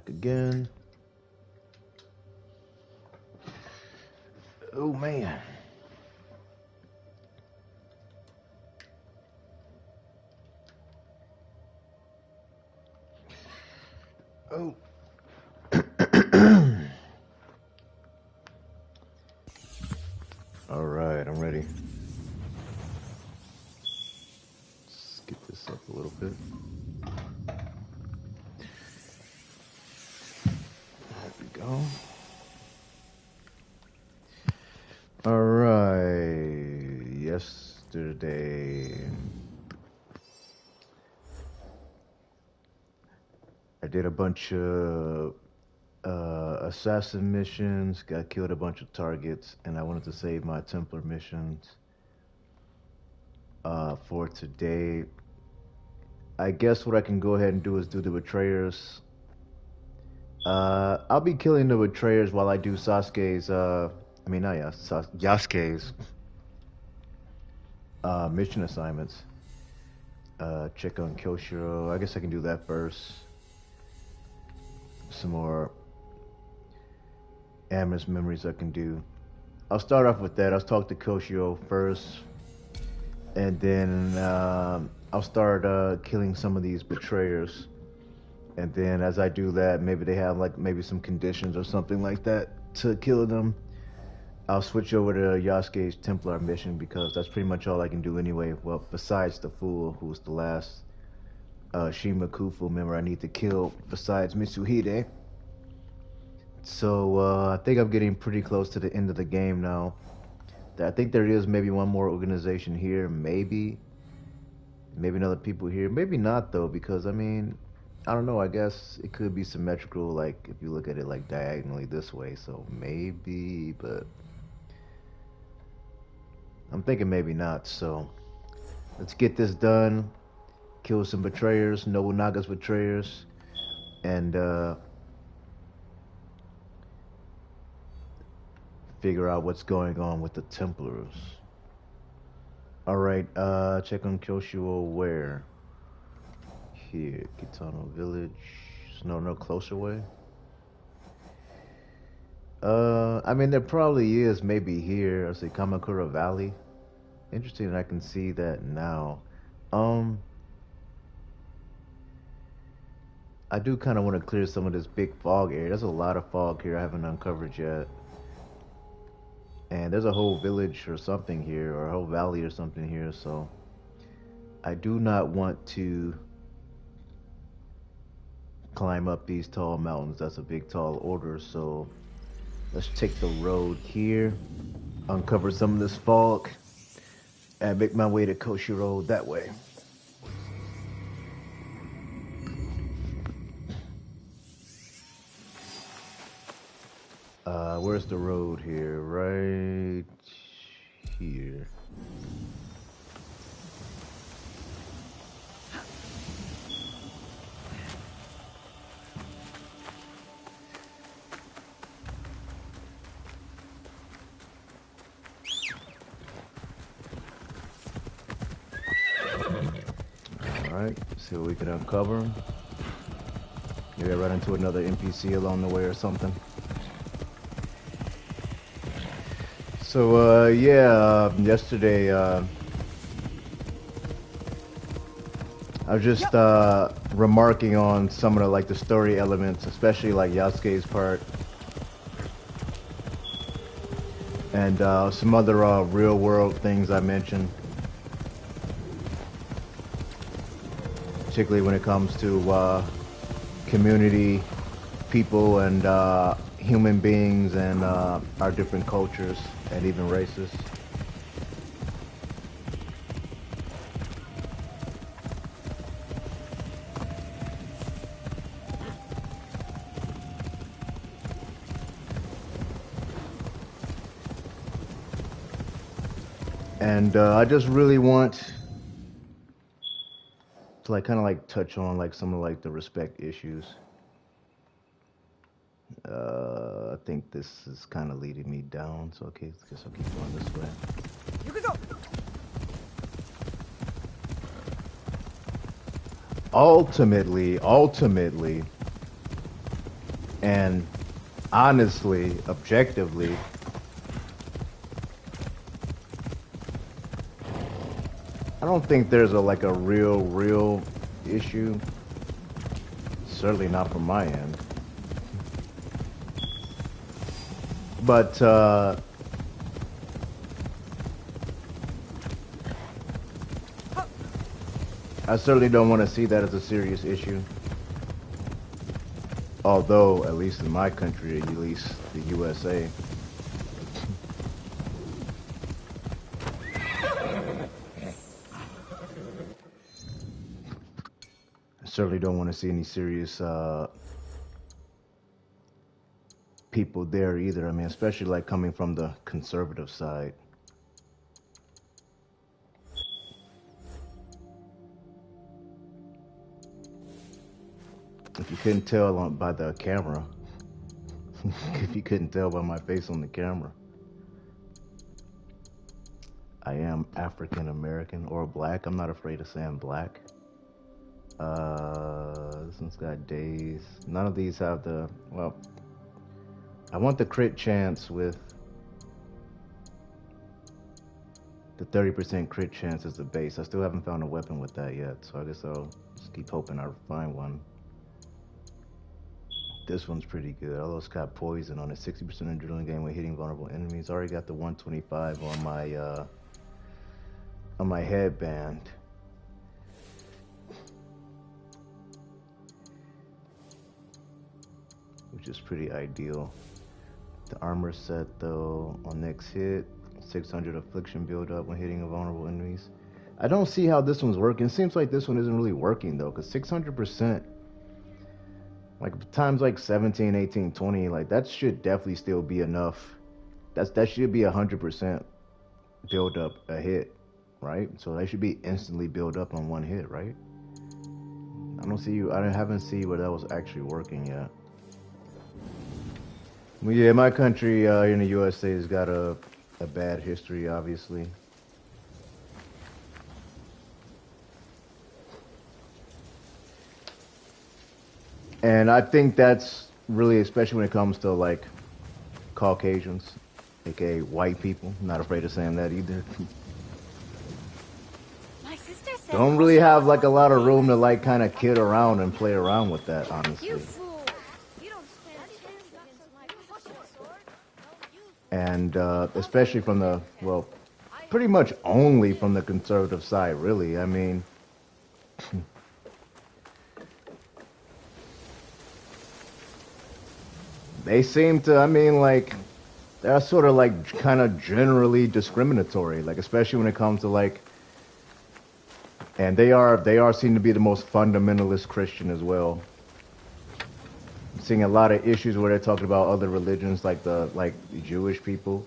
back again. Oh man. Oh. All right, I'm ready. Let's get this up a little bit. There we go. All right. Yesterday, I did a bunch of assassin missions, got killed a bunch of targets, and I wanted to save my Templar missions for today. I guess what I can go ahead and do is do the betrayers. I'll be killing the betrayers while I do Sasuke's, I mean, not Yasuke's mission assignments. Check on Kyoshiro. I guess I can do that first. Some more Amorous Memories I can do. I'll start off with that. I'll talk to Kyoshiro first. And then I'll start killing some of these betrayers. And then as I do that, maybe they have like maybe some conditions or something like that to kill them. I'll switch over to Yasuke's Templar mission because that's pretty much all I can do anyway. Well, besides the fool who's the last Shimakufu member I need to kill besides Mitsuhide. So I think I'm getting pretty close to the end of the game now. I think there is maybe one more organization here, maybe another people here, maybe not though, because I mean, I don't know, I guess it could be symmetrical, like if you look at it like diagonally this way, so maybe, but I'm thinking maybe not. So let's get this done, kill some betrayers, Nobunaga's betrayers, and figure out what's going on with the Templars. Alright, check on Kyoshiro where? Here, Kitano Village. No closer way. I mean there probably is maybe here. I say Kamakura Valley. Interesting, I can see that now. I do kind of want to clear some of this big fog area. There's a lot of fog here I haven't uncovered yet. And there's a whole village or something here, or a whole valley or something here, so I do not want to climb up these tall mountains. That's a big tall order, so let's take the road here, uncover some of this fog, and make my way to Koshiro that way. Where's the road here? Right here. Alright, see what we can uncover. Maybe I run into another NPC along the way or something. So, yeah, yesterday, I was just, remarking on some of the story elements, especially, Yasuke's part. And, some other, real-world things I mentioned. Particularly when it comes to, community, people, and, human beings, and, our different cultures. And even races. And I just really want to kind of touch on some of the respect issues. I think this is kind of leading me down, so okay, I guess I'll keep going this way. You can go. Ultimately, And honestly, objectively, I don't think there's a real issue. Certainly not from my end. But I certainly don't want to see that as a serious issue. Although, at least in my country, at least the USA, I certainly don't want to see any serious people there either. I mean, especially like coming from the conservative side. If you couldn't tell by the camera, if you couldn't tell by my face on the camera, I am African American or black. I'm not afraid of saying black. This one's got days. None of these have the, well, I want the crit chance with the 30% crit chance as the base. I still haven't found a weapon with that yet, so I guess I'll just keep hoping I find one. This one's pretty good. Although it's got poison on it, 60% adrenaline gain when hitting vulnerable enemies. Already got the 125 on my headband. Which is pretty ideal. The armor set though, on next hit, 600 affliction build up when hitting vulnerable enemies. I don't see how this one's working. It seems like this one isn't really working though, because 600%, like times like 17, 18, 20, like that should definitely still be enough. That should be 100% build up a hit, right? So they should be instantly build up on one hit, right? I haven't seen where that was actually working yet. Well, yeah, my country here in the USA has got a bad history, obviously. And I think that's really, especially when it comes to like Caucasians, aka white people. I'm not afraid of saying that either. My sister said Don't really have like a lot of room to like kind of kid around and play around with that, honestly. You fool! You don't stand a chance against my sword. And especially from the, well, pretty much only from the conservative side, really. I mean, they seem to, I mean, like, they're sort of like kind of generally discriminatory, like, especially when it comes to like, and they are seen to be the most fundamentalist Christian as well. I'm seeing a lot of issues where they're talking about other religions, like the Jewish people,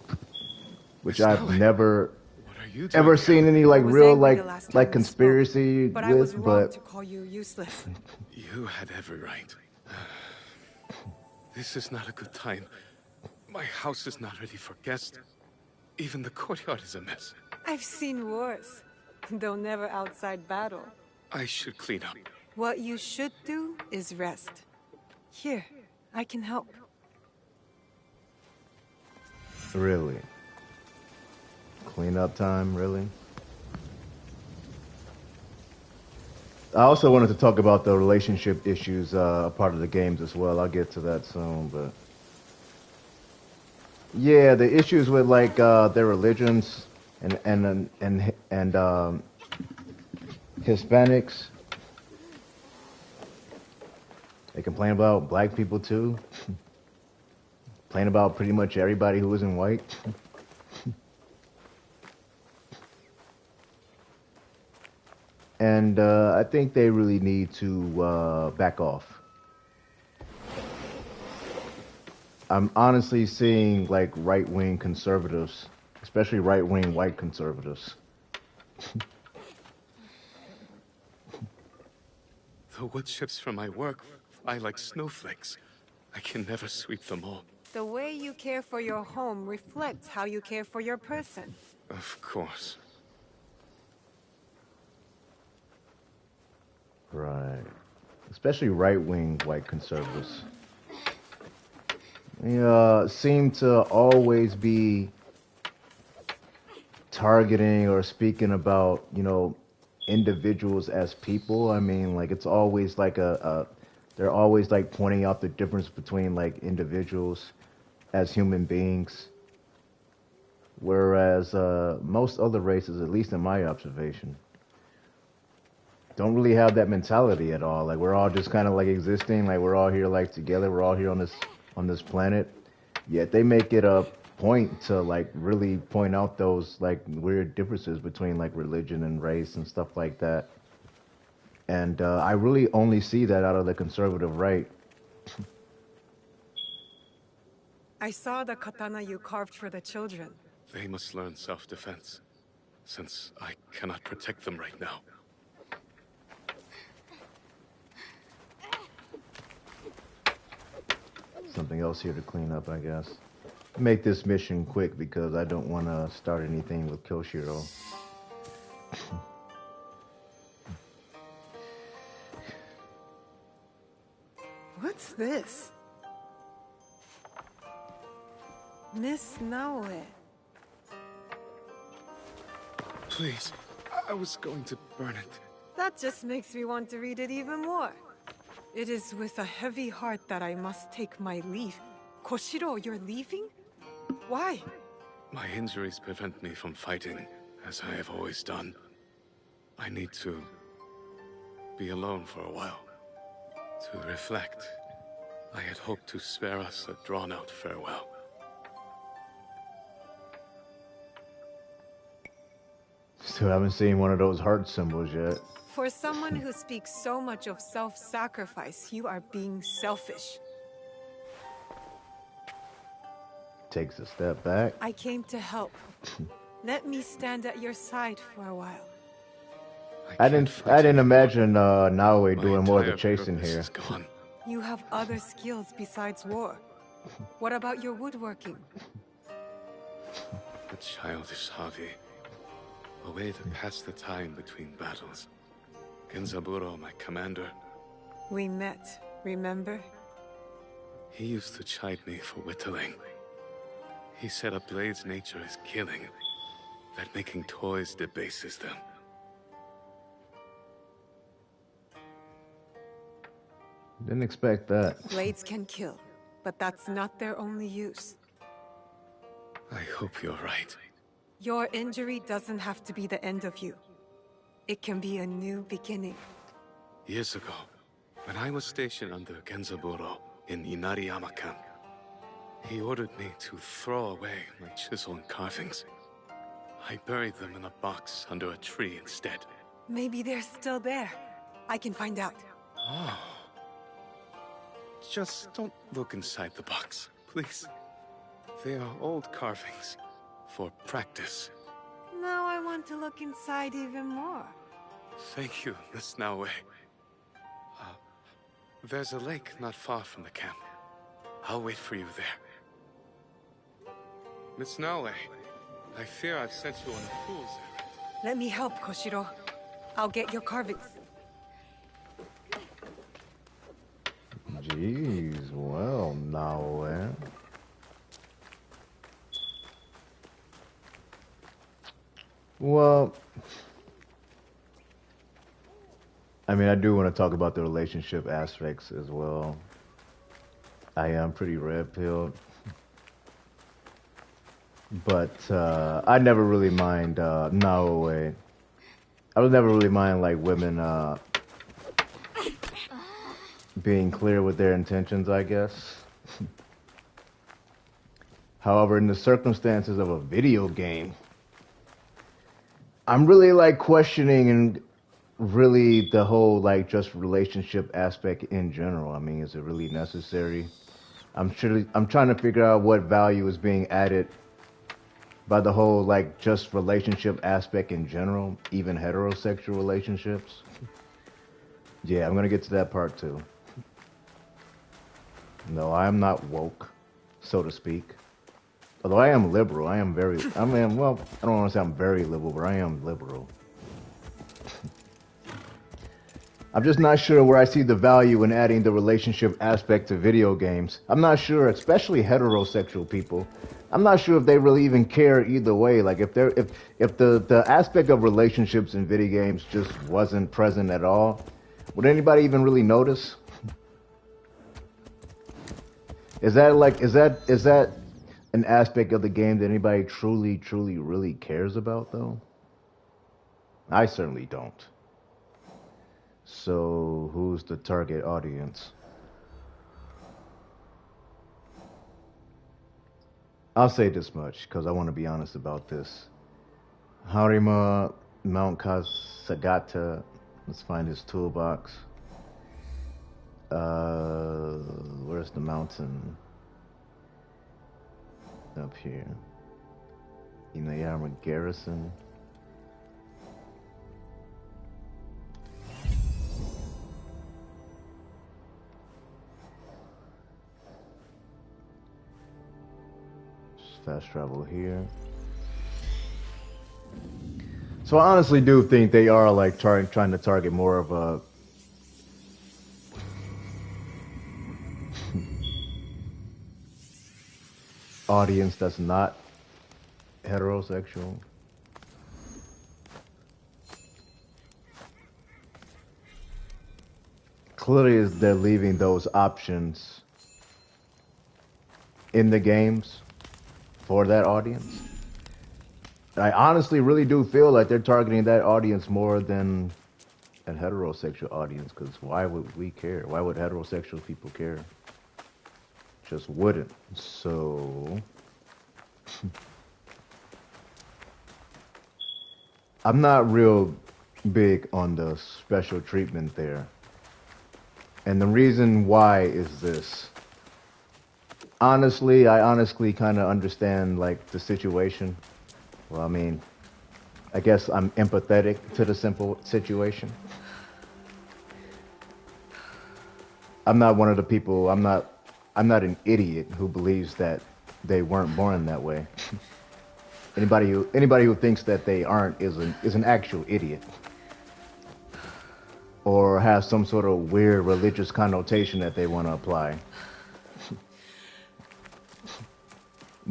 which I've never ever seen any like real like conspiracy but I was with, wrong but to call you useless. You had every right. This is not a good time. My house is not ready for guests. Even the courtyard is a mess. I've seen worse, though never outside battle. I should clean up. What you should do is rest. Here, I can help. really, cleanup time, really. I also wanted to talk about the relationship issues, part of the games as well. I'll get to that soon, but yeah, the issues with like their religions and Hispanics. They complain about black people too. Complain about pretty much everybody who isn't white. And I think they really need to back off. I'm honestly seeing like right-wing conservatives, especially right-wing white conservatives. The wood chips from my work fly like snowflakes. I can never sweep them all. The way you care for your home reflects how you care for your person. Of course. Right. Especially right-wing white conservatives. seem to always be targeting or speaking about, individuals as people. I mean, like it's always like they're always like pointing out the difference between like individuals as human beings, whereas most other races, at least in my observation, don't really have that mentality at all. Like we're all just kind of like existing, like we're all here like together, we're all here on this planet. Yet they make it a point to like really point out those like weird differences between like religion and race and stuff like that. And I really only see that out of the conservative right. I saw the katana you carved for the children. They must learn self-defense, since I cannot protect them right now. Something else here to clean up, I guess. Make this mission quick because I don't want to start anything with Koshiro. What's this? Miss Naoe. Please, I was going to burn it. That just makes me want to read it even more. It is with a heavy heart that I must take my leave. Koshiro, you're leaving? Why? My injuries prevent me from fighting, as I have always done. I need to be alone for a while, to reflect. I had hoped to spare us a drawn-out farewell. Still haven't seen one of those heart symbols yet. For someone who speaks so much of self-sacrifice, you are being selfish. Takes a step back. I came to help. Let me stand at your side for a while. I didn't imagine Naoe doing more of the entire chasing purpose here. is gone. You have other skills besides war. What about your woodworking? A childish hobby. A way to pass the time between battles. Genzaburo, my commander, We met, remember? he used to chide me for whittling. He said a blade's nature is killing, that making toys debases them. Didn't expect that. Blades can kill, but that's not their only use. I hope you're right. Your injury doesn't have to be the end of you. It can be a new beginning. Years ago, when I was stationed under Genzaburo in Inariyama camp, he ordered me to throw away my chisel and carvings. I buried them in a box under a tree instead. Maybe they're still there. I can find out. Oh. Just don't look inside the box, please. They are old carvings, for practice. Now I want to look inside even more. Thank you, Miss Naoe. There's a lake not far from the camp. I'll wait for you there. Miss Naoe, I fear I've sent you on a fool's errand. Let me help, Koshiro. I'll get your carvings. Jeez, well, Naoe. Well, I mean, I do want to talk about the relationship aspects as well. I am pretty red-pilled. But I never really mind Naoe. I would never really mind like women being clear with their intentions, I guess. However, in the circumstances of a video game, I'm really like questioning and really the whole like just relationship aspect in general. I mean, is it really necessary? I'm trying to figure out what value is being added by the whole like just relationship aspect in general, even heterosexual relationships. Yeah, I'm gonna get to that part too. No, I am not woke, so to speak. Although I am liberal, I mean, well, I don't want to say I'm very liberal, but I am liberal. I'm just not sure where I see the value in adding the relationship aspect to video games. I'm not sure, especially heterosexual people. I'm not sure if they really even care either way. Like if the aspect of relationships in video games just wasn't present at all, would anybody even really notice? Is that an aspect of the game that anybody truly really cares about though? I certainly don't. So, who's the target audience? I'll say this much, because I want to be honest about this. Harima Mount Kasagata. Let's find his toolbox. Where's the mountain? Up here. Inayama Garrison. Fast travel here. So I honestly do think they are like trying to target more of a audience that's not heterosexual. Clearly, they're leaving those options in the games for that audience. I honestly really do feel like they're targeting that audience more than a heterosexual audience, because why would we care? Why would heterosexual people care? Just wouldn't. So I'm not real big on the special treatment there. And the reason why is this. I honestly kind of understand, like, the situation. Well, I mean, I guess I'm empathetic to the simple situation. I'm not one of the people, I'm not an idiot who believes that they weren't born that way. Anybody who thinks that they aren't is an actual idiot. Or has some sort of weird religious connotation that they want to apply.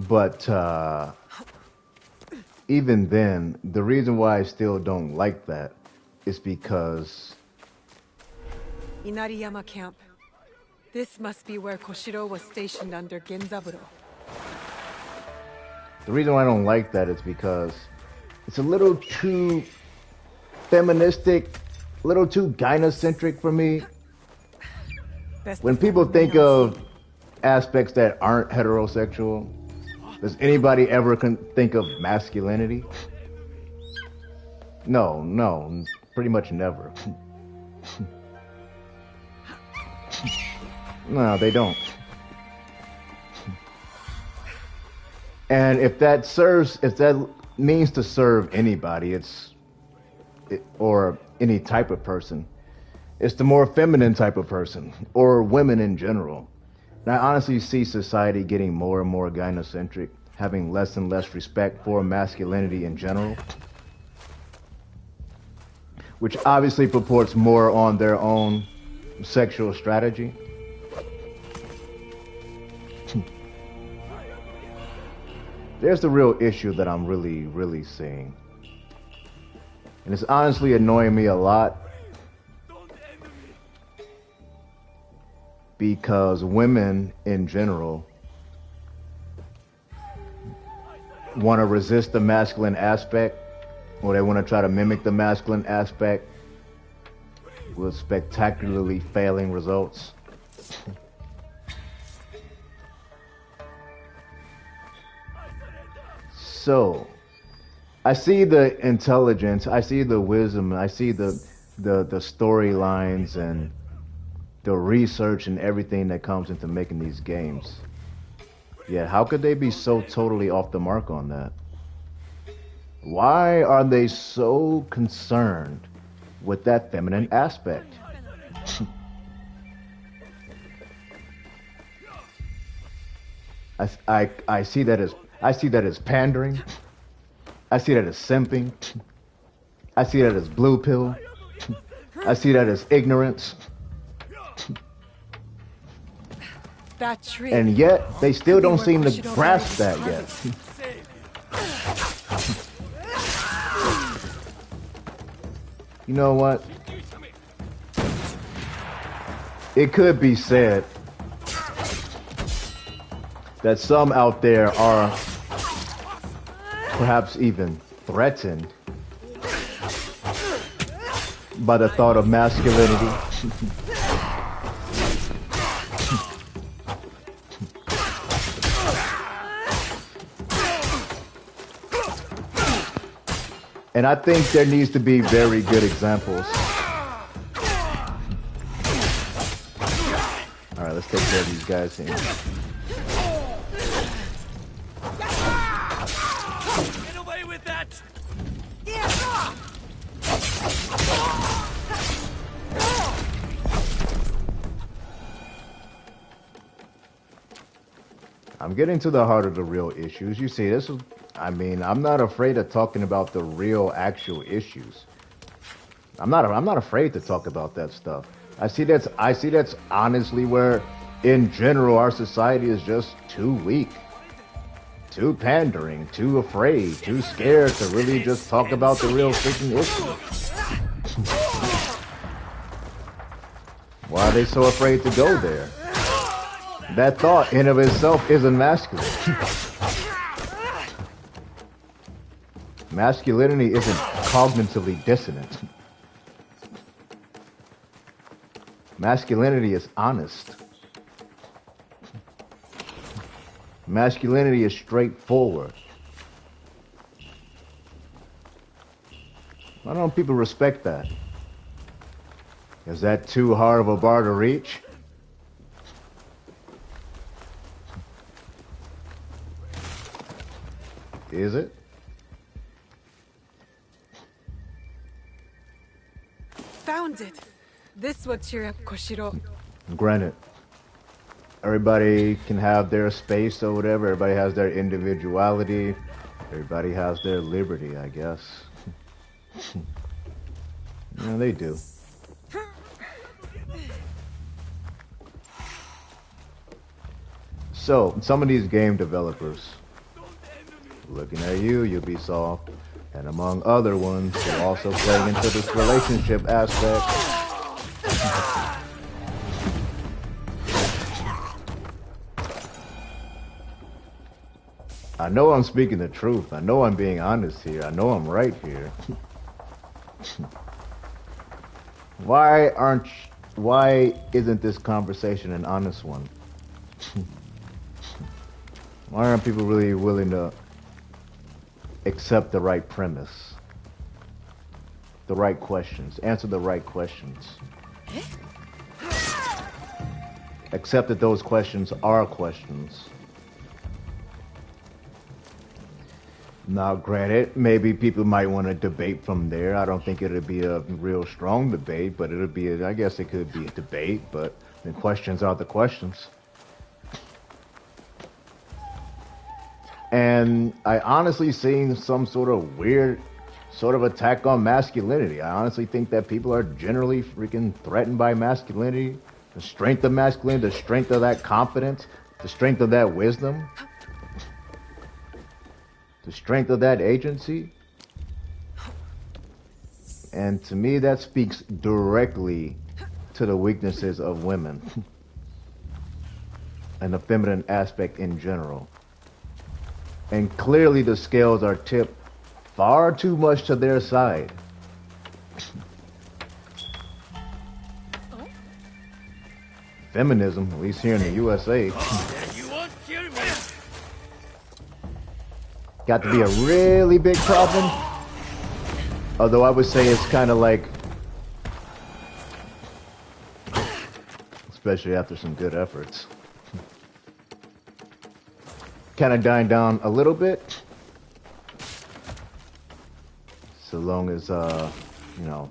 But even then, the reason why I still don't like that is because Inariyama Camp. This must be where Koshiro was stationed under Genzaburo. the reason why I don't like that is because it's a little too feministic, a little too gynocentric for me. When people think of aspects that aren't heterosexual, does anybody ever think of masculinity? No, pretty much never. No, they don't. And if that means to serve anybody, or any type of person, it's the more feminine type of person, or women in general. And I honestly see society getting more and more gynocentric, having less and less respect for masculinity in general, which obviously purports more on their own sexual strategy. There's the real issue that I'm really seeing. And it's honestly annoying me a lot, because women in general want to resist the masculine aspect, or they want to try to mimic the masculine aspect with spectacularly failing results. So, I see the intelligence, I see the wisdom, I see the storylines and the research and everything that comes into making these games. Yeah, how could they be so totally off the mark on that? Why are they so concerned with that feminine aspect? I see that as pandering. I see that as simping. I see that as blue pill. I see that as ignorance. That tree. And yet, they still Could be don't where seem to Koshiro grasp buried that his yet. You know what? It could be said that some out there are perhaps even threatened by the thought of masculinity. And I think there needs to be very good examples. Alright, let's take care of these guys here. Get away with that! I'm getting to the heart of the real issues. You see, this is, I mean, I'm not afraid of talking about the real, actual issues. I'm not afraid to talk about that stuff. I see that's honestly where, in general, our society is just too weak, too pandering, too afraid, too scared to really just talk about the real freaking issues. Why are they so afraid to go there? That thought in of itself isn't masculine. Masculinity isn't cognitively dissonant. Masculinity is honest. Masculinity is straightforward. Why don't people respect that? Is that too hard of a bar to reach? Is it? Found it. This will cheer up Koshiro. Granted, everybody can have their space or whatever. Everybody has their individuality. Everybody has their liberty, I guess. Yeah, they do. So, some of these game developers, looking at you, Ubisoft, and among other ones, they're also playing into this relationship aspect. I know I'm speaking the truth. I know I'm being honest here. I know I'm right here. Why isn't this conversation an honest one? Why aren't people really willing to accept the right premise? The right questions. Answer the right questions. Accept that those questions are questions. Now, granted, maybe people might want to debate from there. I don't think it'd be a real strong debate, but it'd be, I guess it could be a debate, but the questions are the questions. And I honestly seen some sort of weird sort of attack on masculinity. I honestly think that people are generally freaking threatened by masculinity, the strength of masculinity, the strength of that confidence, the strength of that wisdom, the strength of that agency. And to me, that speaks directly to the weaknesses of women and the feminine aspect in general. And clearly the scales are tipped far too much to their side. Feminism, at least here in the USA, You won't kill me! got to be a really big problem. Although I would say it's kind of like, especially after some good efforts, kind of dying down a little bit. So long as, you know,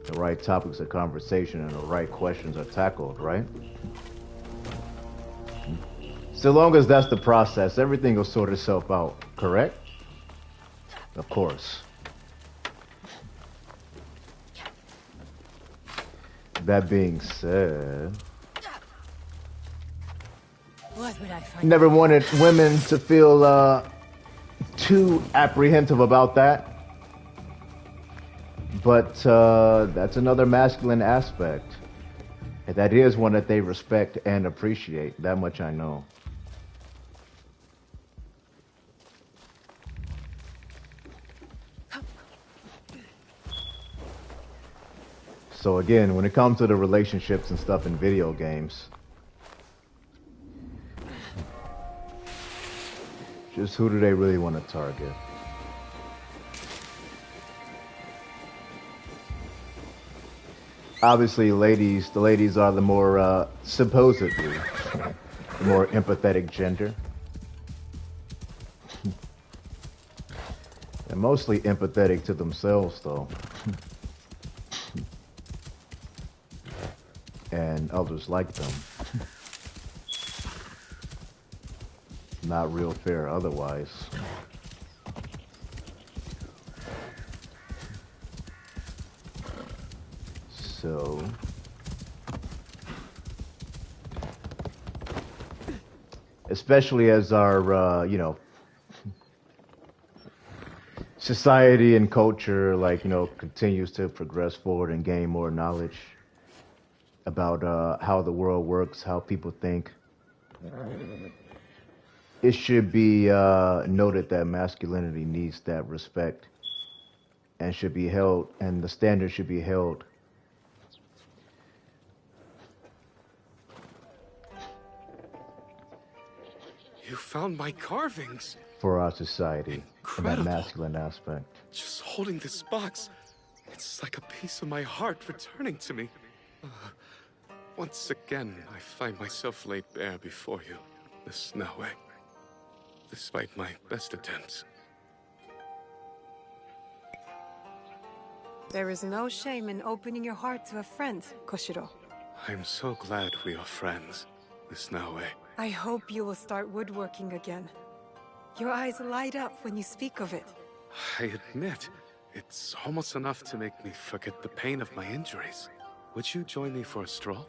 the right topics of conversation and the right questions are tackled, right? So long as that's the process, everything will sort itself out, correct? Of course. That being said, What would I find? never wanted women to feel too apprehensive about that. But that's another masculine aspect. And that is one that they respect and appreciate. That much I know. So again, when it comes to the relationships and stuff in video games, just who do they really want to target? Obviously, the ladies are the more, supposedly, the more empathetic gender. They're mostly empathetic to themselves, though. And others like them. Not real fair otherwise. So especially as our society and culture continues to progress forward and gain more knowledge about how the world works, how people think, it should be noted that masculinity needs that respect and should be held, and the standard should be held. You found my carvings. For our society, in that Incredible. masculine aspect. Just holding this box, it's like a piece of my heart returning to me. Once again, I find myself laid bare before you, Miss Naue. Despite my best attempts. There is no shame in opening your heart to a friend, Koshiro. I'm so glad we are friends, Miss Naue. I hope you will start woodworking again. Your eyes light up when you speak of it. I admit, it's almost enough to make me forget the pain of my injuries. Would you join me for a stroll?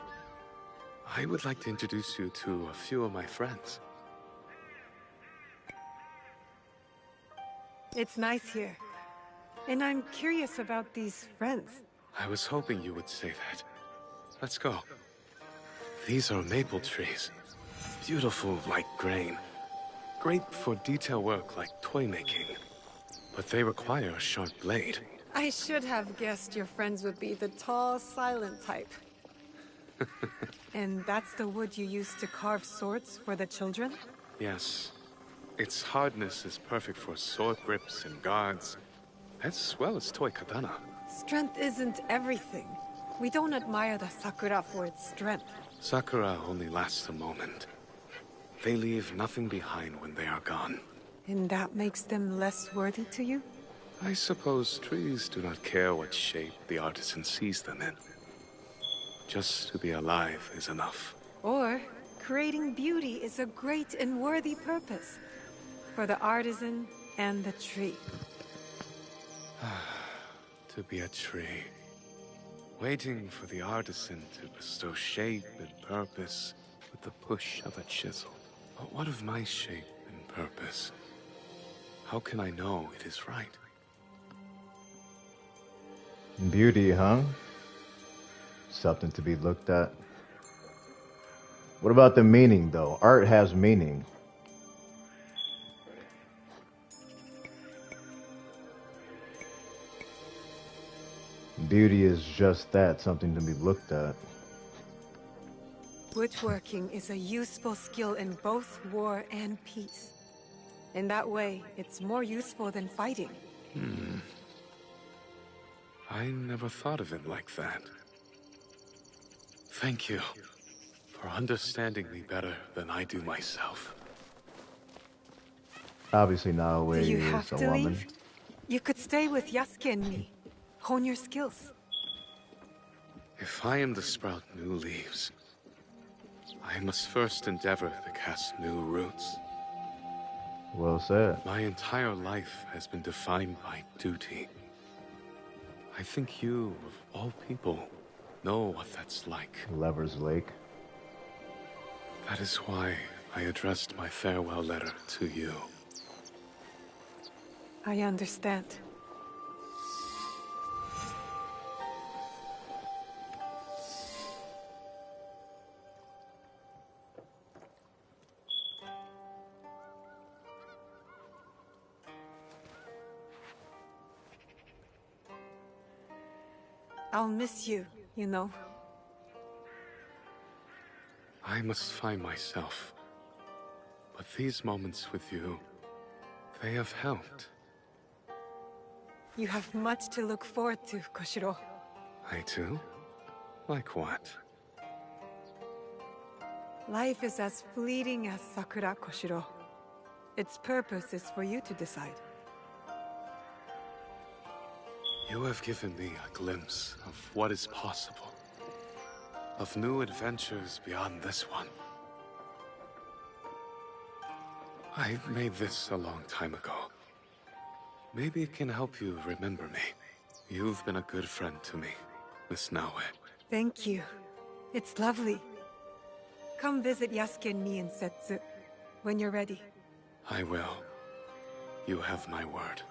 I would like to introduce you to a few of my friends. It's nice here. And I'm curious about these friends. I was hoping you would say that. Let's go. These are maple trees. Beautiful like grain. Great for detail work like toy making. But they require a sharp blade. I should have guessed your friends would be the tall, silent type. And that's the wood you use to carve swords for the children? Yes. Its hardness is perfect for sword grips and guards, as well as toy katana. Strength isn't everything. We don't admire the Sakura for its strength. Sakura only lasts a moment. They leave nothing behind when they are gone. And that makes them less worthy to you? I suppose trees do not care what shape the artisan sees them in. Just to be alive is enough. Or, creating beauty is a great and worthy purpose. For the artisan and the tree. To be a tree. Waiting for the artisan to bestow shape and purpose with the push of a chisel. But what of my shape and purpose? How can I know it is right? Beauty, huh? Something to be looked at. What about the meaning, though? Art has meaning. Beauty is just that, something to be looked at. Woodworking is a useful skill in both war and peace. In that way, it's more useful than fighting. I never thought of it like that. Thank you for understanding me better than I do myself. Obviously, Naue Do you is have a to woman. leave? You could stay with Yasuke and me. Hone your skills. If I am to sprout new leaves, I must first endeavor to cast new roots. Well said. My entire life has been defined by duty. I think you, of all people, know what that's like. Lover's Lake. That is why I addressed my farewell letter to you. I understand. I'll miss you, you know. I must find myself. But these moments with you, they have helped. You have much to look forward to, Koshiro. I too? Like what? Life is as fleeting as Sakura, Koshiro. Its purpose is for you to decide. You have given me a glimpse of what is possible. Of new adventures beyond this one. I made this a long time ago. Maybe it can help you remember me. You've been a good friend to me, Miss Naoe. Thank you. It's lovely. Come visit Yasuke and me in Setsu when you're ready. I will. You have my word.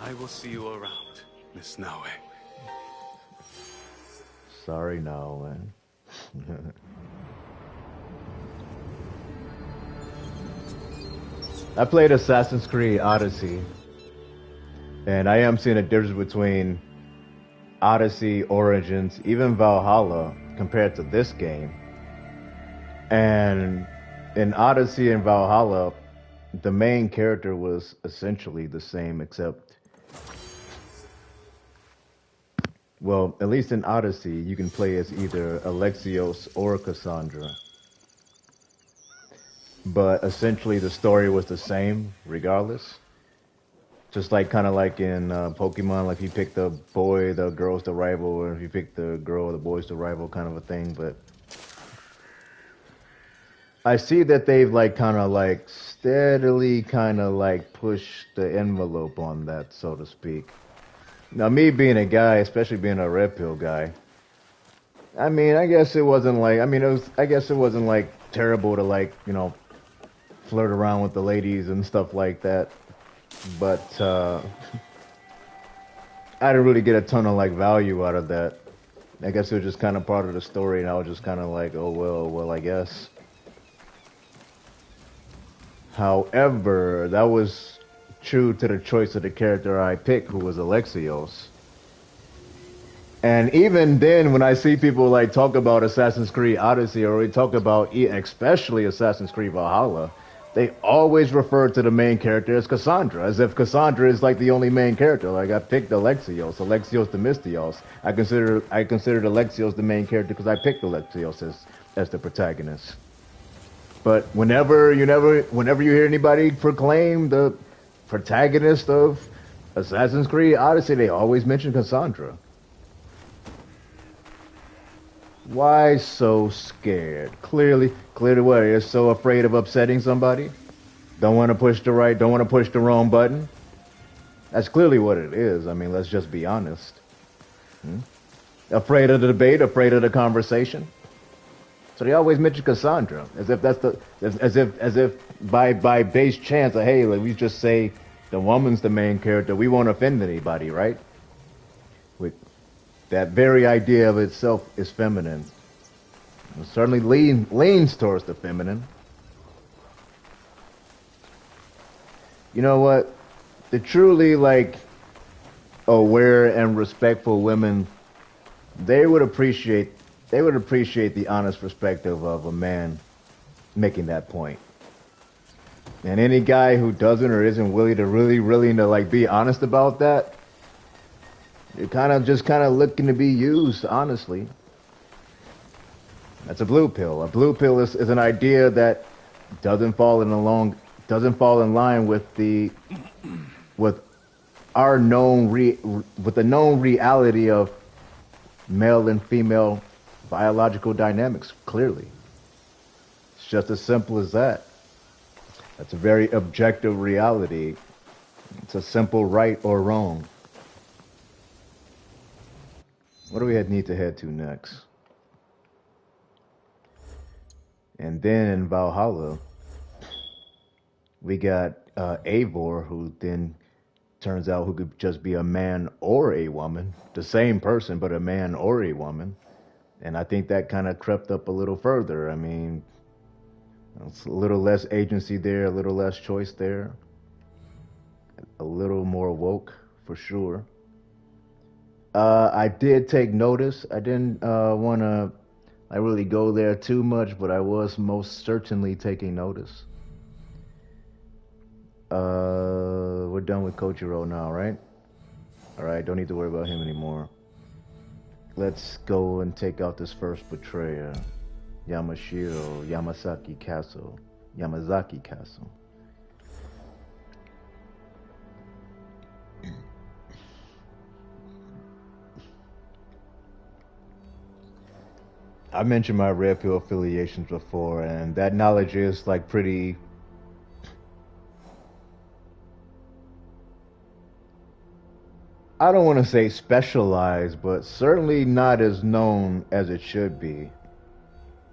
I will see you around, Miss Naoe. Sorry, Naoe. I played Assassin's Creed Odyssey, and I am seeing a difference between Odyssey, Origins, even Valhalla compared to this game. And in Odyssey and Valhalla, the main character was essentially the same, except, well, at least in Odyssey, you can play as either Alexios or Cassandra. But essentially the story was the same regardless. Just like kind of like in Pokemon, like if you pick the boy, the girl's the rival, or if you pick the girl, the boy's the rival kind of a thing. But I see that they've like kind of like steadily kind of like pushed the envelope on that, so to speak. Now me being a guy, especially being a red pill guy, I mean, I guess it wasn't like, I guess it wasn't like terrible to like, you know, flirt around with the ladies and stuff like that. But I didn't really get a ton of like value out of that. I guess it was just kind of part of the story, and I was just kind of like, oh well, I guess. However, that was true to the choice of the character I picked, who was Alexios. And even then, when I see people like talk about Assassin's Creed Odyssey, or we talk about especially Assassin's Creed Valhalla, they always refer to the main character as Cassandra, as if Cassandra is like the only main character. Like I picked Alexios Themistios. I considered Alexios the main character because I picked Alexios as the protagonist. But whenever you hear anybody proclaim the protagonist of Assassin's Creed Odyssey, they always mention Cassandra. Why so scared? Clearly what? You're so afraid of upsetting somebody? Don't want to push the wrong button? That's clearly what it is. I mean, let's just be honest. Afraid of the debate, afraid of the conversation. So they always mention Cassandra, as if by base chance, hey, like we just say the woman's the main character, we won't offend anybody, right? That very idea of itself is feminine. It certainly leans towards the feminine. You know what? The truly like aware and respectful women, they would appreciate the honest perspective of a man making that point. And any guy who doesn't or isn't willing to like be honest about that, you're kind of looking to be used, honestly. That's a blue pill. A blue pill is an idea that doesn't fall in line with the known reality of male and female biological dynamics. Clearly, it's just as simple as that. That's a very objective reality. It's a simple right or wrong. What do we need to head to next? And then in Valhalla, we got Eivor, who then turns out who could just be a man or a woman. The same person, but a man or a woman. And I think that kind of crept up a little further. I mean, it's a little less agency there, a little less choice there. A little more woke, for sure. I did take notice. I didn't want to really go there too much, but I was most certainly taking notice. We're done with Koichiro now, right? Alright, don't need to worry about him anymore. Let's go and take out this first betrayer. Yamashiro, Yamazaki Castle. I mentioned my Red Pill affiliations before, and that knowledge is like pretty... I don't want to say specialized, but certainly not as known as it should be.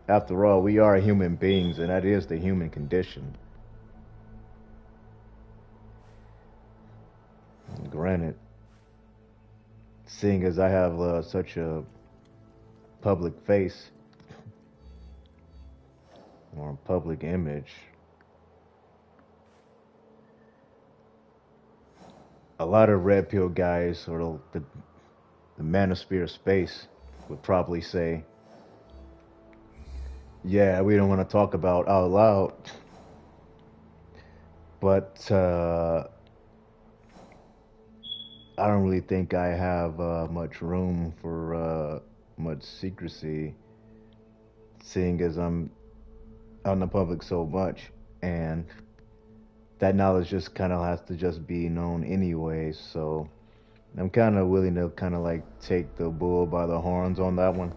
After all, we are human beings, and that is the human condition. Granted, seeing as I have such a public face, or a public image, a lot of Red Pill guys, or the manosphere space, would probably say, yeah, we don't want to talk about out loud, but I don't really think I have much room for much secrecy, seeing as I'm out in the public so much, and that knowledge just kind of has to just be known anyway, so I'm kind of willing to kind of like take the bull by the horns on that one.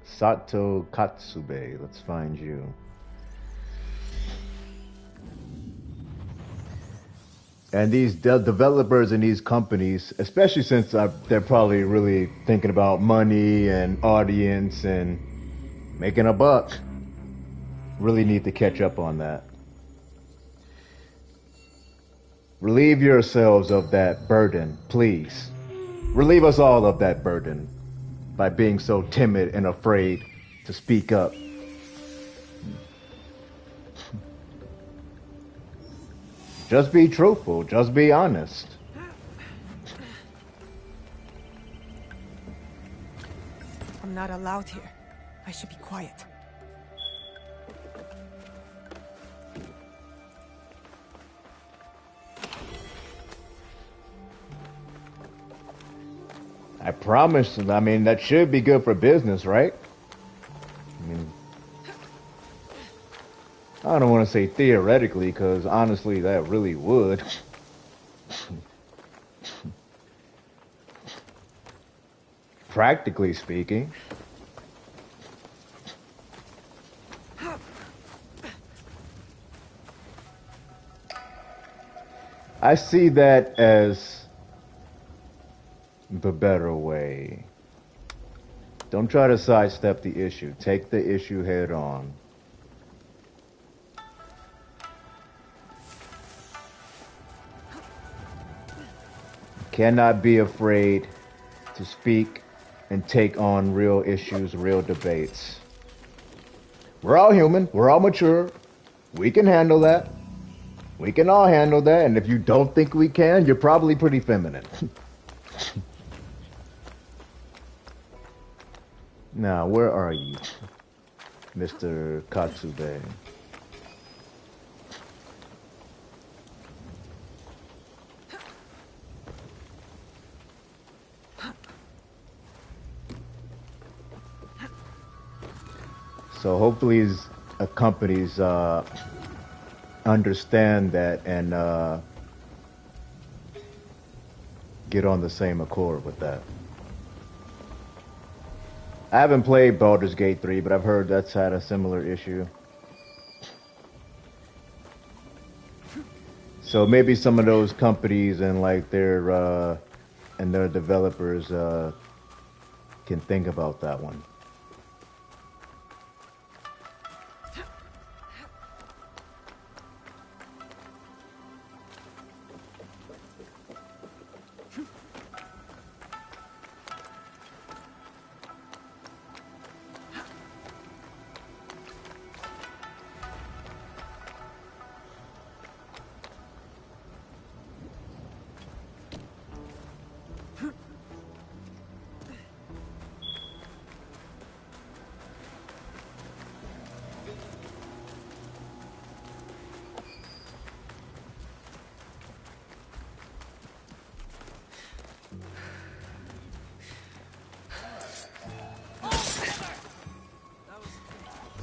Sato Katsube, let's find you. And these developers and these companies, especially since they're probably really thinking about money and audience and making a buck, really need to catch up on that. Relieve yourselves of that burden, please. Relieve us all of that burden by being so timid and afraid to speak up. Just be truthful, just be honest. I'm not allowed here. I should be quiet. I promise, I mean, that should be good for business, right? I mean, I don't want to say theoretically, because honestly, that really would. Practically speaking. I see that as the better way. Don't try to sidestep the issue. Take the issue head on. Cannot be afraid to speak and take on real issues, real debates. We're all human. We're all mature. We can handle that. We can all handle that. And if you don't think we can, you're probably pretty feminine. Now, where are you, Mr. Katsube? So hopefully these companies understand that and get on the same accord with that. I haven't played Baldur's Gate 3, but I've heard that's had a similar issue. So maybe some of those companies and like their developers can think about that one.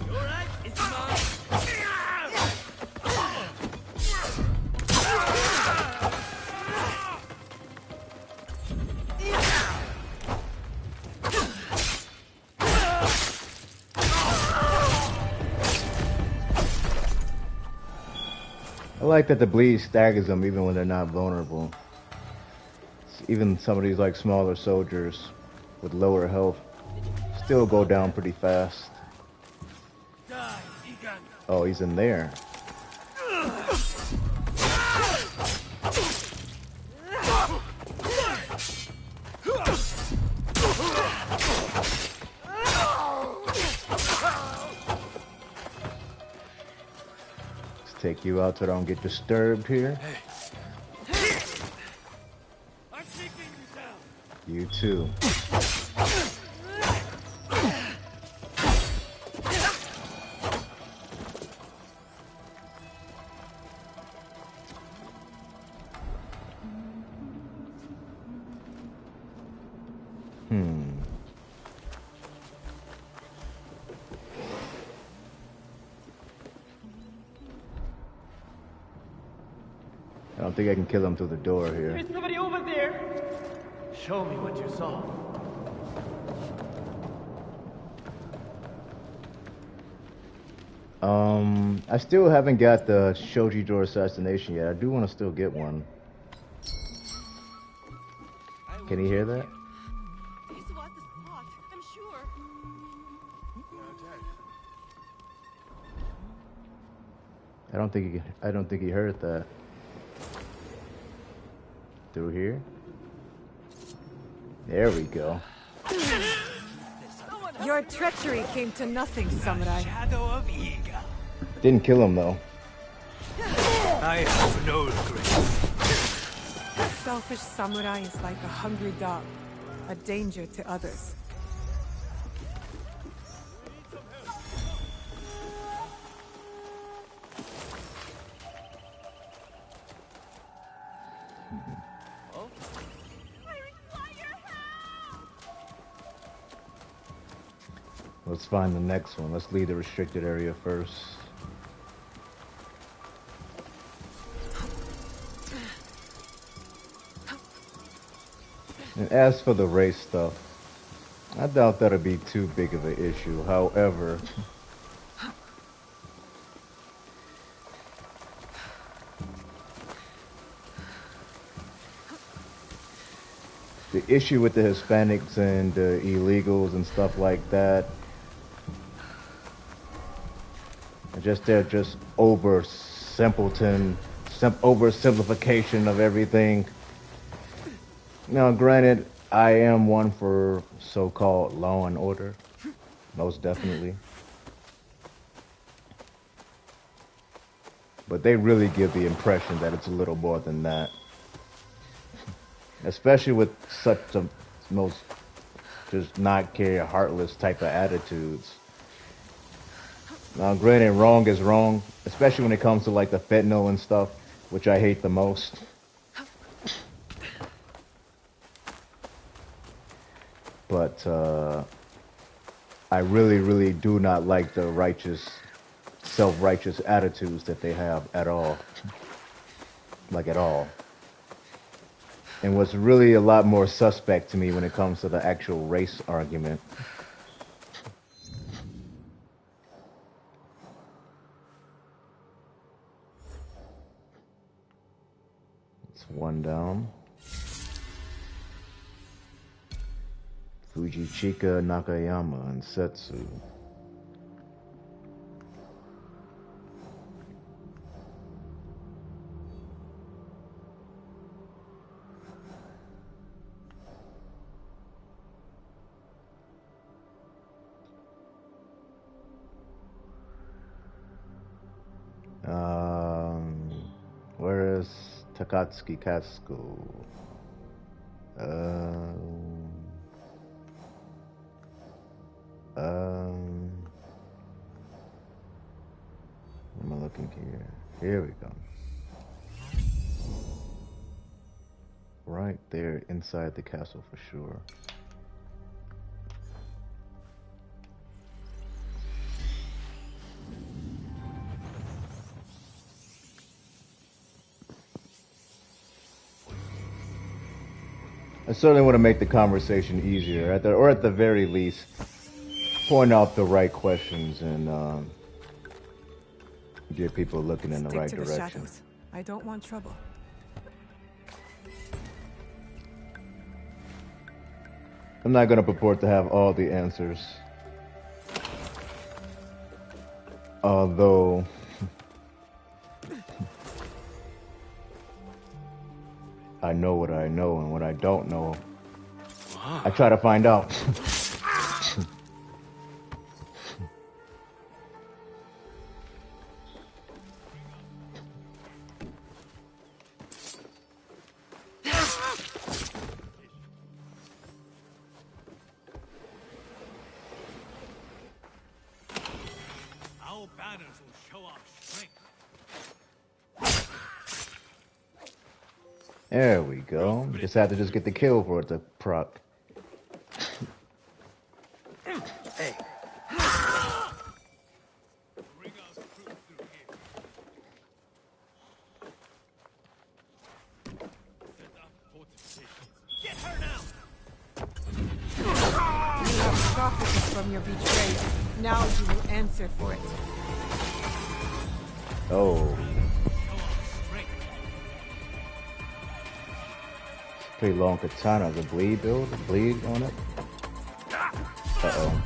You alright? It's mine. I like that the bleed staggers them even when they're not vulnerable. Even some of these like smaller soldiers with lower health still go down pretty fast. Die, Egan. Oh, he's in there. Let's take you out so I don't get disturbed here. I'm taking you down. You too. I don't think I can kill him through the door here. There's somebody over there. Show me what you saw. I still haven't got the Shoji door assassination yet. I do want to still get one. Can you hear that? This was the spot, I'm sure. I don't think he heard that. Through here? There we go. Your treachery came to nothing, Samurai. Shadow of Iga. Didn't kill him though. I have no regret. A selfish samurai is like a hungry dog, a danger to others. Let's find the next one. Let's leave the restricted area first. And as for the race stuff, I doubt that'll be too big of an issue. However, the issue with the Hispanics and the illegals and stuff like that, they're just oversimplification of everything. Now, granted, I am one for so-called law and order, most definitely. But they really give the impression that it's a little more than that. Especially with such a most just not care, heartless type of attitudes. Now, granted, wrong is wrong, especially when it comes to like the fentanyl and stuff, which I hate the most. But I really, really do not like the righteous, self-righteous attitudes that they have at all. Like at all. And what's really a lot more suspect to me when it comes to the actual race argument It's one down. Fujichika, Nakayama, and Setsu. Where is Takatsuki Katsuko? Where am I looking here? Here we go. Right there inside the castle for sure. I certainly want to make the conversation easier, or at the very least, point out the right questions and get people looking in the right Stick to the direction. shadows. I don't want trouble. I'm not going to purport to have all the answers. Although... I know what I know, and what I don't know, I try to find out. Our banners will show our strength. There we go. You just have to just get the kill for it to proc. Hey. Bring our troops through here. Set up fortifications. Get her now! You have profited from your betrayal. Now you will answer for it. Oh. Pretty long katana. The bleed build? The bleed on it? Uh-oh.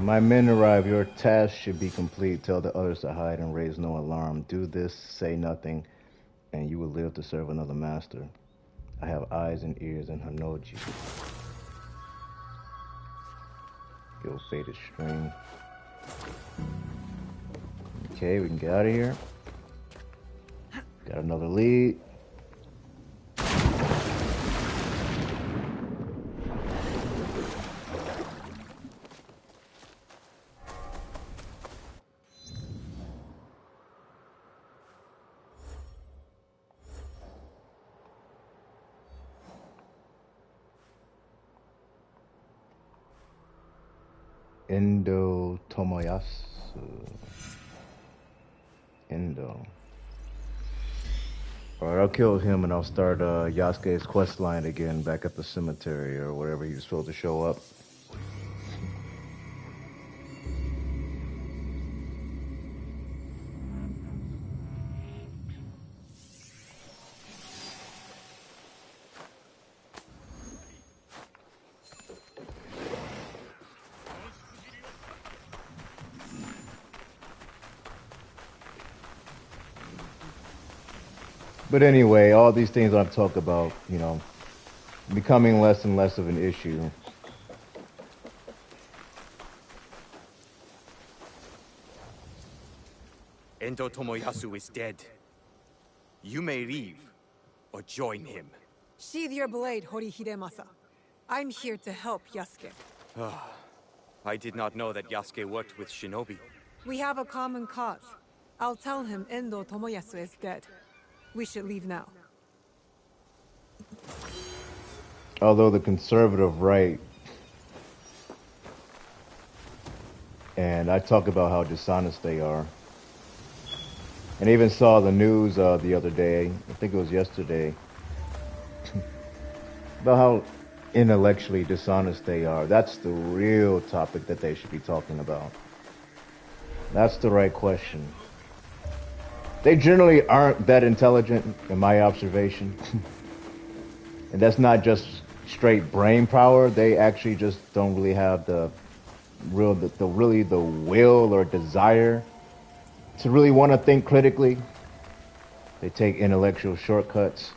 My men arrive. Your task should be complete. Tell the others to hide and raise no alarm. Do this, say nothing, and you will live to serve another master. I have eyes and ears in Hanoji. Yo, faded string. Okay, we can get out of here. Got another lead. Endo Tomoyasu. Endo. Alright, I'll kill him and I'll start Yasuke's quest line again back at the cemetery or wherever he was supposed to show up. But anyway, all these things I've talked about, you know, becoming less and less of an issue. Endo Tomoyasu is dead. You may leave, or join him. Sheathe your blade, Hori Hidemasa. I'm here to help Yasuke. I did not know that Yasuke worked with shinobi. We have a common cause. I'll tell him Endo Tomoyasu is dead. We should leave now. Although the conservative right, and I talk about how dishonest they are. And I even saw the news the other day, I think it was yesterday, about how intellectually dishonest they are. That's the real topic that they should be talking about. That's the right question. They generally aren't that intelligent, in my observation. And that's not just straight brain power. They actually just don't really have the will or desire to really want to think critically. They take intellectual shortcuts.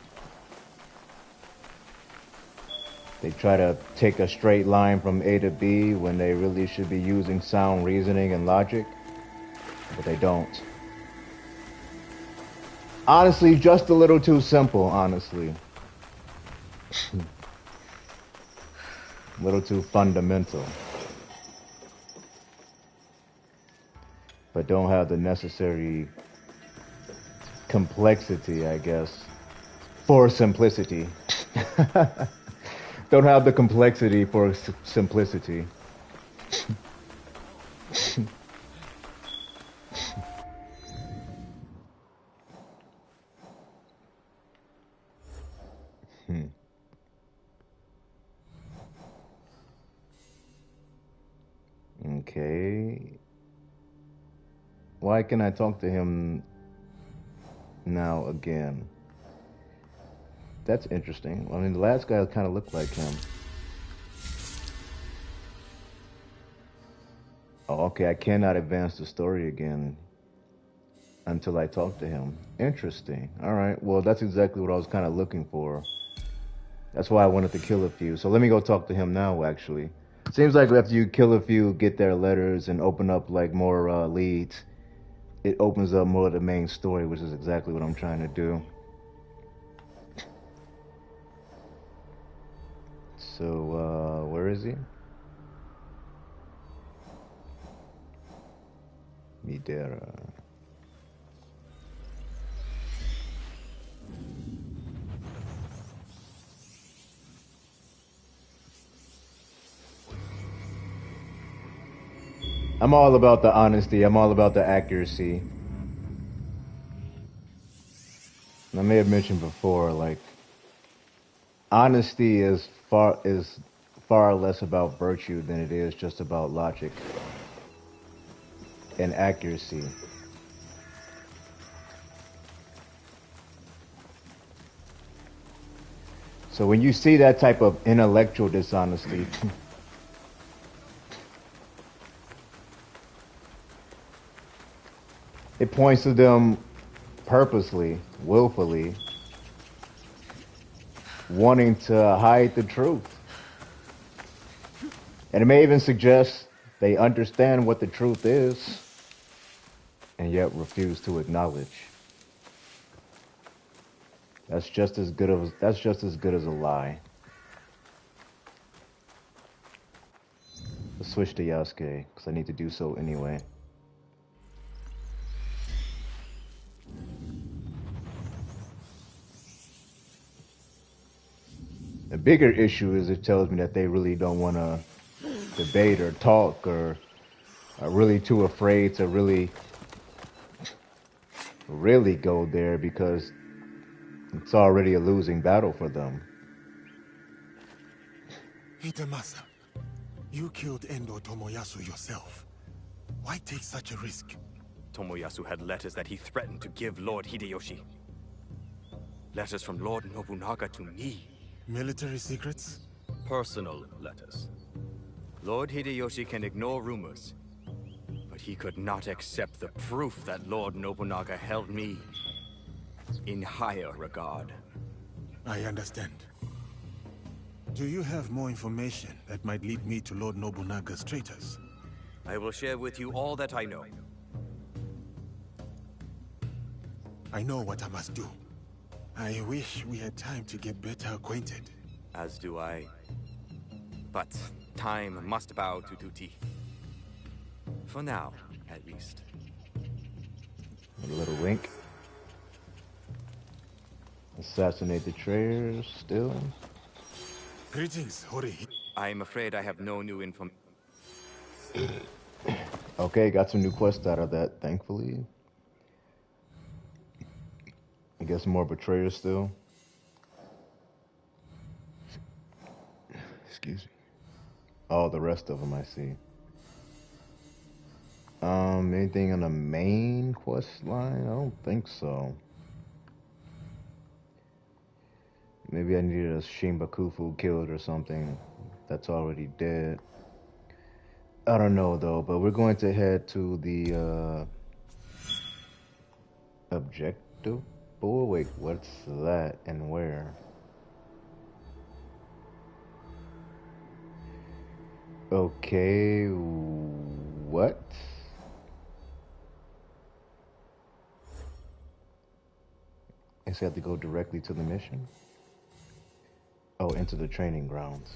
They try to take a straight line from A to B when they really should be using sound reasoning and logic, but they don't. Honestly, just a little too simple, honestly. A little too fundamental. But don't have the necessary complexity, I guess, for simplicity. Don't have the complexity for simplicity. Okay. Why can I talk to him now again? That's interesting. I mean, the last guy kind of looked like him. Oh, okay, I cannot advance the story again until I talk to him. Interesting. All right, well, that's exactly what I was kind of looking for. That's why I wanted to kill a few. So let me go talk to him now, actually. Seems like after you kill a few, get their letters, and open up, like, more leads, it opens up more of the main story, which is exactly what I'm trying to do. So, where is he? Midera. I'm all about the honesty. I'm all about the accuracy. And I may have mentioned before, like, honesty is far less about virtue than it is just about logic and accuracy. So when you see that type of intellectual dishonesty, it points to them purposely, willfully, wanting to hide the truth. And it may even suggest they understand what the truth is and yet refuse to acknowledge. That's just as good as a lie. Let's switch to Yasuke, because I need to do so anyway. The bigger issue is it tells me that they really don't want to debate or talk, or are really too afraid to really go there because it's already a losing battle for them. Hitemasa, you killed Endo Tomoyasu yourself. Why take such a risk? Tomoyasu had letters that he threatened to give Lord Hideyoshi. Letters from Lord Nobunaga to me. Military secrets? Personal letters. Lord Hideyoshi can ignore rumors, but he could not accept the proof that Lord Nobunaga held me in higher regard. I understand. Do you have more information that might lead me to Lord Nobunaga's traitors? I will share with you all that I know. I know what I must do. I wish we had time to get better acquainted. As do I. But time must bow to duty. For now, at least. A little wink. Assassinate the traders still. Greetings, Hori. I'm afraid I have no new information. Okay, got some new quests out of that, thankfully. I guess more betrayers still. Excuse me. Oh, the rest of them I see. Anything on the main quest line? I don't think so. Maybe I needed a Shimbakufu killed or something that's already dead. I don't know though, but we're going to head to the objective. Oh wait, what's that and where? Okay, what? I guess I have to go directly to the mission. Oh, into the training grounds.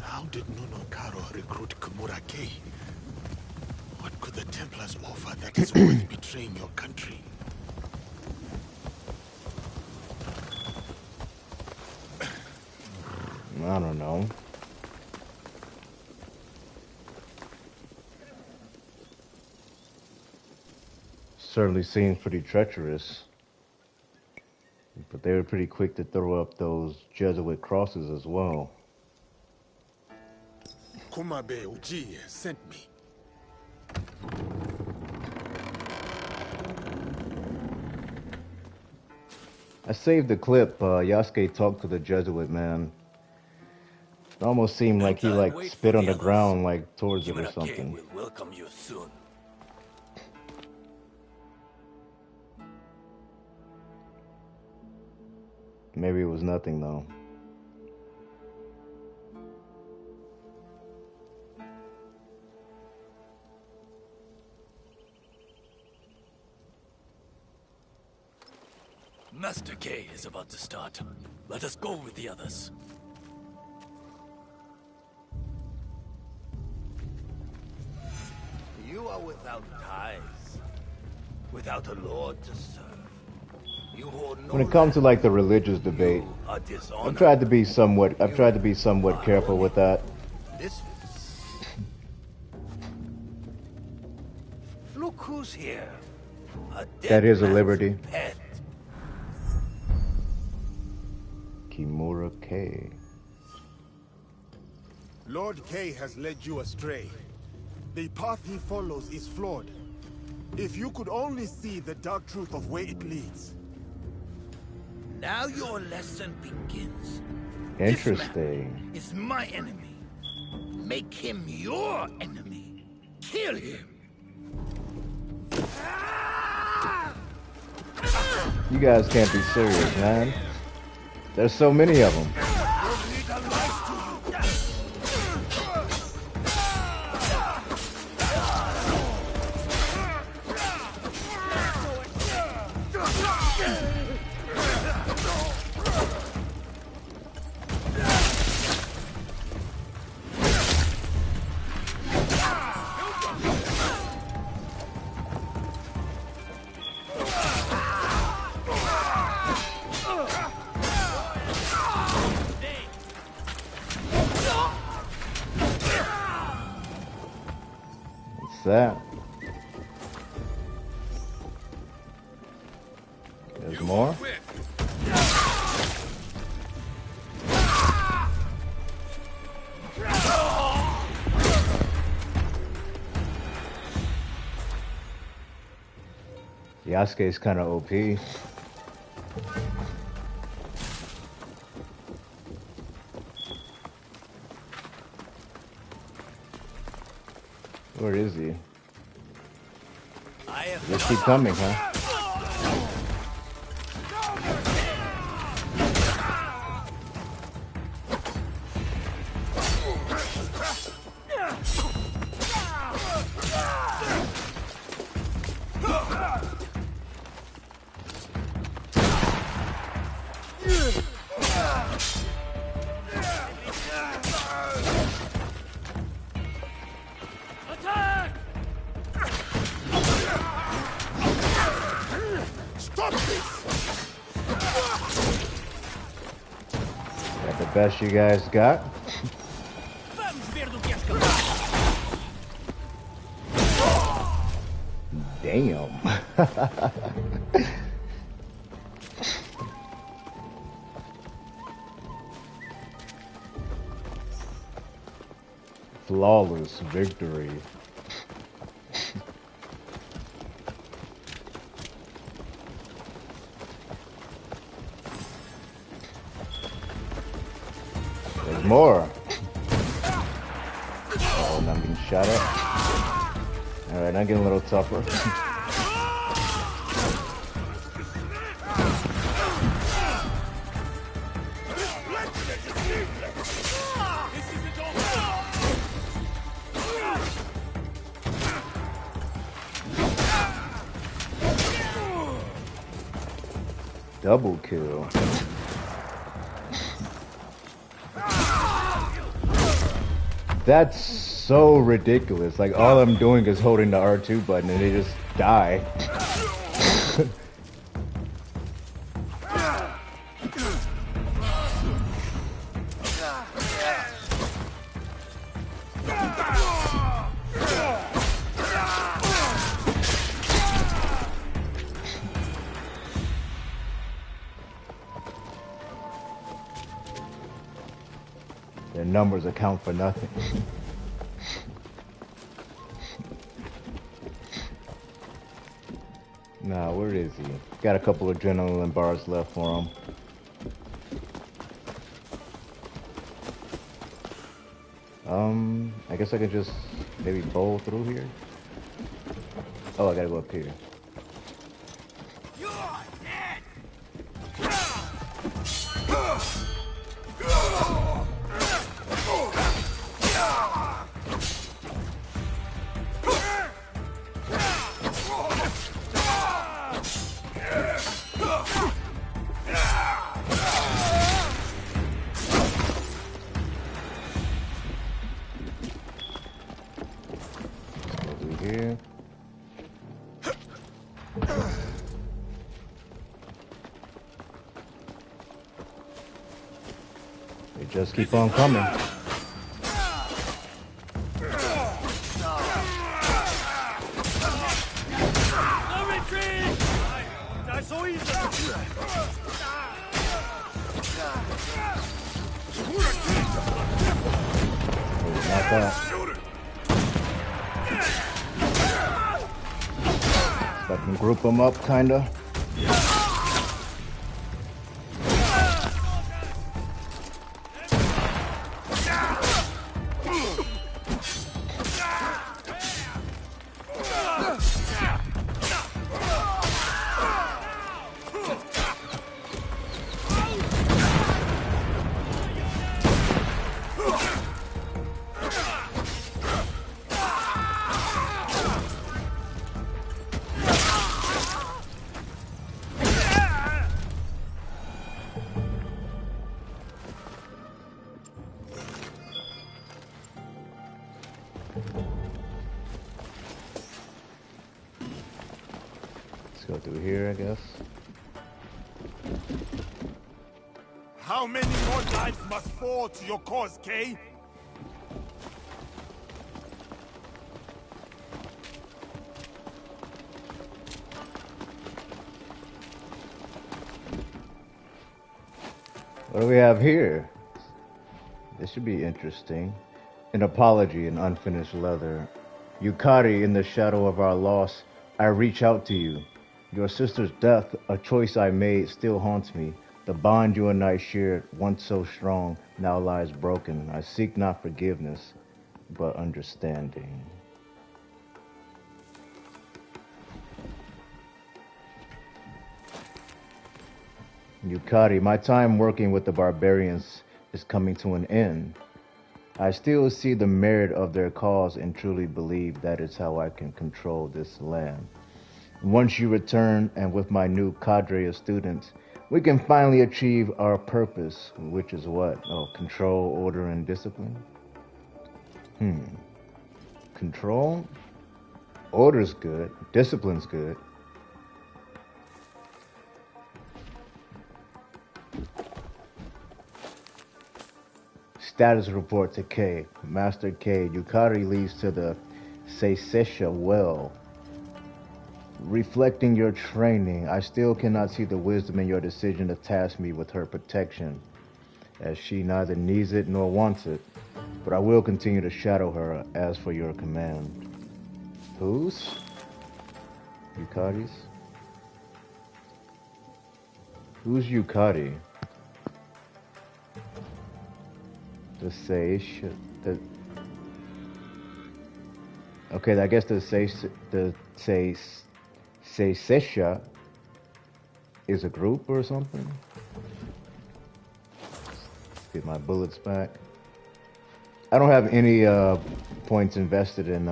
How did Nuno Karo recruit Kimura Kei? What could the Templars offer that is worth betraying your country? I don't know. Certainly seems pretty treacherous. But they were pretty quick to throw up those Jesuit crosses as well. Kumabe Uji sent me. I saved the clip. Yasuke talked to the Jesuit man. It almost seemed like he spit on the ground towards it or something. will welcome you soon. Maybe it was nothing though. Master K is about to start. Let us go with the others. You are without ties, without a lord to serve. You hold no When it comes to the religious debate, You are dishonored. I've tried to be somewhat careful with that. This. Look who's here. That is a man's liberty. Pet. Kimura K. Lord Kay has led you astray. The path he follows is flawed. If you could only see the dark truth of where it leads. Now your lesson begins. Interesting. This man is my enemy. Make him your enemy. Kill him. You guys can't be serious, man. There's so many of them. That. There's more. Yasuke's kind of OP. Where is he? I am Just keep coming, huh? attack! Stop this! Got the best you guys got. Vamos ver do que és capaz. Damn. Flawless victory. There's more. Oh, I'm being shot at. Alright, I'm getting a little tougher. Double kill. That's so ridiculous. Like, all I'm doing is holding the R2 button and they just die. Their numbers account for nothing. Nah, where is he? Got a couple of adrenaline bars left for him. I guess I could just maybe bowl through here. Oh, I gotta go up here. Here. They just keep on coming. No retreat! Die so easy! Knock out. I can group them up, kinda. Let's go through here, I guess. How many more lives must fall to your cause, Kay? What do we have here? This should be interesting. An apology in unfinished leather. Yukari, in the shadow of our loss, I reach out to you. Your sister's death, a choice I made, still haunts me. The bond you and I shared, once so strong, now lies broken. I seek not forgiveness, but understanding. Yukari, my time working with the barbarians is coming to an end. I still see the merit of their cause and truly believe that is how I can control this land. Once you return, and with my new cadre of students, we can finally achieve our purpose, which is what? Oh, control, order, and discipline? Control? Order's good. Discipline's good. Status report to K. Master K. Yukari leads to the Seisesha well. Reflecting your training, I still cannot see the wisdom in your decision to task me with her protection, as she neither needs it nor wants it, but I will continue to shadow her as for your command. Whose? Yukari's? Who's Yukari? The Seish... Okay, I guess the Seisesha is a group or something. Get my bullets back. I don't have any points invested in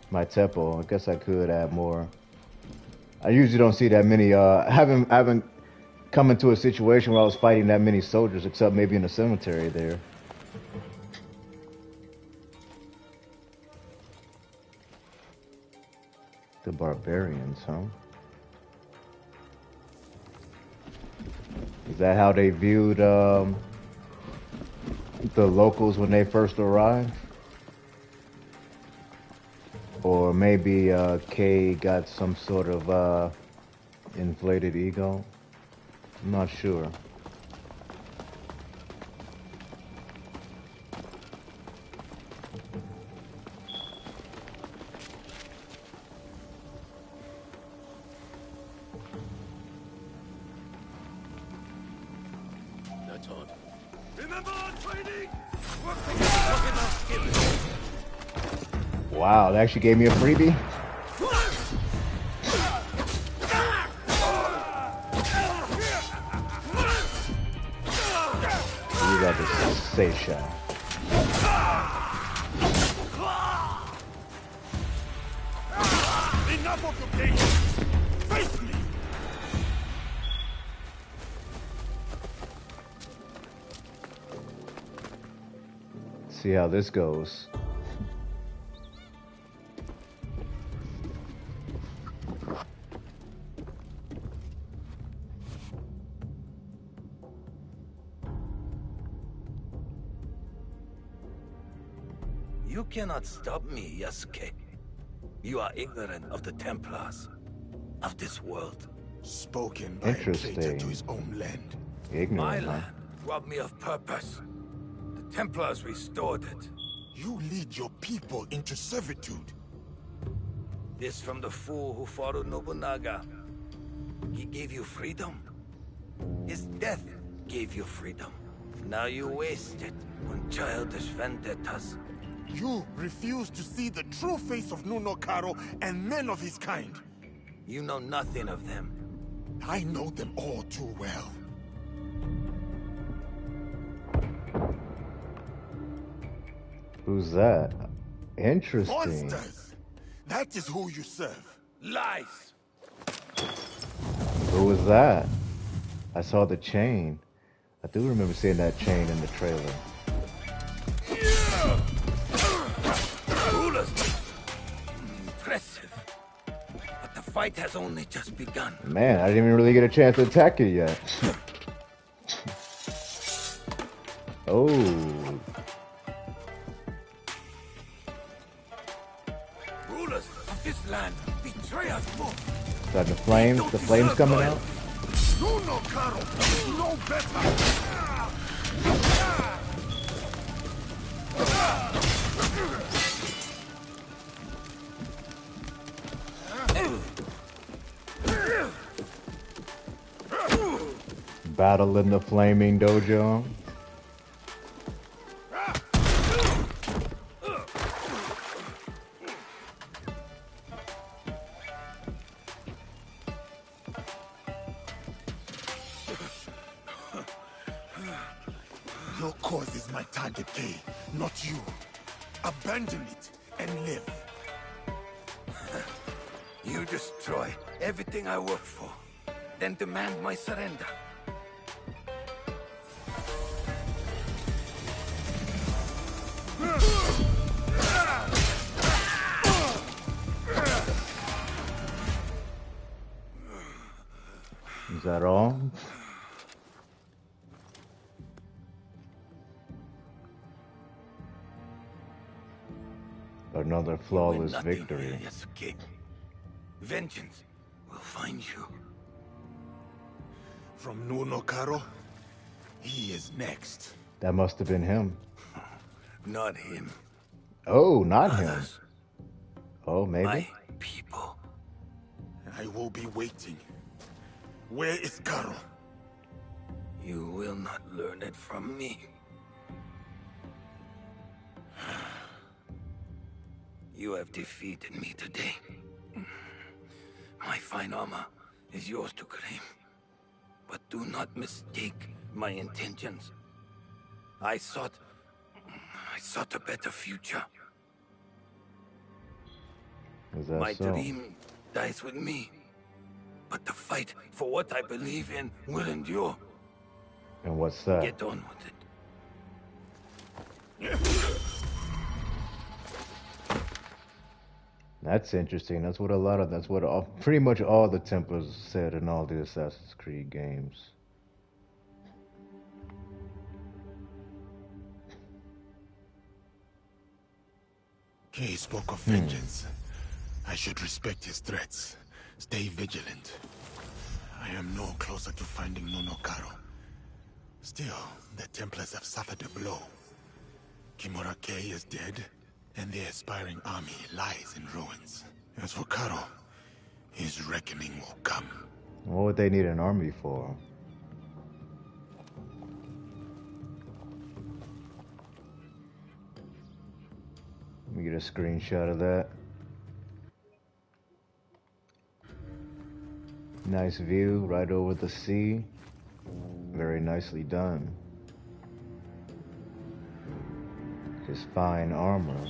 my Teppo. I guess I could add more. I usually don't see that many. I haven't come into a situation where I was fighting that many soldiers, except maybe in the cemetery there. The barbarians, huh? Is that how they viewed the locals when they first arrived? Or maybe Kay got some sort of inflated ego? I'm not sure. That's on. Remember our training? Work together, look at our skills. Wow, they actually gave me a freebie? You got this Seisha. Enough of your games! Face me! See how this goes. You cannot stop me, Yasuke. You are ignorant of the Templars, of this world. Spoken by a traitor Interesting. to his own land. My Ignorant, huh? land robbed me of purpose. The Templars restored it. You lead your people into servitude. This from the fool who followed Nobunaga. He gave you freedom. His death gave you freedom. Now you waste it on childish vendettas. You refuse to see the true face of Nunokaro and men of his kind. You know nothing of them. I know them all too well. Who's that? Interesting. Monsters! That is who you serve. Lies! Who was that? I saw the chain. I do remember seeing that chain in the trailer. Rulers! Impressive. But the fight has only just begun. Man, I didn't even really get a chance to attack it yet. Oh. Rulers of this land betray us both. Is that the flames? The flames coming out? Nunokaro is no better! Battle in the flaming dojo. cause is my target, Kay, not you. Abandon it and live. You destroy everything I work for, then demand my surrender. Is that all? Another flawless Nothing victory. will escape. Vengeance will find you. From Nuno Caro, he is next. That must have been him. Not him. Oh, not him. Others. Oh, maybe. My people. I will be waiting. Where is Caro? You will not learn it from me. You have defeated me today. My fine armor is yours to claim. But do not mistake my intentions. I sought a better future. Is that My so? dream dies with me. But the fight for what I believe in will endure. And what's that? Get on with it. That's interesting. That's what pretty much all the Templars said in all the Assassin's Creed games. Kay spoke of vengeance. I should respect his threats. Stay vigilant. I am no closer to finding Nuno Caro. Still, the Templars have suffered a blow. Kimura Kay is dead, and the aspiring army lies in ruins. As for Caro, his reckoning will come. What would they need an army for? Let me get a screenshot of that. Nice view right over the sea. Very nicely done. Just fine armor.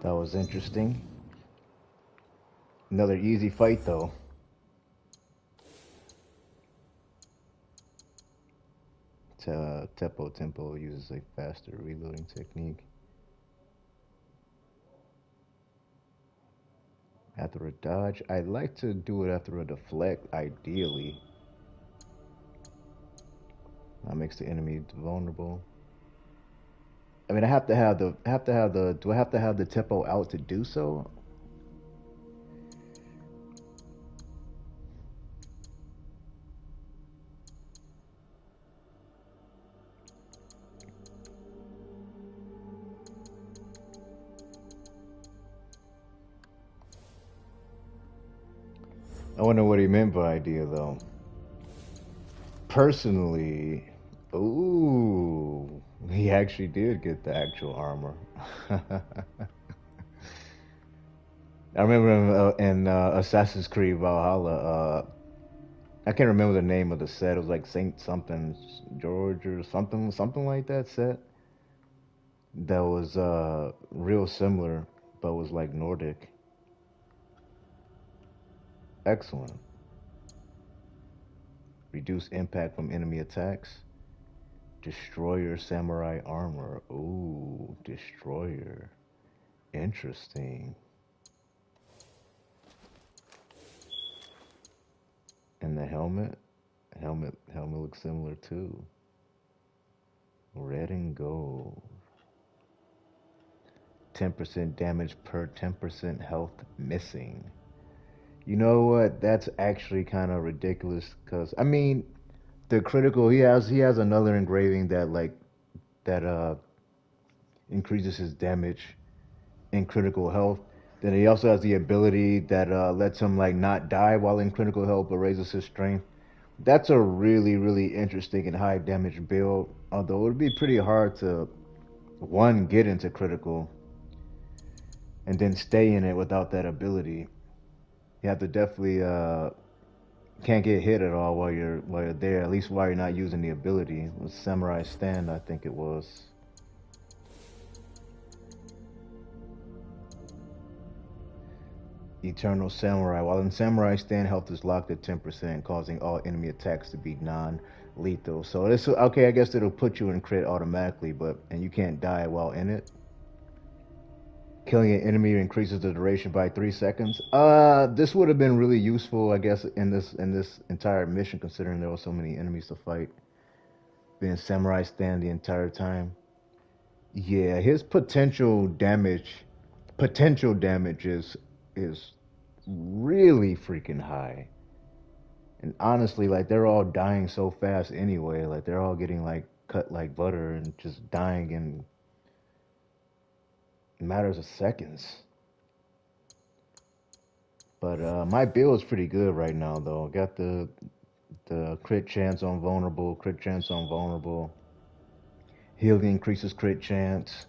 That was interesting. Another easy fight though. Teppo Tempo uses a faster reloading technique. After a dodge, I'd like to do it after a deflect, ideally. That makes the enemy vulnerable. I mean, do I have to have the Teppo out to do so? I wonder what he meant by idea, though. Personally, ooh, he actually did get the actual armor. I remember in Assassin's Creed Valhalla, I can't remember the name of the set. It was like Saint something George or something like that set. That was real similar, but was like Nordic. Excellent. Reduce impact from enemy attacks. Destroyer samurai armor. Ooh, destroyer. Interesting. And the helmet? Helmet looks similar too. Red and gold. 10% damage per 10% health missing. You know what? That's actually kind of ridiculous because I mean, the critical he has another engraving that increases his damage and critical health. Then he also has the ability that lets him like not die while in critical health but raises his strength. That's a really, really interesting and high damage build. Although it would be pretty hard to one get into critical and then stay in it without that ability. You have to definitely can't get hit at all while you're there. At least while you're not using the ability. It was Samurai Stand, I think it was. Eternal Samurai. While in Samurai Stand, health is locked at 10%, causing all enemy attacks to be non-lethal. So it's okay. I guess it'll put you in crit automatically, and you can't die while in it. Killing an enemy increases the duration by 3 seconds. This would have been really useful, I guess, in this entire mission, considering there were so many enemies to fight. Being Samurai Stand the entire time. Yeah, his potential damage is really freaking high. And honestly, like, they're all dying so fast anyway. Like, they're all getting like cut like butter and just dying in matters of seconds. But my build is pretty good right now, though. Got the crit chance on vulnerable, crit chance on vulnerable. Healing increases crit chance.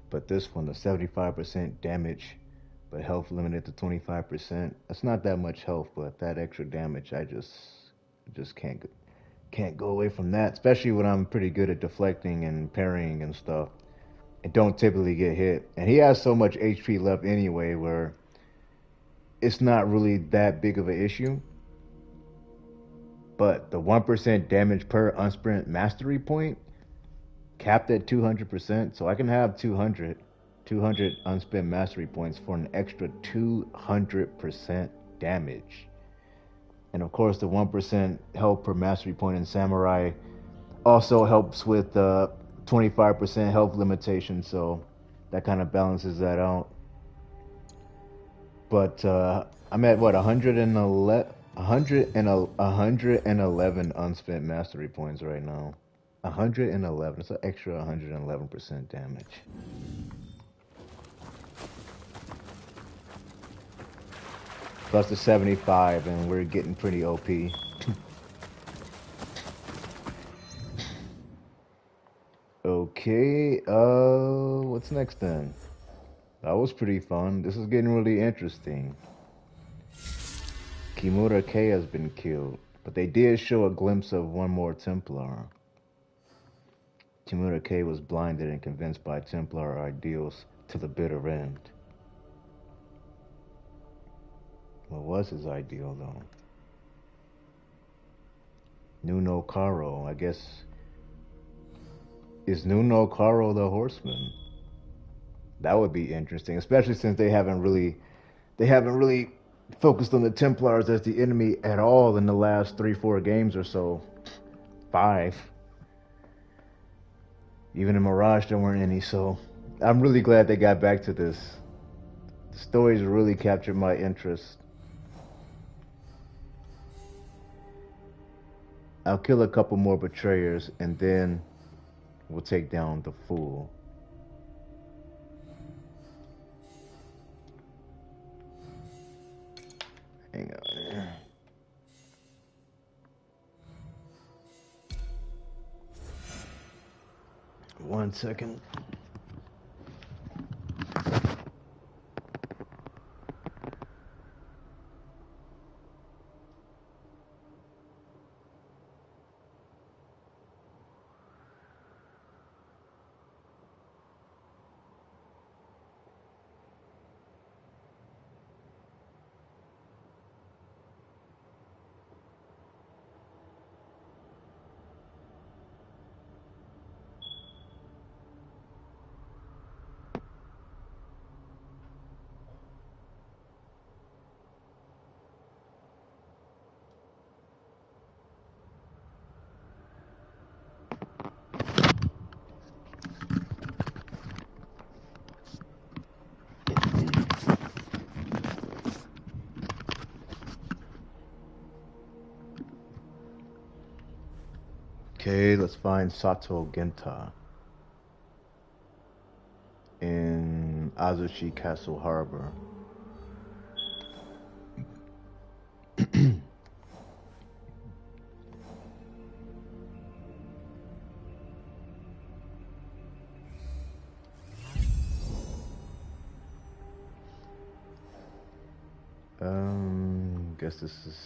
But this one, the 75% damage, but health limited to 25%. That's not that much health, but that extra damage, I just can't go away from that. Especially when I'm pretty good at deflecting and parrying and stuff. And don't typically get hit. And he has so much HP left anyway, where it's not really that big of an issue. But the 1% damage per unspent mastery point, capped at 200%, so I can have 200 unspent mastery points for an extra 200% damage. And of course, the 1% health per mastery point in Samurai also helps with the 25% health limitation, so that kind of balances that out. But I'm at what, 111 unspent mastery points right now. 111. It's an extra 111% damage. Plus the 75, and we're getting pretty OP. Okay, what's next then? That was pretty fun. This is getting really interesting. Kimura K has been killed, but they did show a glimpse of one more Templar. Kimura K was blinded and convinced by Templar ideals to the bitter end. What was his ideal, though? Nuno Caro, I guess. Is Nuno Caro the horseman? That would be interesting, especially since they haven't really focused on the Templars as the enemy at all in the last 3-4 games or so. 5. Even in Mirage there weren't any, so I'm really glad they got back to this. The stories really captured my interest. I'll kill a couple more betrayers and then we'll take down the fool. Hang on. 1 second. Okay, let's find Sato Genta in Azuchi Castle Harbor. Guess this is.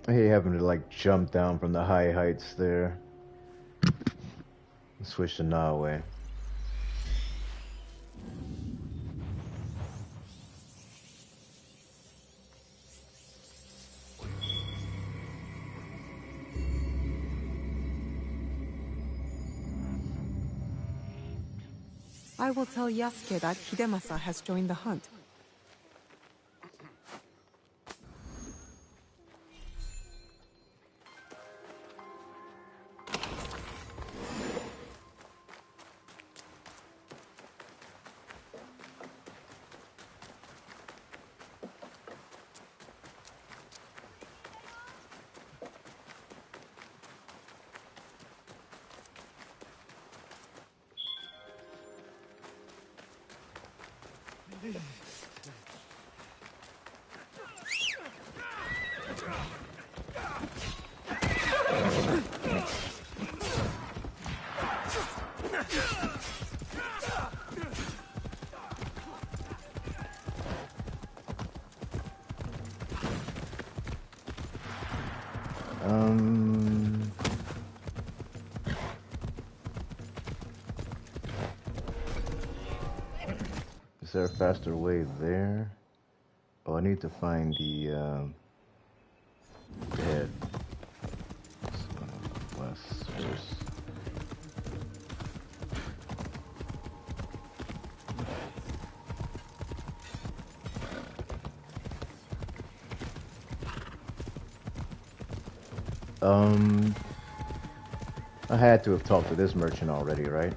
I hate having to like jump down from the high heights there. Switch to Norway. I will tell Yasuke that Hidemasa has joined the hunt. Is there a faster way there? Oh, I need to find the head. West first. I had to have talked to this merchant already, right?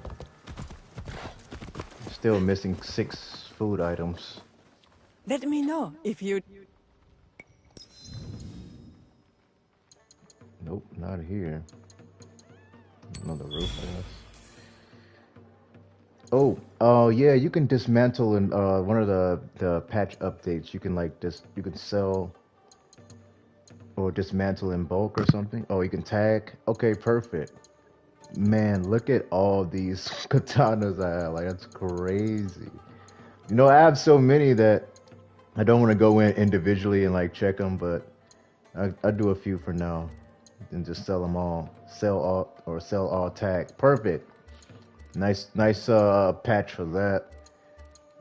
Still missing 6 food items. Let me know if you... Nope, not here. Another roof, I guess. Oh, yeah, you can dismantle in one of the patch updates. You can like you can sell or dismantle in bulk or something. Oh, you can tag. Okay, perfect. Man, look at all these katanas I have. Like, that's crazy. You know, I have so many that I don't want to go in individually and like check them, but I do a few for now and just sell them all. Sell all tag. Perfect. Nice patch for that.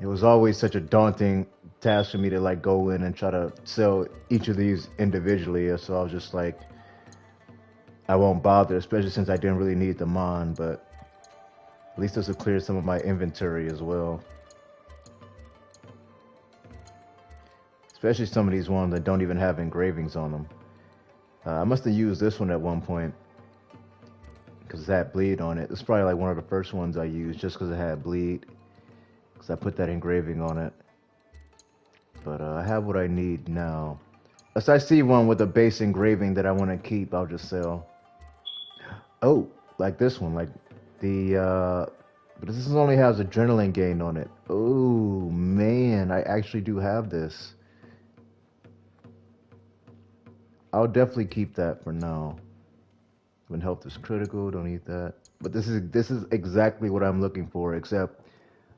It was always such a daunting task for me to like go in and try to sell each of these individually. So I was just like, I won't bother, especially since I didn't really need the mon, but at least this will clear some of my inventory as well. Especially some of these ones that don't even have engravings on them. I must have used this one at one point because it had bleed on it. It's probably like one of the first ones I used just because it had bleed. Because I put that engraving on it. But I have what I need now. As I see one with a base engraving that I want to keep, I'll just sell. Oh, like this one, like the, but this only has adrenaline gain on it. Oh, man, I actually do have this. I'll definitely keep that for now. When health is critical, don't eat that. But this is exactly what I'm looking for, except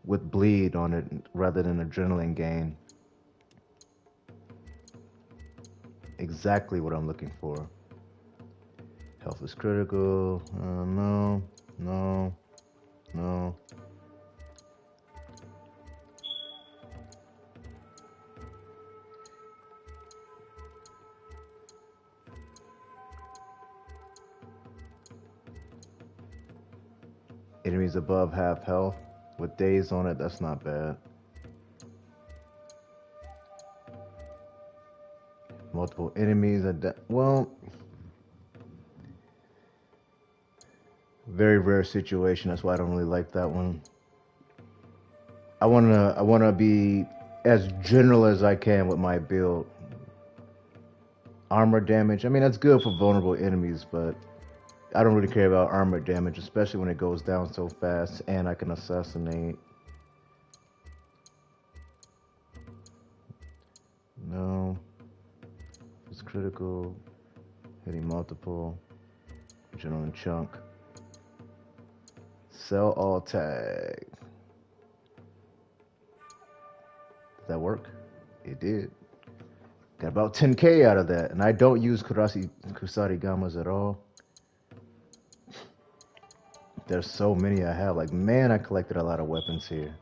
with bleed on it rather than adrenaline gain. Exactly what I'm looking for. Health is critical. No. Enemies above half health with days on it, that's not bad. Multiple enemies well, very rare situation, that's why I don't really like that one. I wanna be as general as I can with my build. Armor damage, I mean that's good for vulnerable enemies, but I don't really care about armor damage, especially when it goes down so fast and I can assassinate. No. It's critical. Hitting multiple. General chunk. Sell all tag. that work? It did. Got about 10k out of that, and I don't use Kusarigamas at all. There's so many I have. Like, man, I collected a lot of weapons here.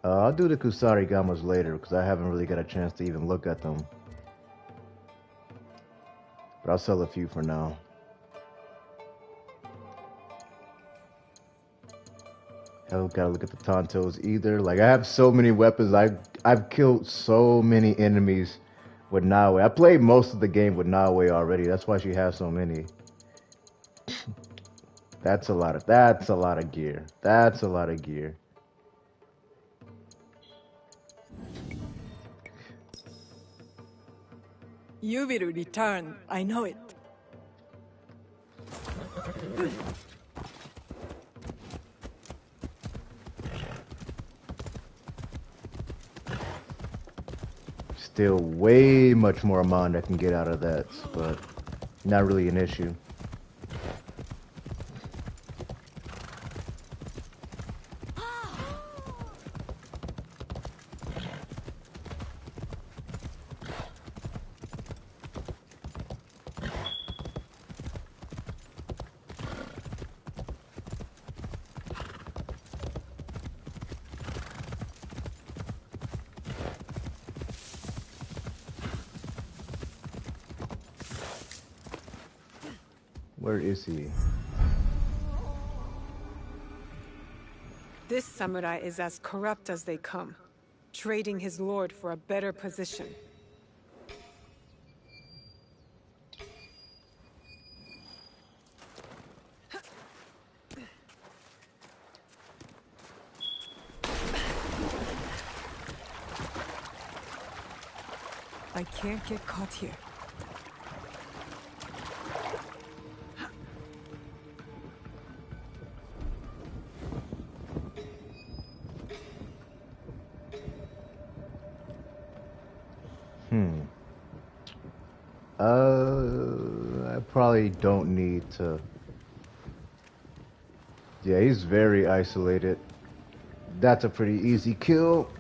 I'll do the Kusarigamas later because I haven't really got a chance to even look at them. But I'll sell a few for now. Haven't got to look at the Tontos either. Like, I have so many weapons. I've killed so many enemies with Nawe. I played most of the game with Nawe already. That's why she has so many. That's a lot of gear. That's a lot of gear. You will return. I know it. Still way much more amount I can get out of that, but not really an issue. Where is he? This samurai is as corrupt as they come, trading his lord for a better position. I can't get caught here. I probably don't need to. Yeah, he's very isolated. That's a pretty easy kill.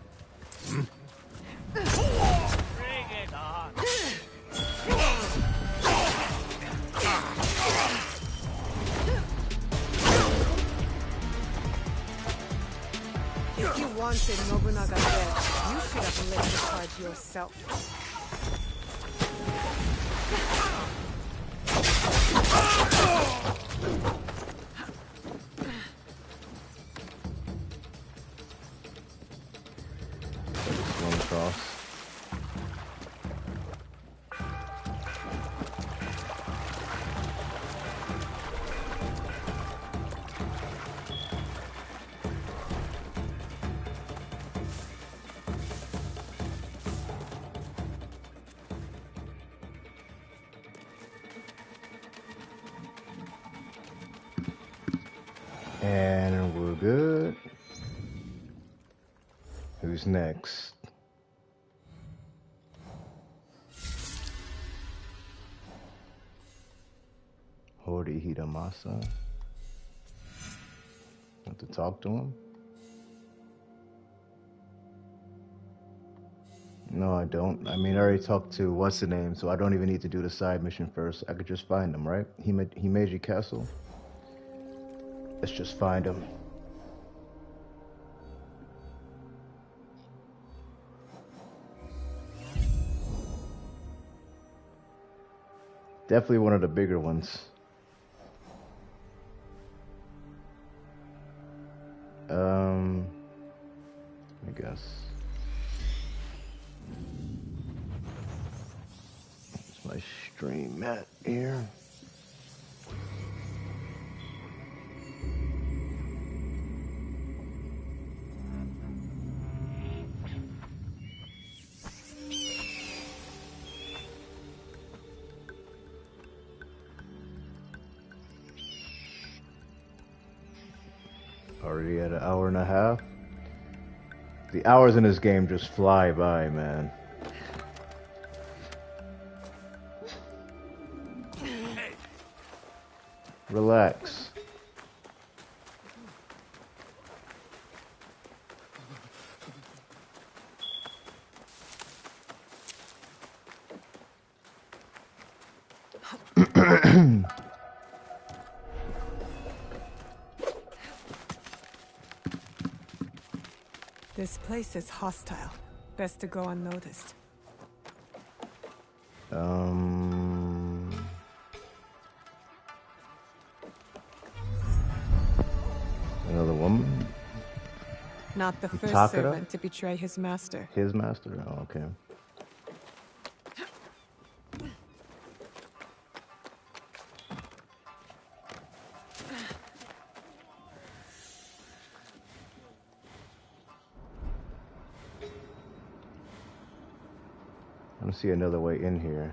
If you wanted Nobunaga dead, you should have led the charge yourself. One across. And we're good. Who's next? Hori Hiramasa. Have to talk to him? No, I don't. I mean, I already talked to what's the name, so I don't even need to do the side mission first. I could just find him, right? Himeji Castle. Let's just find him. Definitely one of the bigger ones. I guess. It's my stream mat here. Already at an hour and a half. The hours in this game just fly by, man. Relax. This place is hostile. Best to go unnoticed. Another woman? Not the first Takara? servant to betray his master. His master? Oh, okay. I don't see another way in here.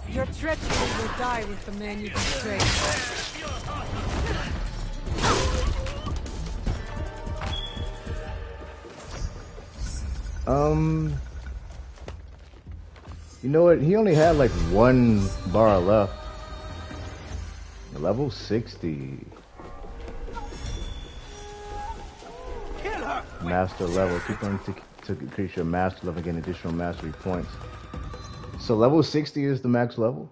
Your treachery will die with the man you betrayed. You know what? He only had like one bar left. Level 60. Master level. Keep on to increase your master level, gain additional mastery points. So level 60 is the max level?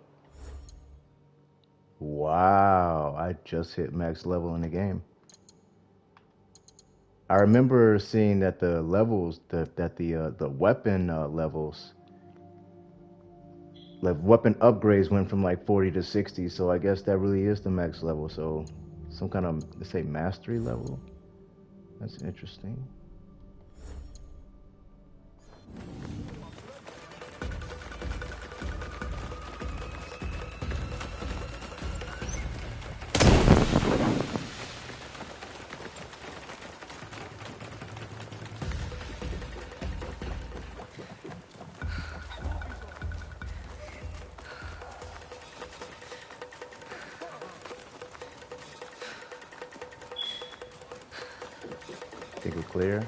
Wow, I just hit max level in the game. I remember seeing that the levels, the weapon levels, like weapon upgrades went from like 40 to 60, so I guess that really is the max level. So some kind of, let's say, mastery level. That's interesting. Think we're clear.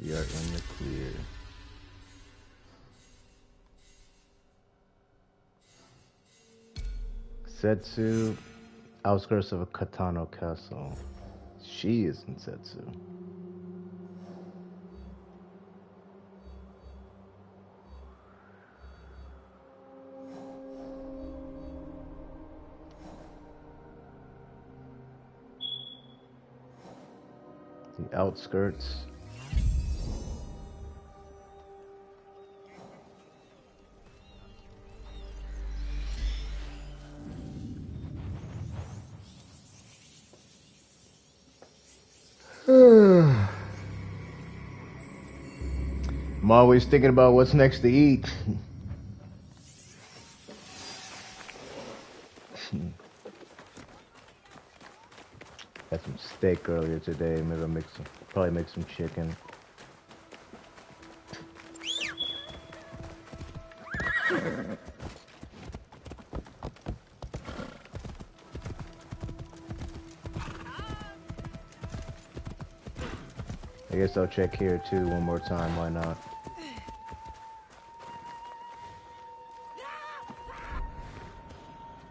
We are in the clear. Setsu, outskirts of a Katano castle. She is in Setsu. The outskirts. I'm always thinking about what's next to eat. Had some steak earlier today. Maybe I'll probably make some chicken. I guess I'll check here too one more time. Why not?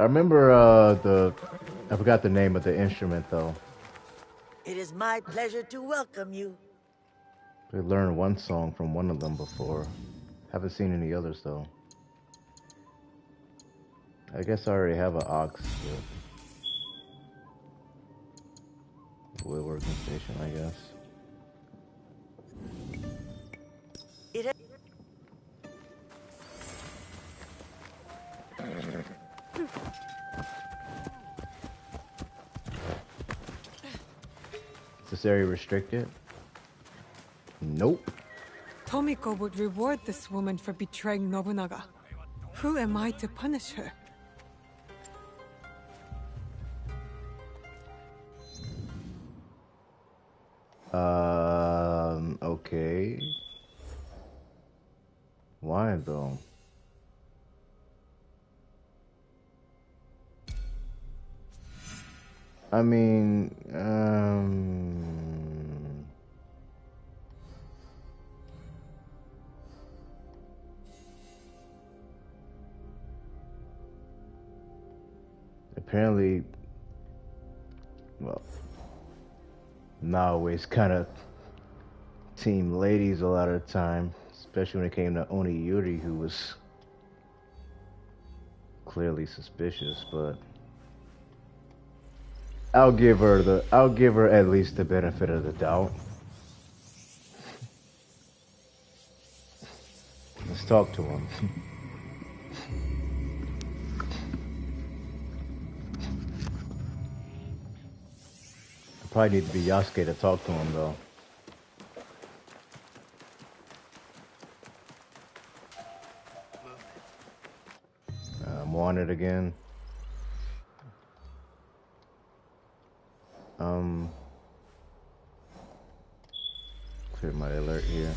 I remember I forgot the name of the instrument though. It is my pleasure to welcome you. We learned one song from one of them before. Haven't seen any others though. I guess I already have an ox. Woodworking station, I guess. Is this area restricted? Nope. Tomiko would reward this woman for betraying Nobunaga. Who am I to punish her? Okay. Why though? I mean, apparently, well, not always kind of team ladies a lot of the time, especially when it came to Oniyuri, who was clearly suspicious, but I'll give her at least the benefit of the doubt. Let's talk to him. I probably need to be Yasuke to talk to him though. I'm wanted again. Clear my alert here.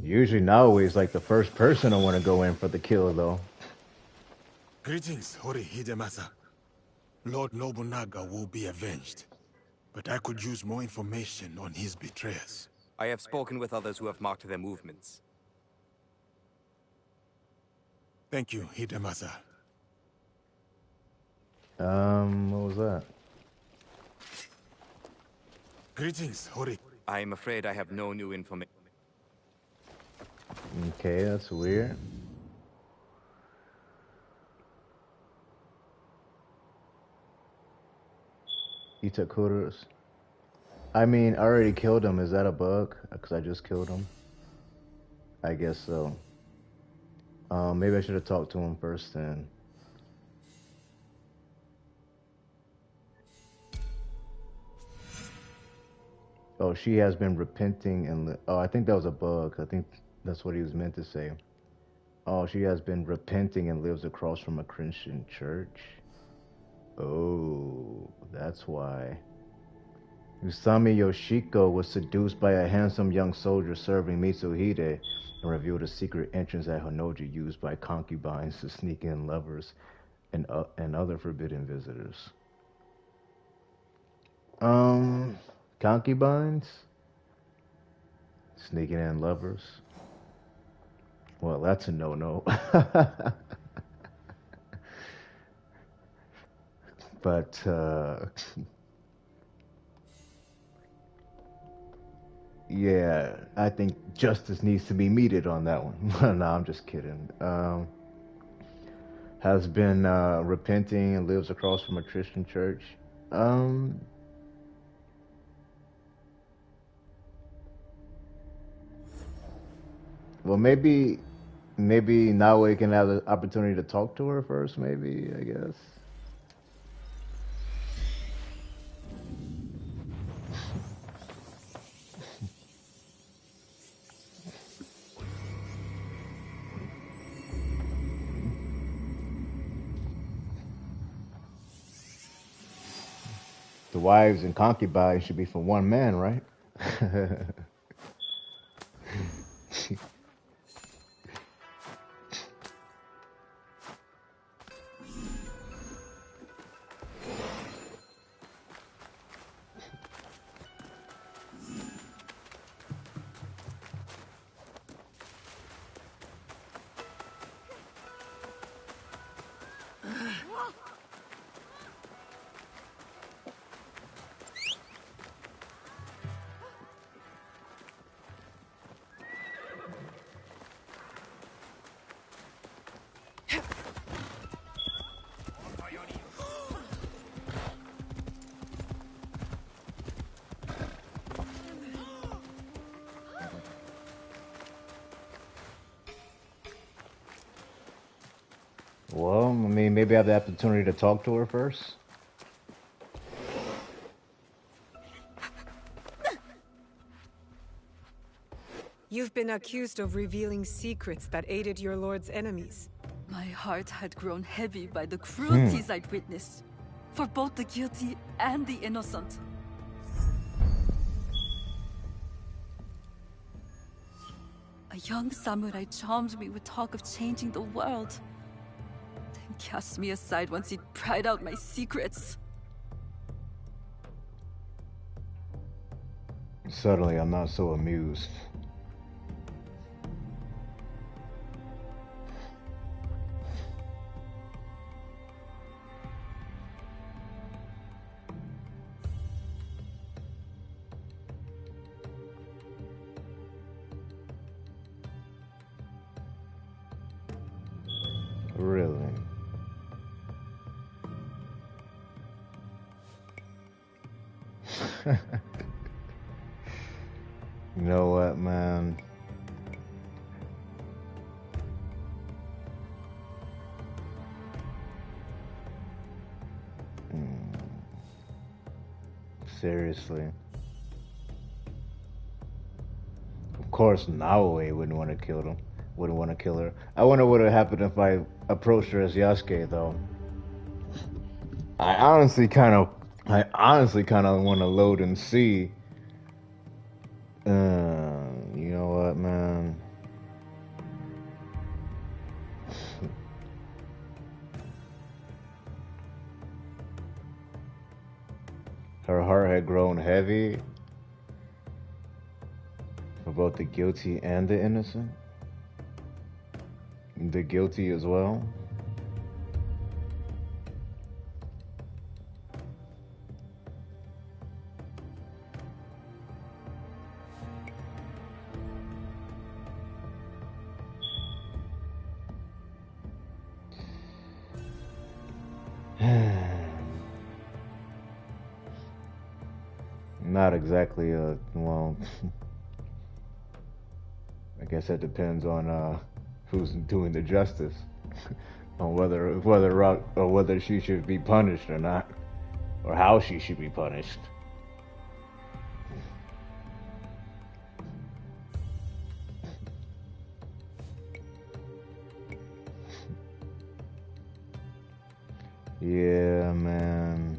Usually nowadays, like the first person I want to go in for the kill, though. Greetings, Hori Hidemasa. Lord Nobunaga will be avenged, but I could use more information on his betrayers. I have spoken with others who have marked their movements. Thank you, Hidemasa. What was that? Greetings, Hori. I am afraid I have no new information. Okay, that's weird. Itakuru's. I mean, I already killed him. Is that a bug? Because I just killed him. I guess so. Maybe I should have talked to him first then. Oh, she has been repenting and... Oh, I think that was a bug. I think that's what he was meant to say. Oh, she has been repenting and lives across from a Christian church. Oh, that's why. Usami Yoshiko was seduced by a handsome young soldier serving Mitsuhide and revealed a secret entrance at Honoji used by concubines to sneak in lovers and other forbidden visitors. Concubines? Sneaking in lovers? Well, that's a no-no. But, yeah, I think justice needs to be meted on that one. No, I'm just kidding. Has been repenting and lives across from a Christian church. Well, maybe now we can have the opportunity to talk to her first, maybe, I guess. The wives and concubines should be for one man, right? Well, I mean, maybe I have the opportunity to talk to her first. You've been accused of revealing secrets that aided your lord's enemies. My heart had grown heavy by the cruelties I'd witnessed, for both the guilty and the innocent. A young samurai charmed me with talk of changing the world, then cast me aside once he'd pried out my secrets. Suddenly, I'm not so amused. Really? You know what, man? Seriously. Of course, Naoe wouldn't want to kill him. Wouldn't want to kill her. I wonder what would happen if I approached her as Yasuke, though. I honestly kind of want to load and see. You know what, man? Her heart had grown heavy for both the guilty and the innocent. The guilty as well. Not exactly well, I guess that depends on who's doing the justice on whether she should be punished or not, or how she should be punished. Yeah, man.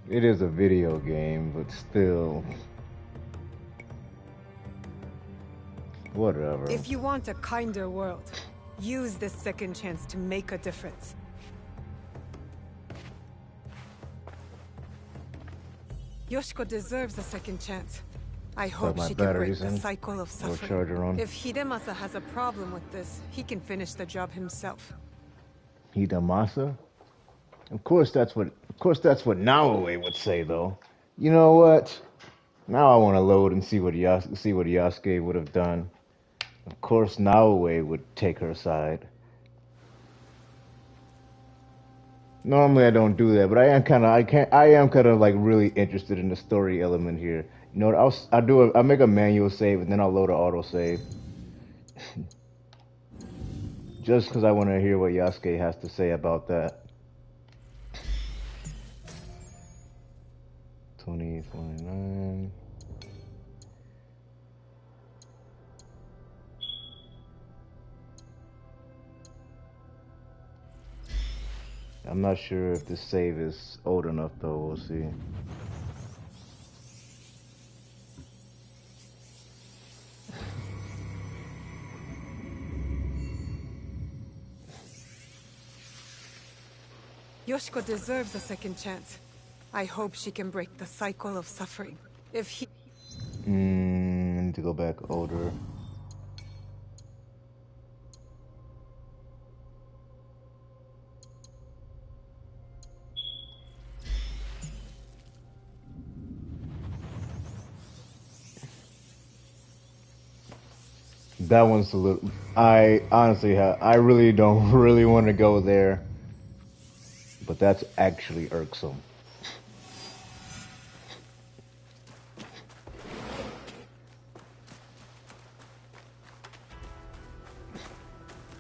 It is a video game, but still. Whatever. If you want a kinder world, use this second chance to make a difference. Yoshiko deserves a second chance. I hope she can break the cycle of suffering. If Hidemasa has a problem with this, he can finish the job himself. Hidemasa? Of course that's what Naoe would say, though. You know what? Now I want to load and see what Yasuke would have done. Of course Naoe would take her side. Normally I don't do that, but I am kind of like really interested in the story element here. You know what? I'll make a manual save and then I'll load an auto save. Just because I want to hear what Yasuke has to say about that. 2049. I'm not sure if this save is old enough though, we'll see. Yoshiko deserves a second chance. I hope she can break the cycle of suffering. If he... I need to go back older. That one's a little... I honestly I really don't want to go there. But that's actually irksome.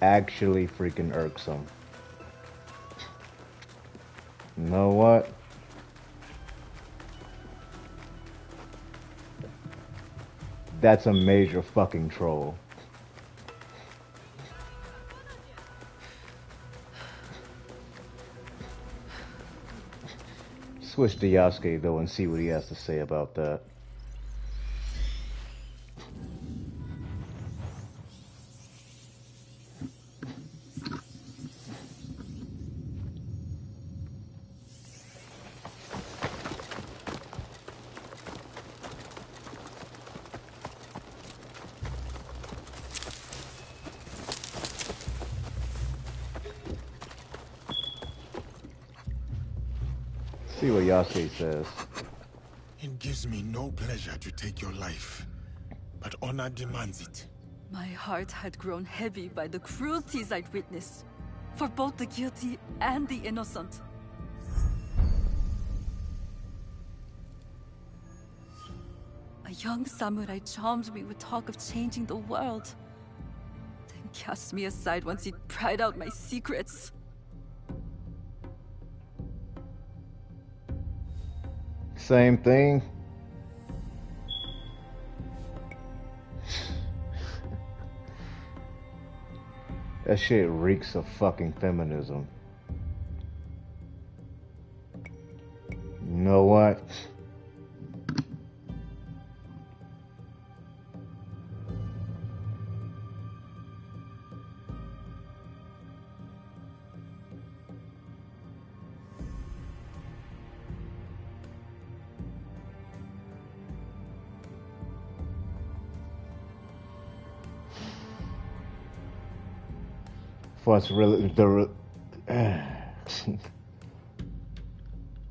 Actually freaking irksome. You know what? that's a major fucking troll. Switch to Yasuke though and see what he has to say about that. See what Yasuke says. It gives me no pleasure to take your life, but honor demands it. My heart had grown heavy by the cruelties I'd witnessed, for both the guilty and the innocent. A young samurai charmed me with talk of changing the world, then cast me aside once he'd pried out my secrets. Same thing. That shit reeks of fucking feminism. You know what? What's really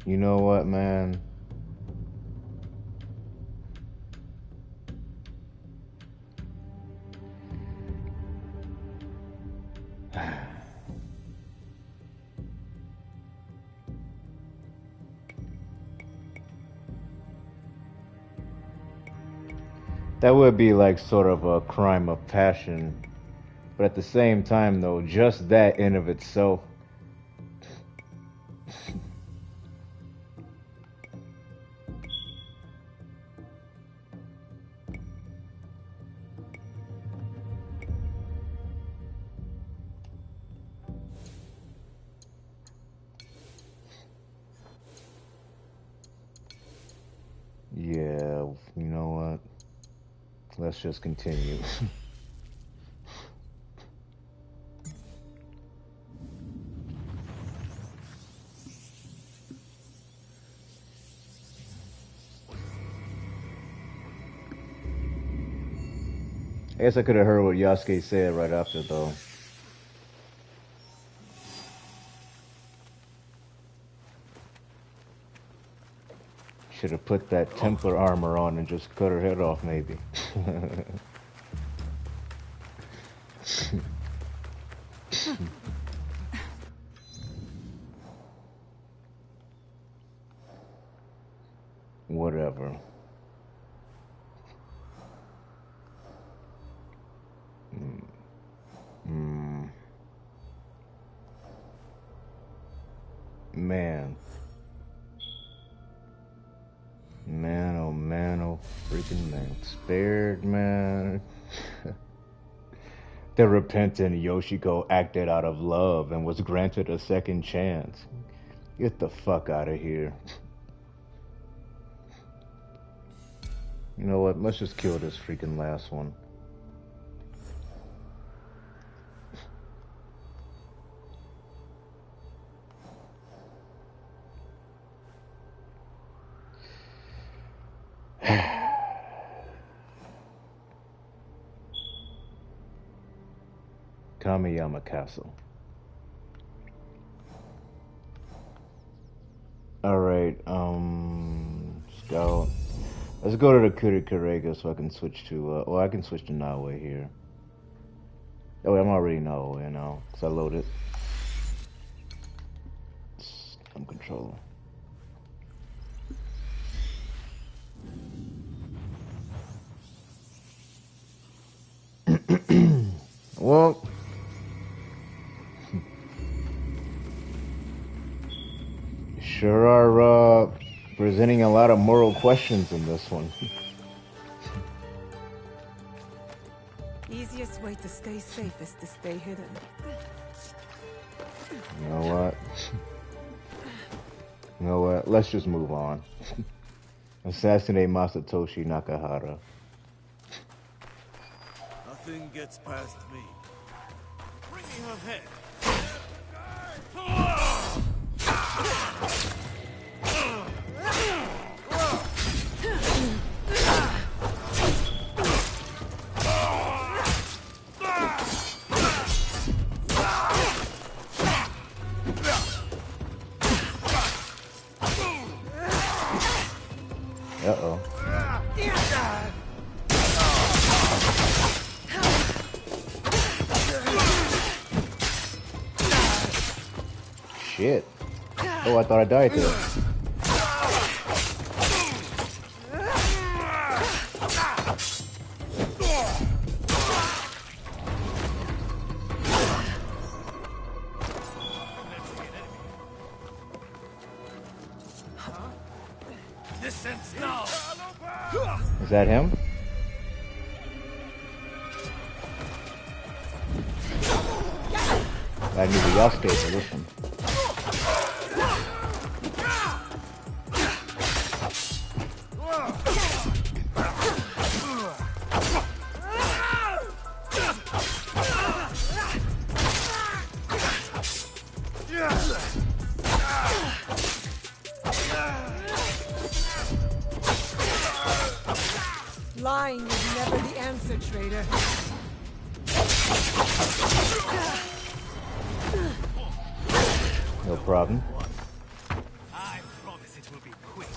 you know what, man? That would be like sort of a crime of passion. But at the same time, though, just that in of itself. Yeah, you know what? Let's just continue. I guess I could have heard what Yasuke said right after, though. Should have put that Templar armor on and just cut her head off, maybe. Whatever. Man. Man, oh freaking man. Spared, man. The repentant Yoshiko acted out of love and was granted a second chance. Get the fuck out of here. You know what? Let's just kill this freaking last one. Kamiyama Castle. Alright, Scout. Let's go to the Kurikirega so I can switch to, I can switch to Naoe here. Oh, wait, I'm already Naoe now, because I loaded. I'm controller. Well, sure are presenting a lot of moral questions in this one. easiest way to stay safe is to stay hidden. You know what? You know what? Let's just move on. Assassinate Masatoshi Nakahara. Nothing gets past me. Bring me her head. Uh-oh. Shit. Oh, I thought I died there. Distance now. Is that him? I need the Yasuke for this one. Lying is never the answer, traitor. No problem. I promise it will be quick.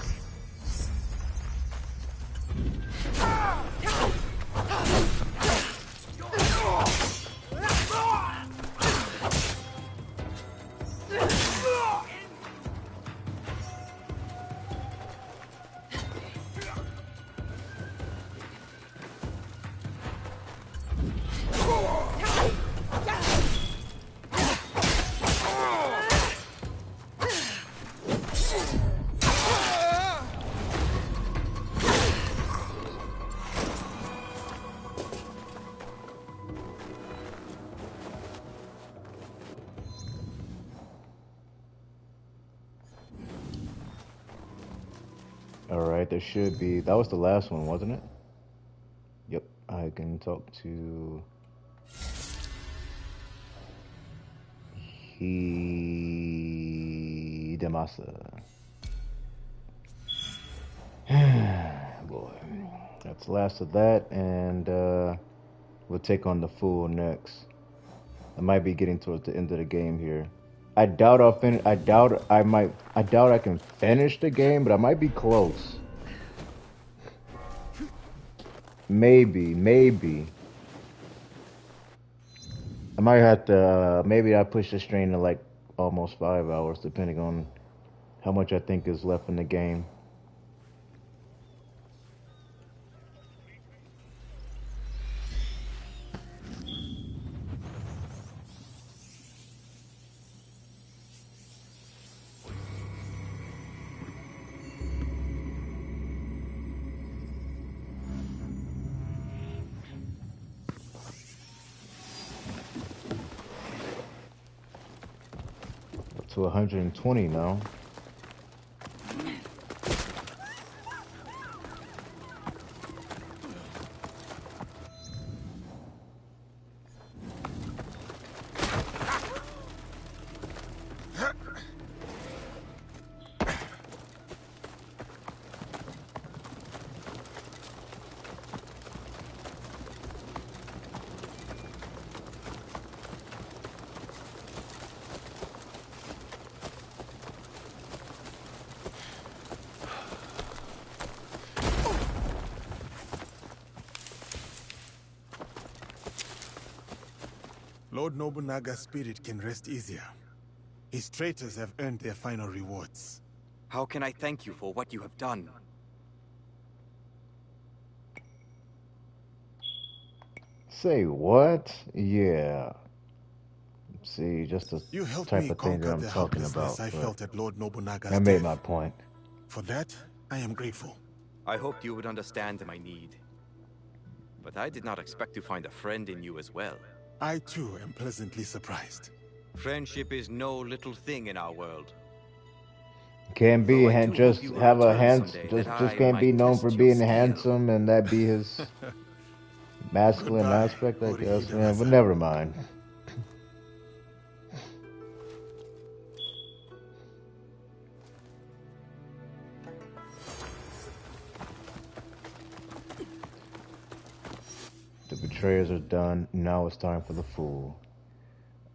Alright, there should be... That was the last one, wasn't it? Yep, I can talk to... Hidemasa. Boy. That's the last of that, and we'll take on the Fool next. I might be getting towards the end of the game here. I doubt I'll finish. I doubt I can finish the game, but I might be close. Maybe. I might have to. Maybe I push the strain to like almost 5 hours, depending on how much I think is left in the game. To 120 now. Lord Nobunaga's spirit can rest easier. His traitors have earned their final rewards. How can I thank you for what you have done? Say what? Yeah. See, just the You helped type me of thing that conquer I'm the talking helplessness about. I felt at Lord Nobunaga's I made death. my point. For that, I am grateful. I hoped you would understand my need. but I did not expect to find a friend in you as well. I too am pleasantly surprised. Friendship is no little thing in our world. Can't be Though I do just hope you will have a return someday, just that just I can't be might known test for your being skill. handsome and that be his masculine Goodbye, aspect, I guess. Orihide Yeah, but Rasa. never mind. The betrayers are done. Now it's time for the fool.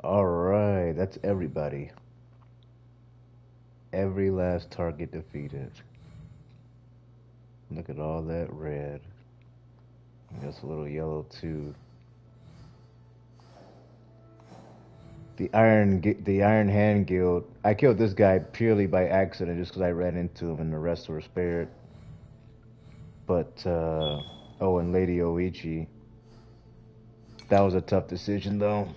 Alright, that's everybody. Every last target defeated. Look at all that red. That's a little yellow too. The Iron Hand Guild. I killed this guy purely by accident just because I ran into him and the rest were spared. But, oh, and Lady Oichi. That was a tough decision though.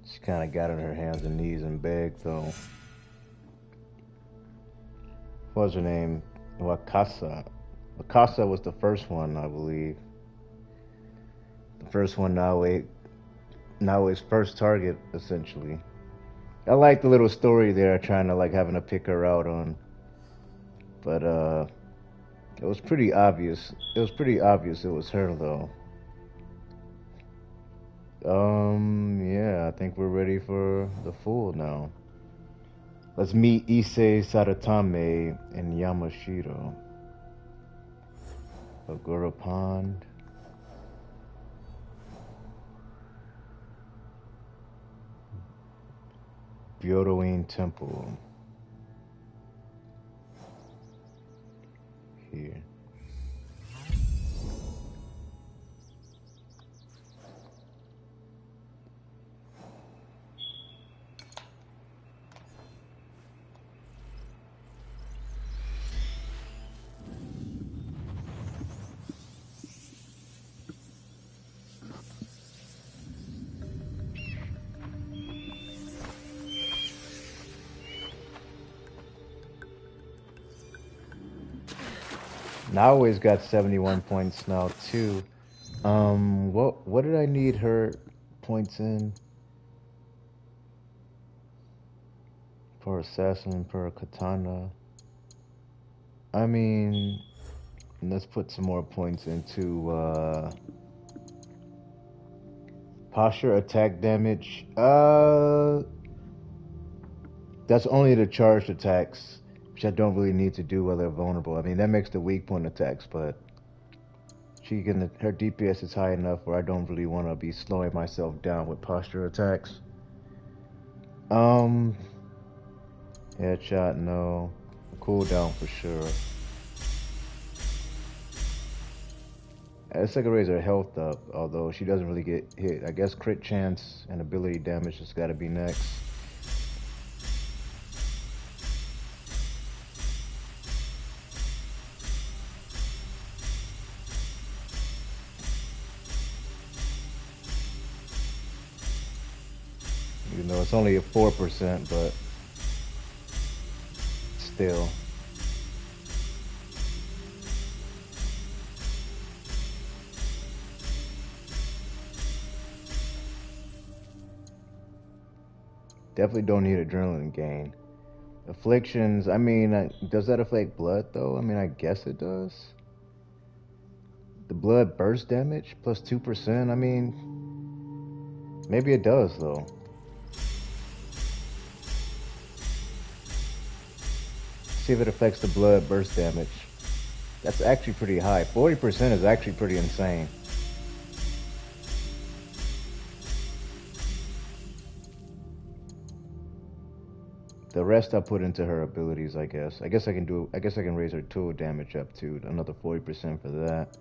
She kind of got on her hands and knees and begged though. What was her name? Wakasa. Wakasa was the first one, I believe. The first one now his first target, essentially. I like the little story there, trying to like having to pick her out on. But it was pretty obvious. It was pretty obvious it was her though. Yeah, I think we're ready for the fool now. Let's meet Issei Saratame and Yamashiro. Ogura Pond. Byodoin Temple. Here. Naoi's got 71 points now too. What did I need her points in? Per assassin, per katana. I mean, let's put some more points into posture, attack damage. That's only the charged attacks, which I don't really need to do while they're vulnerable. I mean, that makes the weak point attacks, but her DPS is high enough where I don't really want to be slowing myself down with posture attacks. Headshot, no. Cooldown for sure. Let's take a raise her health up, although she doesn't really get hit. I guess crit chance and ability damage has got to be next. Even though it's only a 4%, but still. Definitely don't need adrenaline gain. Afflictions, I mean, does that affect blood though? I mean, I guess it does. The blood burst damage plus 2%, I mean, maybe it does though. See if it affects the blood burst damage. That's actually pretty high. 40% is actually pretty insane. The rest I put into her abilities, I guess. I guess I can raise her tool damage up to another 40% for that.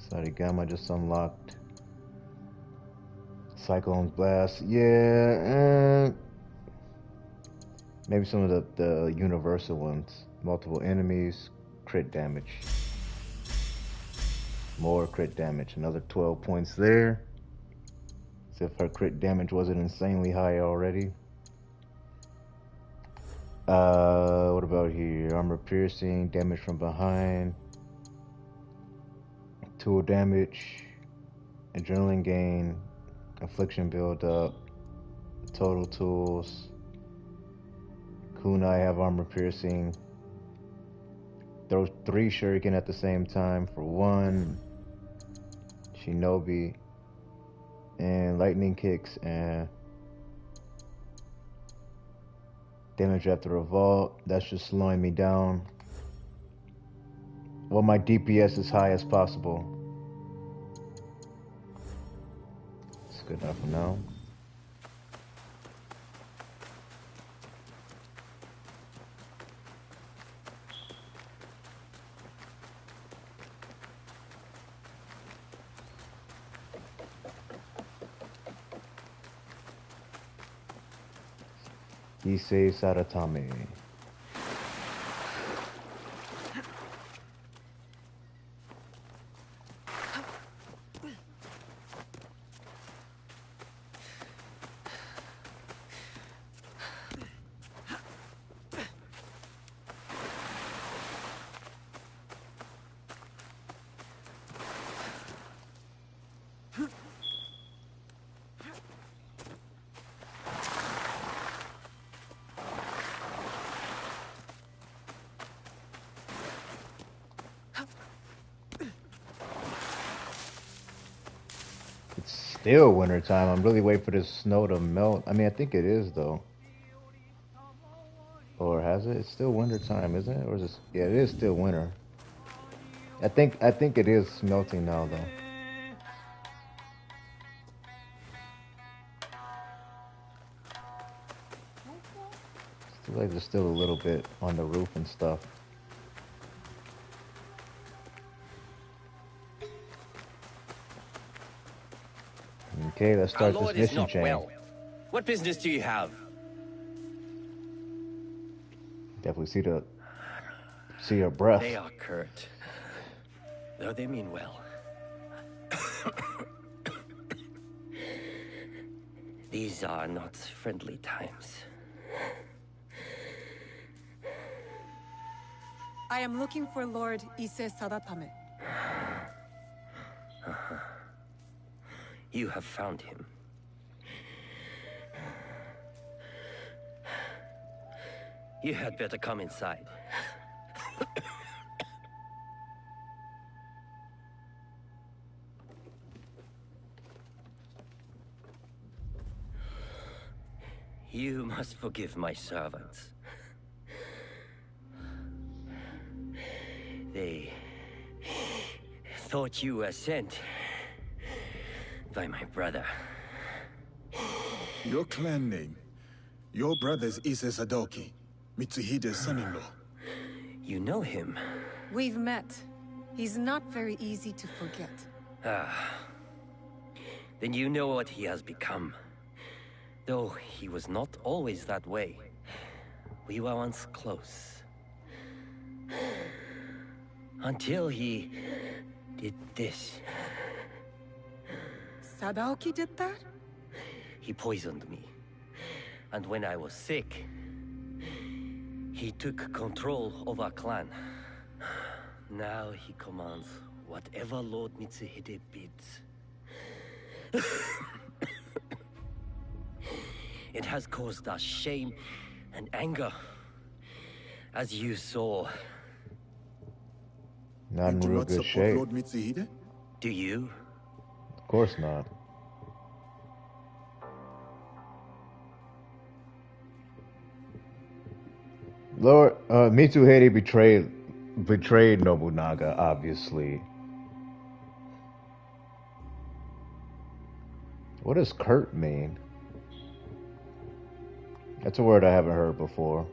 Sarigama just unlocked. Cyclone's Blast. Yeah, maybe some of the universal ones. Multiple enemies, crit damage. More crit damage. Another 12 points there. if her crit damage wasn't insanely high already. What about here? Armor piercing, damage from behind, tool damage, adrenaline gain, affliction build up, total tools. Kunai have armor piercing. Throw 3 shuriken at the same time for 1. Shinobi. And lightning kicks and damage after revolt. That's just slowing me down. Well, my DPS as high as possible. It's good enough for now. Issei Saratame. Still winter time. I'm really waiting for this snow to melt. I mean, I think it is though. Or has it? It's still winter time, isn't it? Or is it? Yeah, it is still winter. I think it is melting now though. Still like there's still a little bit on the roof and stuff. Okay, let's start this mission chain. Well. What business do you have? Definitely see her breath. They are curt, though they mean well. These are not friendly times. I am looking for Lord Issei Sadatame. You have found him. You had better come inside. You must forgive my servants. They thought you were sent by my brother. Your clan name. Your brother's Issei Sadoki, Mitsuhide's son-in-law. You know him? We've met. He's not very easy to forget. Ah. Then you know what he has become. Though he was not always that way. We were once close. Until he did this. Sadaoki did that? He poisoned me. And when I was sick, he took control of our clan. Now he commands whatever Lord Mitsuhide bids. It has caused us shame and anger, as you saw. Not in real good shape. Lord Mitsuhide? Do you? Of course not. Lord Mitsuhide betrayed Nobunaga, obviously. What does Kurt mean? That's a word I haven't heard before.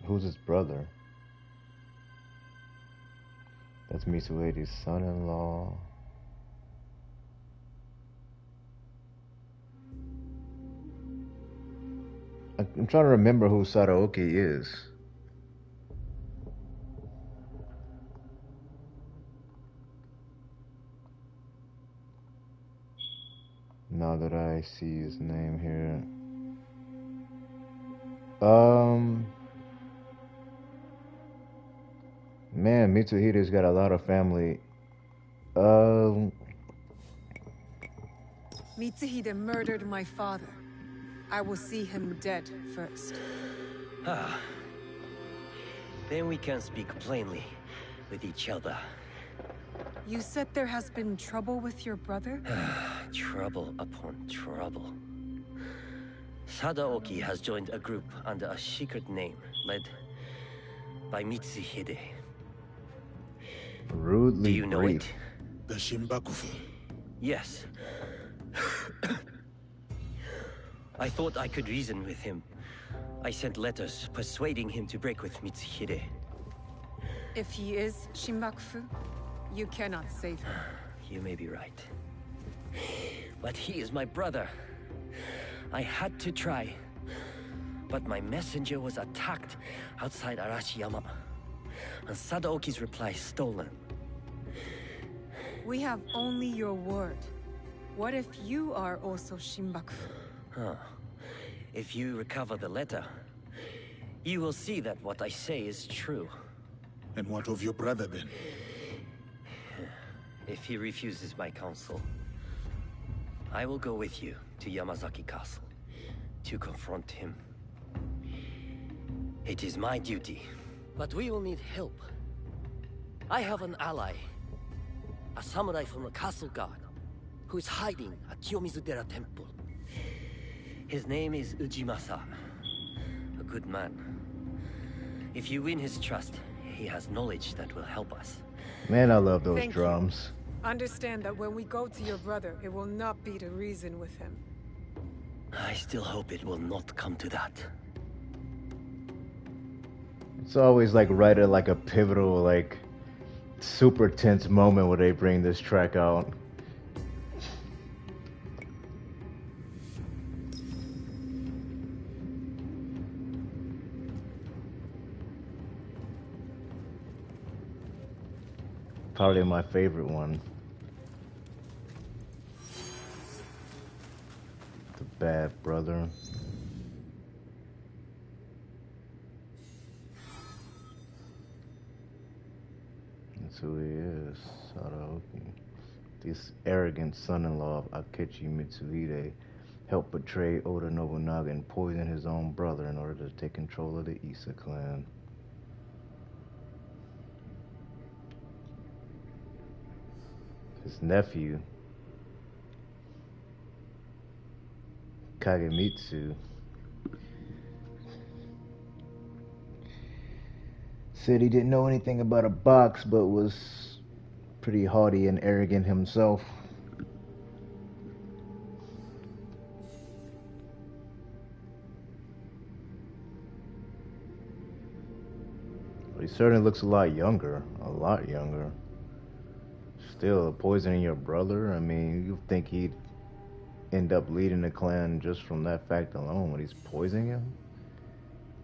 Who's his brother? That's Mitsuhide's son-in-law. I'm trying to remember who Sadaoki is. see his name here. Man, Mitsuhide's got a lot of family. Mitsuhide murdered my father. I will see him dead first. Ah. Then we can speak plainly with each other. You said there has been trouble with your brother? Trouble upon trouble. Sadaoki has joined a group under a secret name, led by Mitsuhide. Rudely Do you know brief. it? The Shimbakufu. Yes. I thought I could reason with him. I sent letters persuading him to break with Mitsuhide. If he is Shimbakufu, you cannot save him. You may be right. But he is my brother. I had to try. But my messenger was attacked outside Arashiyama. And Sadaoki's reply stolen. We have only your word. What if you are also Shimbakufu? Huh. If you recover the letter, you will see that what I say is true. And what of your brother then? If he refuses my counsel, I will go with you to Yamazaki Castle to confront him. It is my duty, but we will need help. I have an ally, a samurai from the castle guard, who is hiding at Kiyomizu-dera Temple. His name is Ujimasa, a good man. If you win his trust, he has knowledge that will help us. Man, I love those Thank you. drums. Understand that when we go to your brother, it will not be to reason with him. I still hope it will not come to that. It's always like right at like a pivotal, like super tense moment where they bring this track out. Probably my favorite one. The bad brother. That's who he is, Sadaoki. This arrogant son-in-law of Akechi Mitsuhide helped betray Oda Nobunaga and poison his own brother in order to take control of the Issa clan. His nephew, Kagemitsu, said he didn't know anything about a box, but was pretty haughty and arrogant himself. But he certainly looks a lot younger, Still, poisoning your brother? I mean, you think he'd end up leading the clan just from that fact alone when he's poisoning him?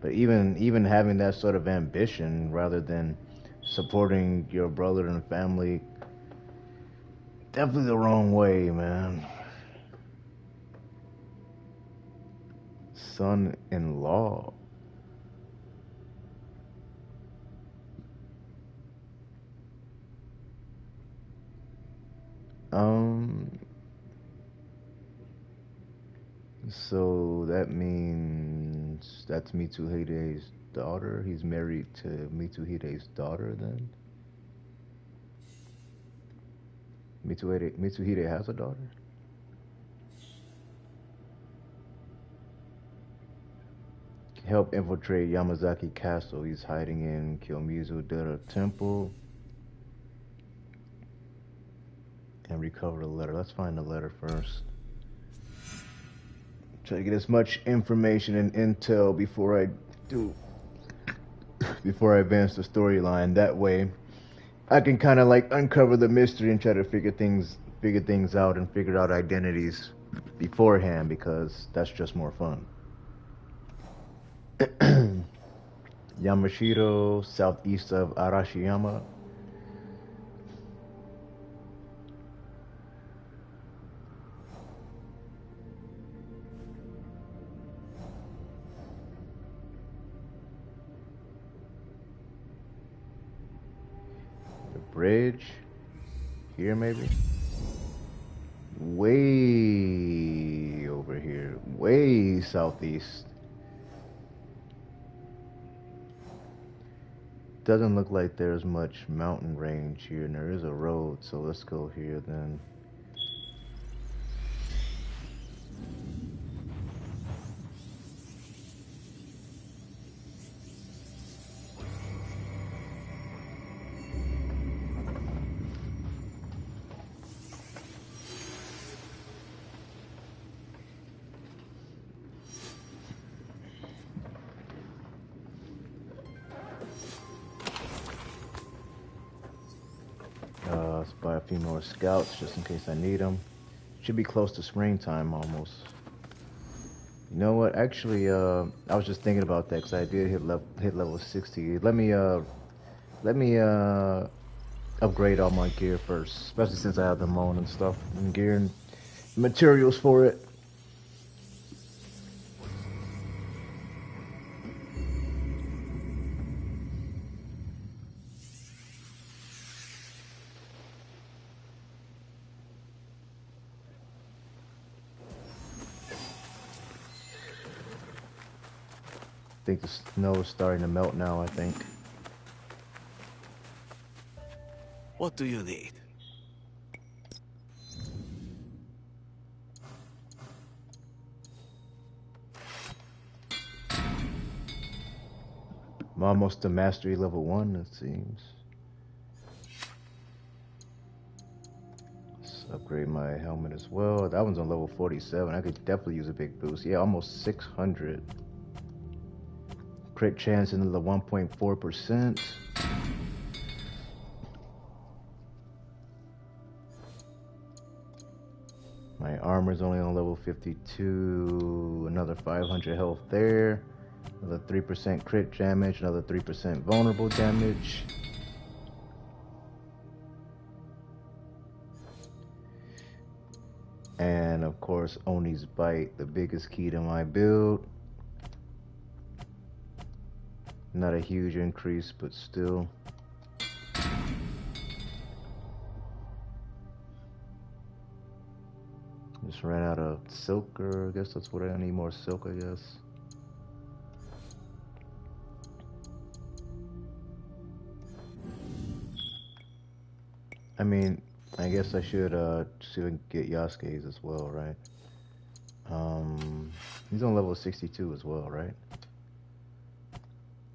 But even having that sort of ambition rather than supporting your brother and family, definitely the wrong way, man. Son-in-law. So that means that's Mitsuhide's daughter? He's married to Mitsuhide's daughter then? Mitsuhide has a daughter? Help infiltrate Yamazaki Castle. He's hiding in Kiyomizu-dera Temple. And recover the letter. Let's find the letter first. Try to get as much information and intel before I advance the storyline. That way, I can kind of like uncover the mystery and try to figure things out and figure out identities beforehand, because that's just more fun. Yamashiro, southeast of Arashiyama. ridge. Here, maybe? Way over here. Way southeast. Doesn't look like there's much mountain range here, and there is a road, so let's go here then. Let's buy a few more scouts just in case I need them. Should be close to springtime almost. You know what? Actually, I was just thinking about that because I did hit level 60. Let me upgrade all my gear first, especially since I have the moan and stuff and gear and materials for it. I think the snow is starting to melt now, I think. What do you need? I'm almost to mastery level 1, it seems. Let's upgrade my helmet as well. That one's on level 47. I could definitely use a big boost. Yeah, almost 600. Crit chance into the 1.4%. My armor's only on level 52. Another 500 health there. Another 3% crit damage. Another 3% vulnerable damage. And of course, Oni's Bite, the biggest key to my build. Not a huge increase, but still. Just ran out of silk, or I guess that's what I need, more silk, I guess. I mean, I guess I should see if I can get Yasuke's as well, right? He's on level 62 as well, right?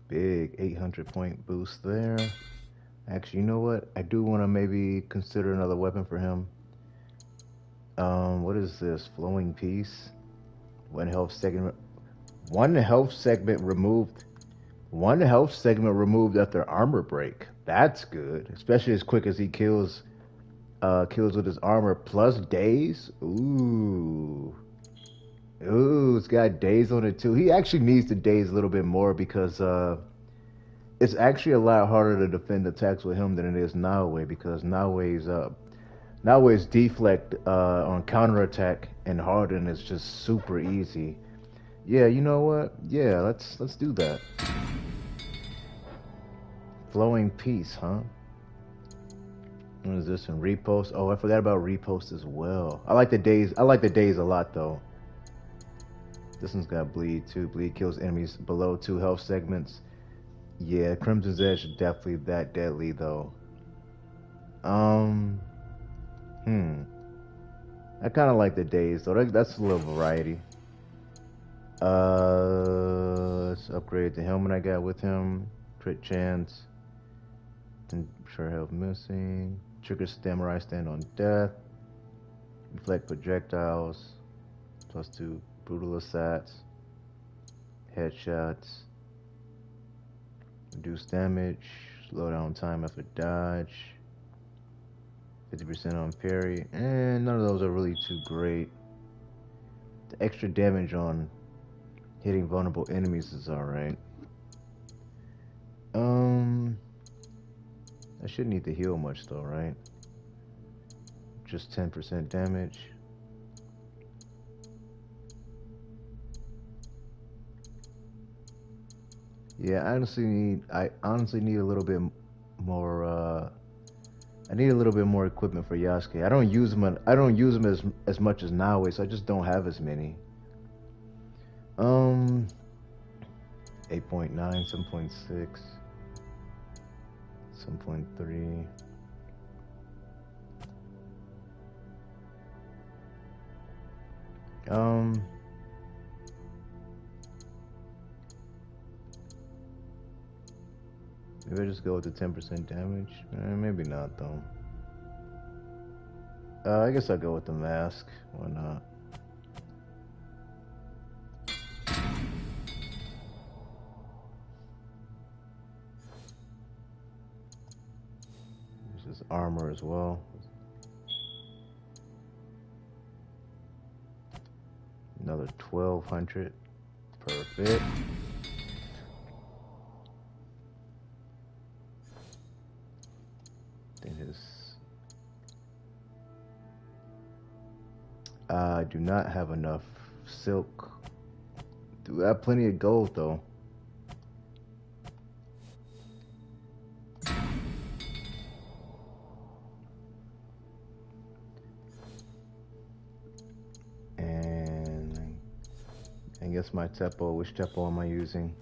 Big 800 point boost there. Actually, you know what? I do want to maybe consider another weapon for him. What is this? Flowing Peace. One health segment removed. One health segment removed after armor break. That's good, especially as quick as he kills with his armor plus daze. Ooh, it's got daze on it too. He actually needs to daze a little bit more because it's actually a lot harder to defend attacks with him than it is Naoe, because Naoe's deflect on counterattack and harden is just super easy. Yeah, you know what? Yeah, let's do that. Flowing Peace, huh? What is this? And repost? Oh, I forgot about repost as well. I like the daze a lot though. This one's got bleed too. Bleed kills enemies below 2 health segments. Yeah, Crimson's Edge is definitely that deadly though. I kind of like the daze though. That's a little variety. Let's upgrade the helmet I got with him. Crit chance. And sure health missing. Trigger Samurai Stand on death. Deflect projectiles. +2 brutal assaults. Headshots. Reduce damage. Slow down time after dodge. 50% on parry. And none of those are really too great. The extra damage on hitting vulnerable enemies is alright. I shouldn't need to heal much though, right? Just 10% damage. Yeah, I honestly need a little bit more I need a little bit more equipment for Yasuke. I don't use him. I don't use him as much as Naoe, so I just don't have as many. 8.9, 7.6, 7.3. Maybe I just go with the 10% damage. Maybe not though. I guess I'll go with the mask. Why not? This is armor as well. Another 1200. Perfect. I do not have enough silk. Do I have plenty of gold though? And I guess my Teppo, which Teppo am I using?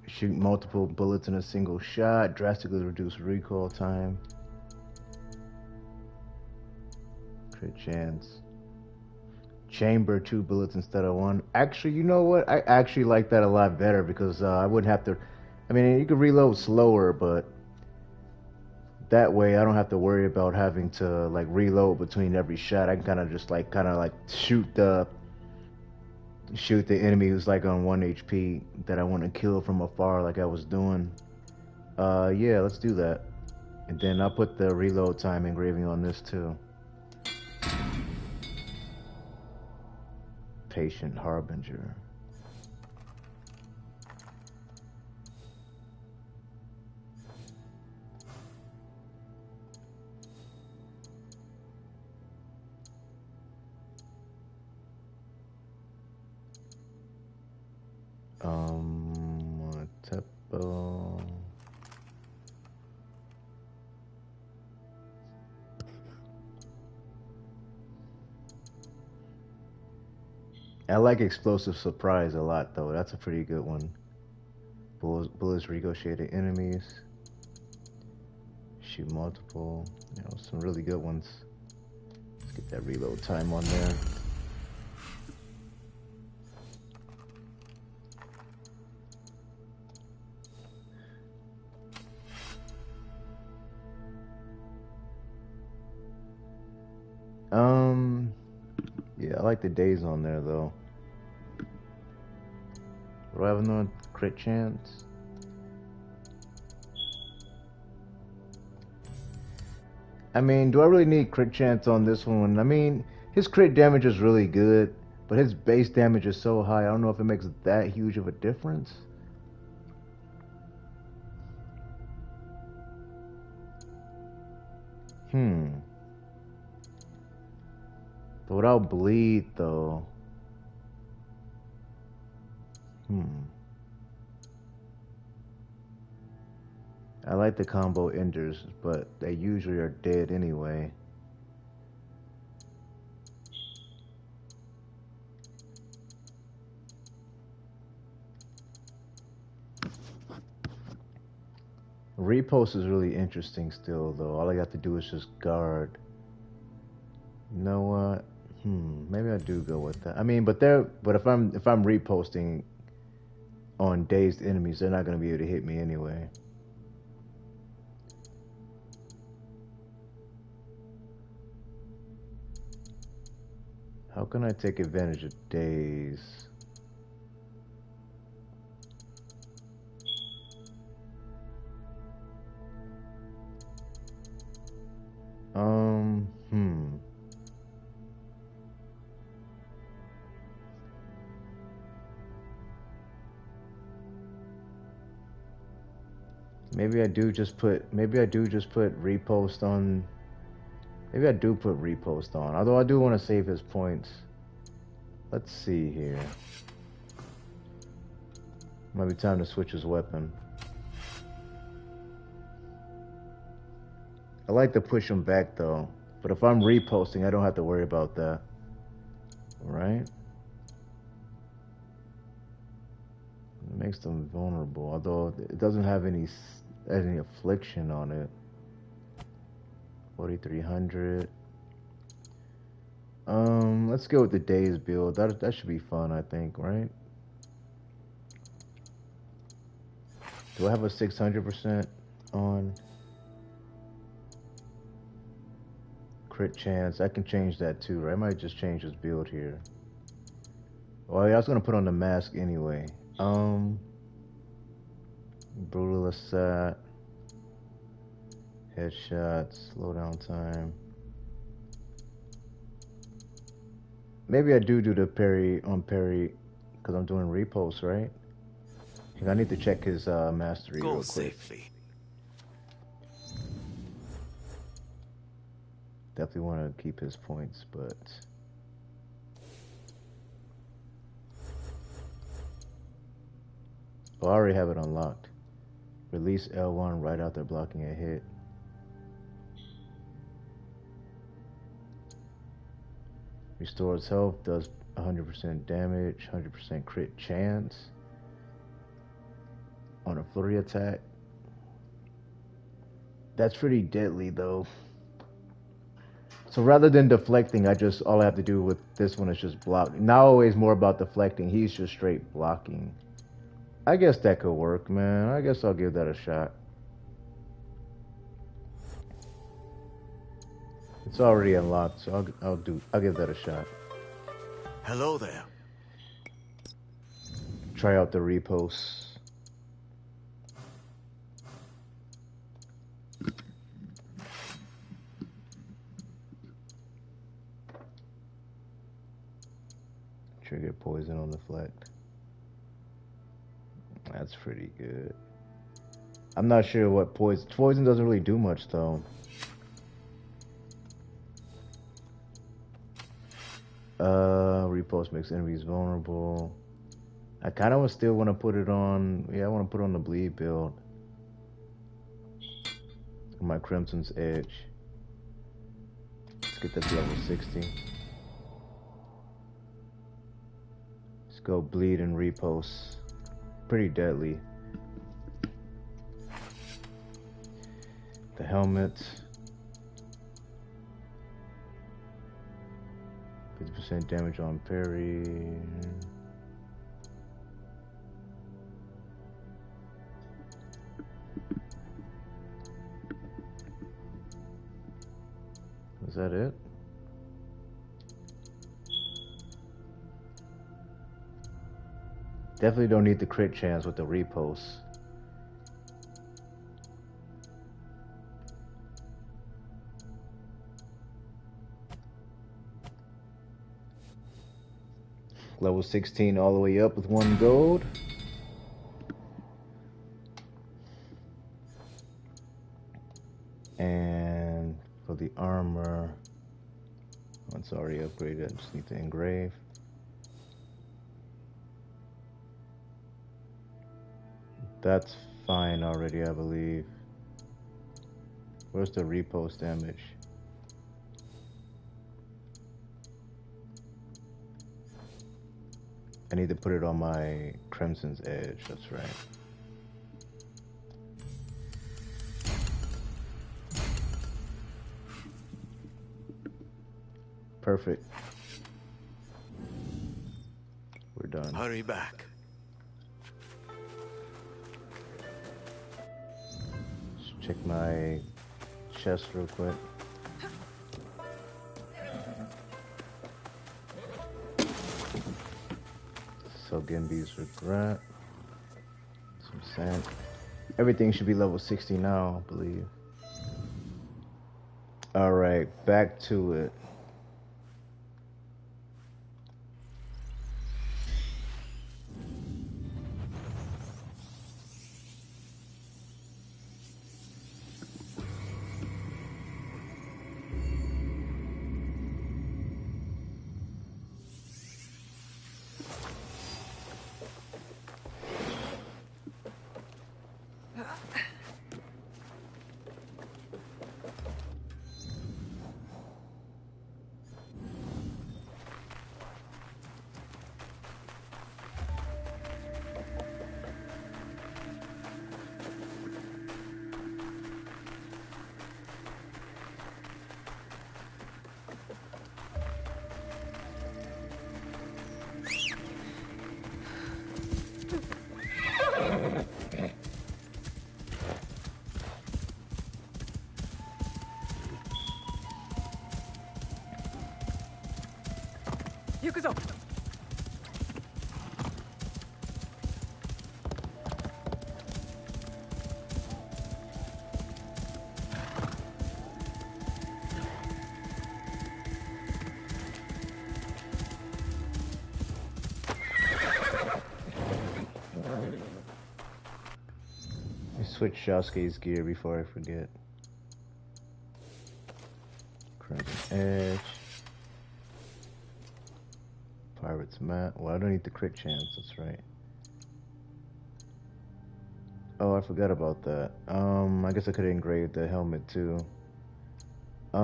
Shoot multiple bullets in a single shot, drastically reduce recoil time. Crit chance. Chamber 2 bullets instead of 1. Actually, you know what? I actually like that a lot better because I wouldn't have to. I mean, you could reload slower, but that way I don't have to worry about having to like reload between every shot. I can kind of just like shoot the enemy who's like on 1 HP that I want to kill from afar, like I was doing. Yeah, let's do that. And then I'll put the reload time engraving on this too. Patient Harbinger. Teppo. I like Explosive Surprise a lot, though. That's a pretty good one. Bullets ricochet to enemies. Shoot multiple. You know, some really good ones. Let's get that reload time on there. Yeah, I like the days on there, though. Do I have no crit chance? I mean, do I really need crit chance on this one? I mean, his crit damage is really good, but his base damage is so high, I don't know if it makes that huge of a difference. But without bleed, though. I like the combo enders, but they usually are dead anyway. Repost is really interesting still, though. All I got to do is just guard. You know what? Maybe I do go with that. I mean, but if I'm reposting on dazed enemies, they're not gonna be able to hit me anyway. How can I take advantage of daze? Maybe I do just put repost on. Maybe I do put repost on. Although I do want to save his points. Let's see here. Might be time to switch his weapon. I like to push them back though. But if I'm reposting, I don't have to worry about that. Right? It makes them vulnerable, although it doesn't have any affliction on it. 4,300. Let's go with the days build. That should be fun, I think, right? Do I have a 600% on crit chance? I can change that too, right? I might just change this build here. Well, yeah, I was gonna put on the mask anyway. Brutal assault, headshots, slowdown time. Maybe I do the parry on parry because I'm doing repost, right? I need to check his mastery real quick. Safely. Definitely want to keep his points, but oh, I already have it unlocked. Release L1 right after blocking a hit. Restores health, does 100% damage, 100% crit chance on a flurry attack. That's pretty deadly though. So rather than deflecting, all I have to do with this one is just block. Not always more about deflecting, he's just straight blocking. I guess that could work, man. I guess I'll give that a shot. It's already unlocked, so I'll give that a shot. Hello there. Try out the repost. Trigger poison on deflect. That's pretty good. I'm not sure what poison doesn't really do much though. Repost makes enemies vulnerable. I kind of still want to put it on. Yeah, I want to put on the bleed build. My Crimson's Edge. Let's get that to level 60. Let's go bleed and repost. Pretty deadly. The helmet. 50% damage on parry. Is that it? Definitely don't need the crit chance with the repost. Level 16 all the way up with 1 gold. And for the armor, it's already upgraded. I just need to engrave. That's fine already, I believe. Where's the repost damage? I need to put it on my Crimson's Edge, that's right. Perfect. We're done. Hurry back. Just check my chest real quick. So Gimbi's regret. Some sand. Everything should be level 60 now, I believe. Alright, back to it. switch Shasuke's gear before I forget. Crimson Edge. Pirate's Mat. Well, I don't need the crit chance, that's right. Oh, I forgot about that. I guess I could have engraved the helmet too. I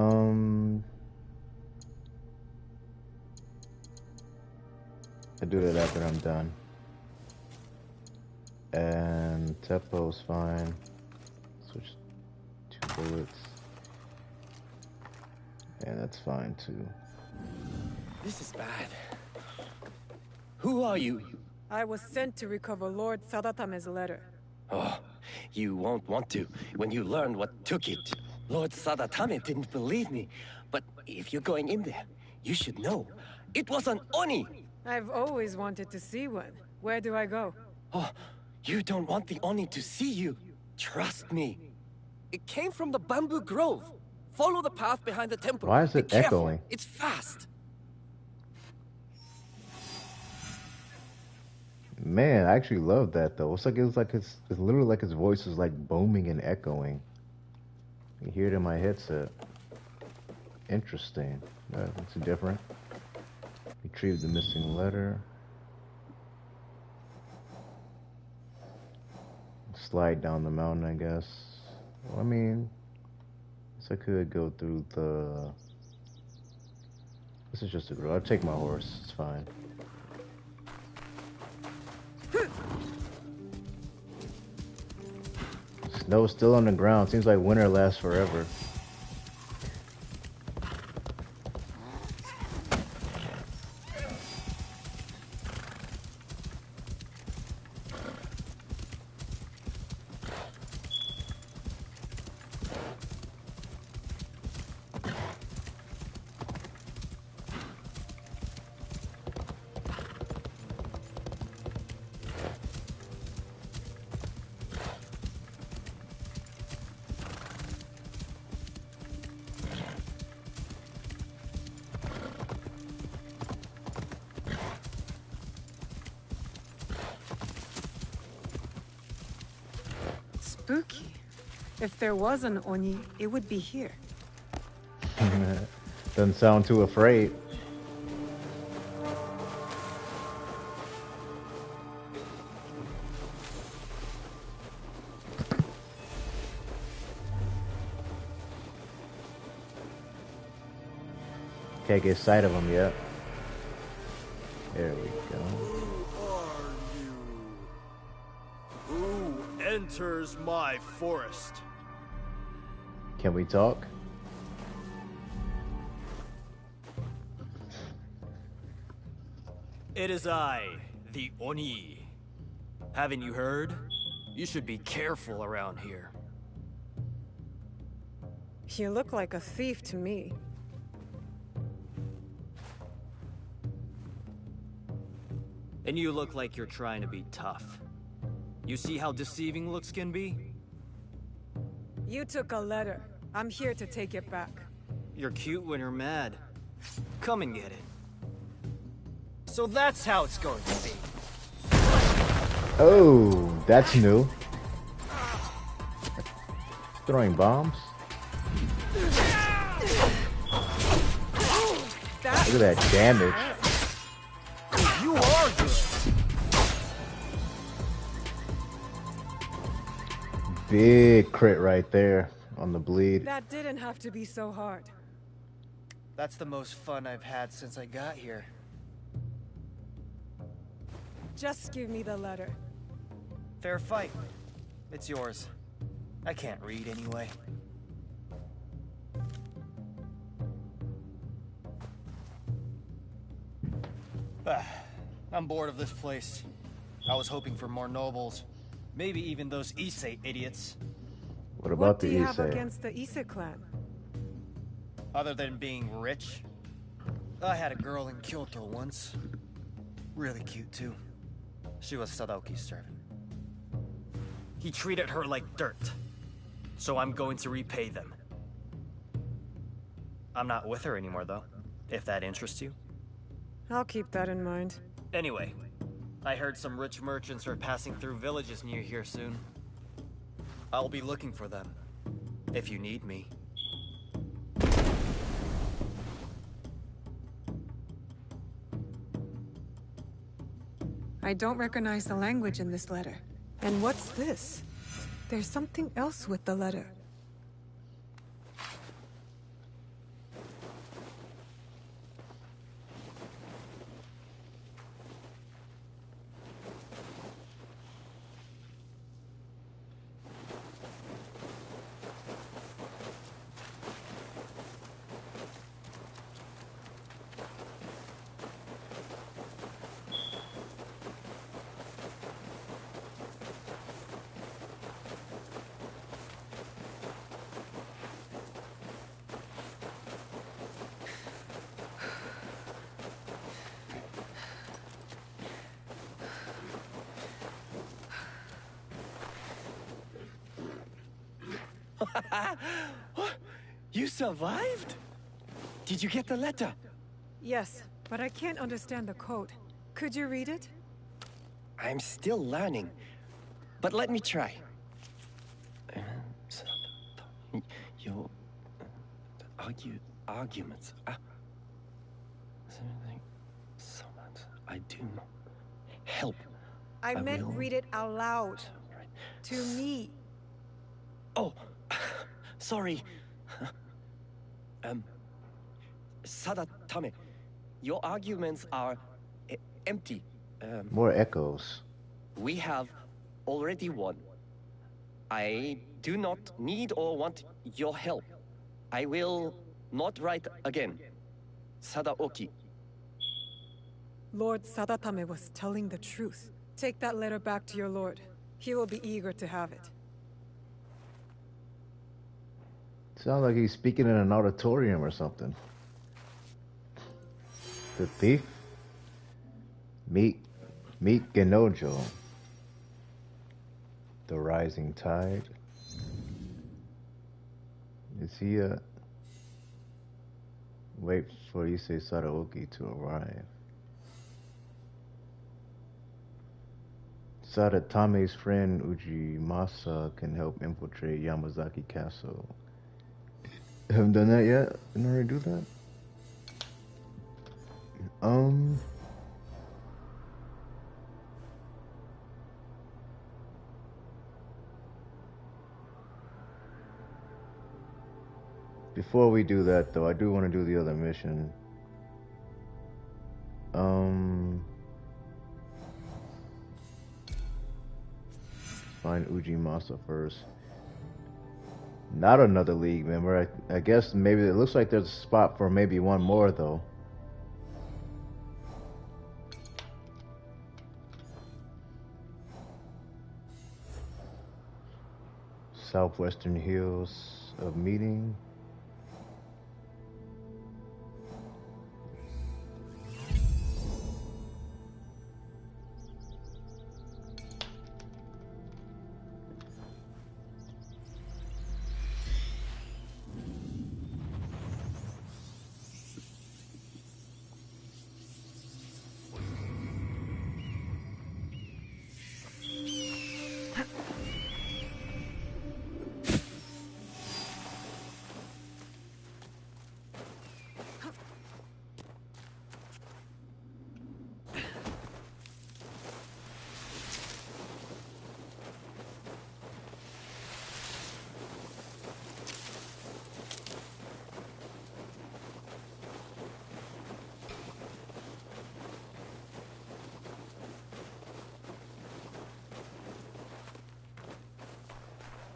do that after I'm done. And Teppo's fine. Switch 2 bullets. And that's fine too. This is bad. Who are you? I was sent to recover Lord Sadatame's letter. Oh, you won't want to when you learn what took it. Lord Sadatame didn't believe me, but if you're going in there, you should know. It was an Oni! I've always wanted to see one. Where do I go? Oh, you don't want the Oni to see you. Trust me. It came from the bamboo grove. Follow the path behind the temple. Why is it echoing? It's fast. Man, I actually love that though. It's literally like his voice is like booming and echoing. You hear it in my headset. Interesting. It's different. Retrieve the missing letter. Slide down the mountain, I guess. Well, I mean, I guess I could go through the... This is just a girl. I'll take my horse. It's fine. Snow's still on the ground. Seems like winter lasts forever. Spooky. If there was an Oni, it would be here. Doesn't sound too afraid. Can't get sight of him yet. There we go. Who enters my forest? Can we talk? It is I, the Oni. Haven't you heard? You should be careful around here. You look like a thief to me. And you look like you're trying to be tough. You see how deceiving looks can be? You took a letter. I'm here to take it back. You're cute when you're mad. Come and get it. So that's how it's going to be. Oh, that's new. Throwing bombs? Look at that damage. You are good. Big crit right there on the bleed. That didn't have to be so hard. That's the most fun I've had since I got here. Just give me the letter. Fair fight. It's yours. I can't read anyway. I'm bored of this place. I was hoping for more nobles. Maybe even those Issei idiots. What about the Issei? What do you have against the Issei clan? Other than being rich, I had a girl in Kyoto once. Really cute too. She was Sadaoki's servant. He treated her like dirt. So I'm going to repay them. I'm not with her anymore though, if that interests you. I'll keep that in mind. Anyway, I heard some rich merchants are passing through villages near here soon. I'll be looking for them. If you need me. I don't recognize the language in this letter. And what's this? There's something else with the letter. You survived? Did you get the letter? Yes, but I can't understand the code. Could you read it? I'm still learning, but let me try. Your arguments. So much I do. Help. I meant read it out loud. To me. Oh, sorry. Sadatame, your arguments are empty. More echoes. We have already won. I do not need or want your help. I will not write again. Sadaoki. Lord Sadatame was telling the truth. Take that letter back to your lord. He will be eager to have it. Sounds like he's speaking in an auditorium or something. The thief? Meet Genojo. The rising tide. Is he wait for Issei Sadaoki to arrive. Sadatame's friend Ujimasa can help infiltrate Yamazaki Castle. Haven't done that yet? Didn't already do that? Before we do that though, I do want to do the other mission. Find Ujimasa first. Not another league member. I guess maybe it looks like there's a spot for maybe one more though. Southwestern Hills of Meeting.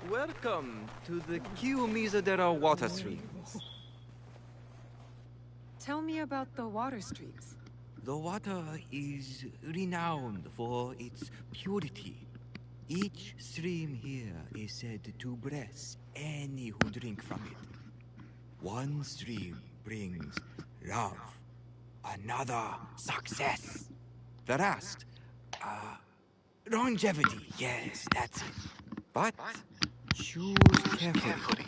Welcome to the Kiyomizu-dera water streams. Tell me about the water streams. The water is renowned for its purity. Each stream here is said to bless any who drink from it. One stream brings love, another success, the rest, longevity. Yes, that's it. But choose carefully.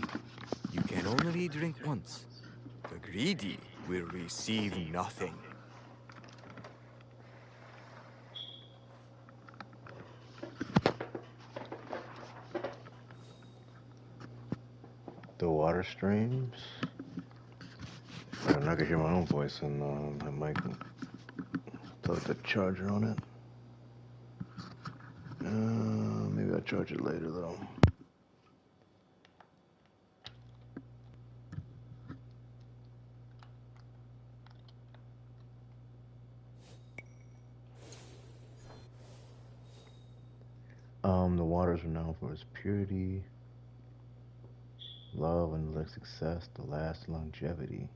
You can only drink once. The greedy will receive nothing. water streams. And I can hear my own voice and my mic. Plug the charger on it. Maybe I'll charge it later though. The waters are known for its purity, love, and success to last longevity.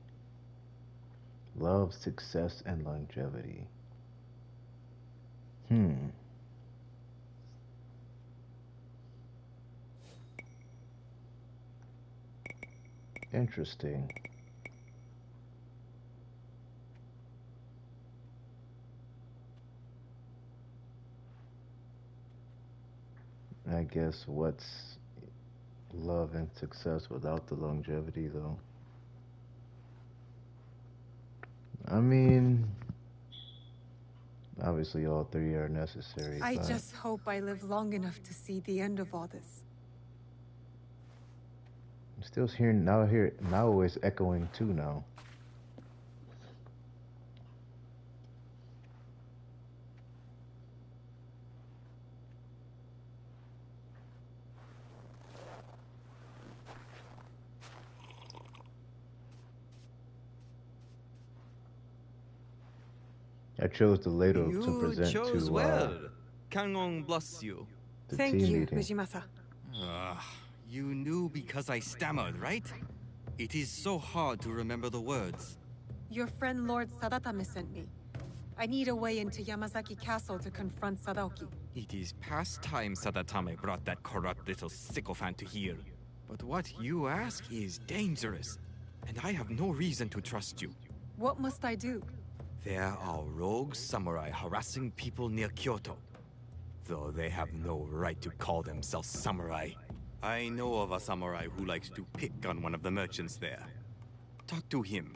Love, success, and longevity. Interesting. I guess what's love and success without the longevity, though? I mean, obviously all three are necessary. I but just hope I live long enough to see the end of all this. I'm still hearing now it's echoing too now. I chose the ladle to present chose to well. Kangong bless you. the Thank team you, meeting. Fujimasa. You knew because I stammered, right? It is so hard to remember the words. Your friend Lord Sadatame sent me. I need a way into Yamazaki Castle to confront Sadaoki. It is past time Sadatame brought that corrupt little sycophant to here. But what you ask is dangerous, and I have no reason to trust you. What must I do? There are rogue samurai harassing people near Kyoto. Though they have no right to call themselves samurai. I know of a samurai who likes to pick on one of the merchants there. Talk to him.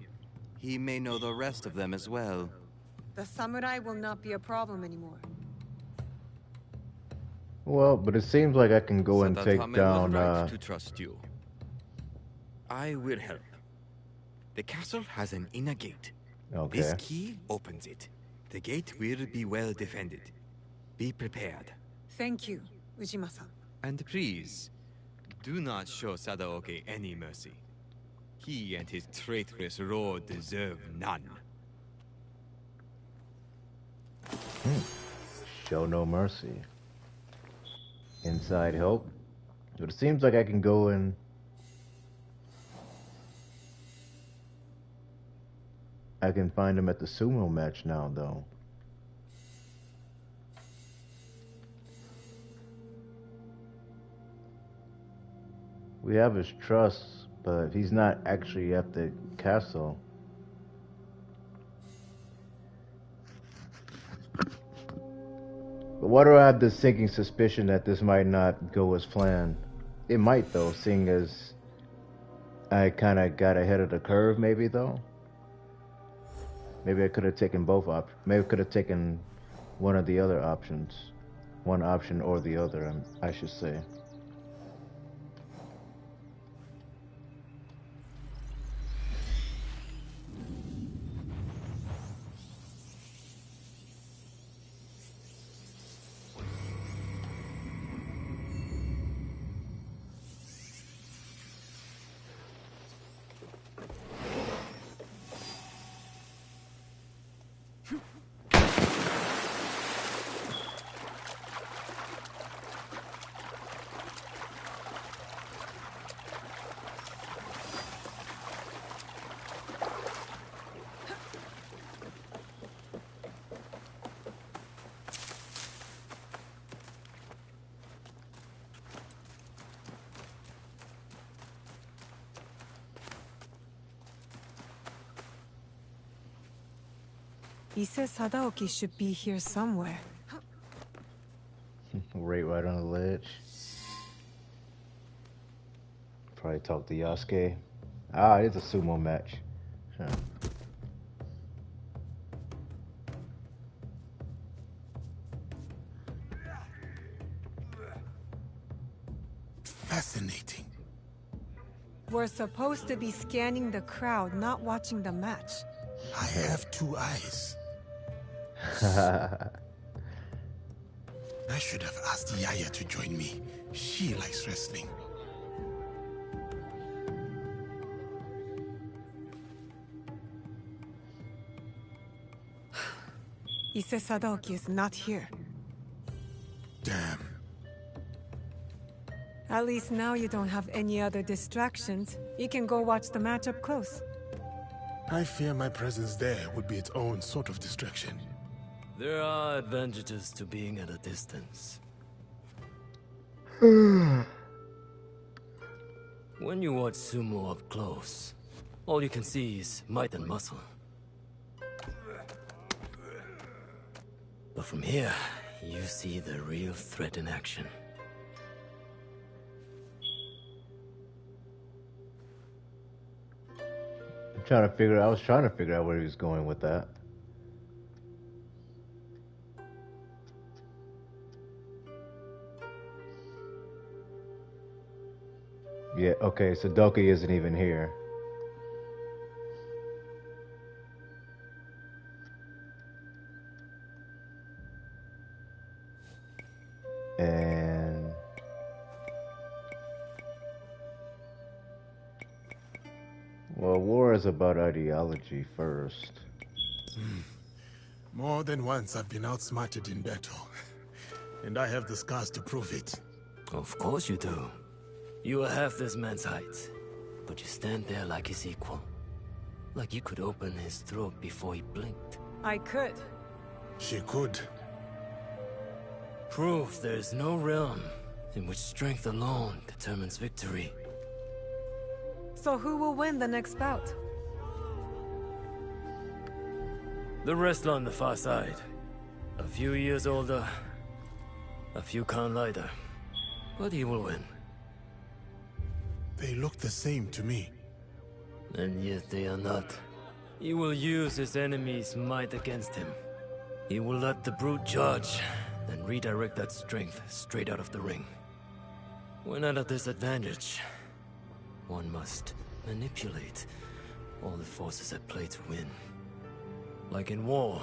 He may know the rest of them as well. The samurai will not be a problem anymore. Well, but it seems like I can go and take Sadatame down. was right to trust you. I will help. The castle has an inner gate. Okay. This key opens it. The gate will be well defended. Be prepared. Thank you, Ujimasa. And please, do not show Sadaoki any mercy. He and his traitorous lord deserve none. Show no mercy. Inside help. But it seems like I can go and I can find him at the sumo match now, though. We have his trust, but he's not actually at the castle. But why do I have this sinking suspicion that this might not go as planned? It might, though, seeing as I kind of got ahead of the curve, maybe, though. Maybe I could have taken both options. Maybe I could have taken one of the other options. One option or the other, I should say. He says Sadaoki should be here somewhere. Right on the ledge. Probably talk to Yasuke. Ah, it's a sumo match. Huh. Fascinating. We're supposed to be scanning the crowd, not watching the match. I have 2 eyes. I should have asked Yaya to join me. She likes wrestling. Ise Sadaoki is not here. Damn. At least now you don't have any other distractions. You can go watch the match up close. I fear my presence there would be its own sort of distraction. There are advantages to being at a distance. When you watch sumo up close, all you can see is might and muscle. But from here, you see the real threat in action. I was trying to figure out where he was going with that. Yeah, okay, so Doki isn't even here. And well, war is about ideology first. More than once I've been outsmarted in battle. And I have the scars to prove it. Of course you do. You are half this man's height, but you stand there like his equal. Like you could open his throat before he blinked. I could. She could. Proof there is no realm in which strength alone determines victory. So who will win the next bout? The wrestler on the far side. A few years older, a few count lighter. But he will win. They look the same to me. And yet they are not. He will use his enemy's might against him. He will let the brute charge, then redirect that strength straight out of the ring. When at a disadvantage, one must manipulate all the forces at play to win. Like in war,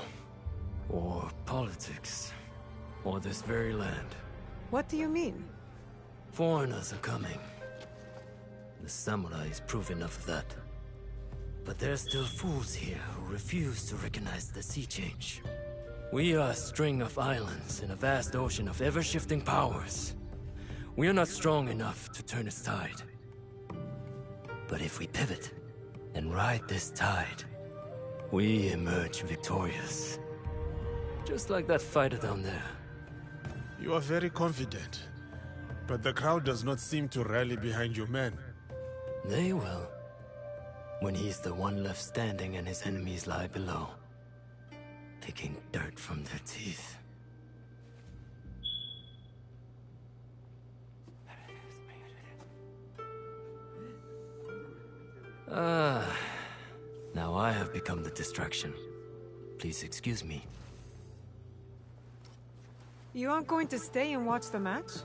or politics, or this very land. What do you mean? Foreigners are coming. The samurais prove enough of that. But there are still fools here who refuse to recognize the sea change. We are a string of islands in a vast ocean of ever-shifting powers. We are not strong enough to turn its tide. But if we pivot and ride this tide, we emerge victorious. Just like that fighter down there. You are very confident. But the crowd does not seem to rally behind your men. They will. When he's the one left standing and his enemies lie below, picking dirt from their teeth. Now I have become the distraction. Please excuse me. You aren't going to stay and watch the match?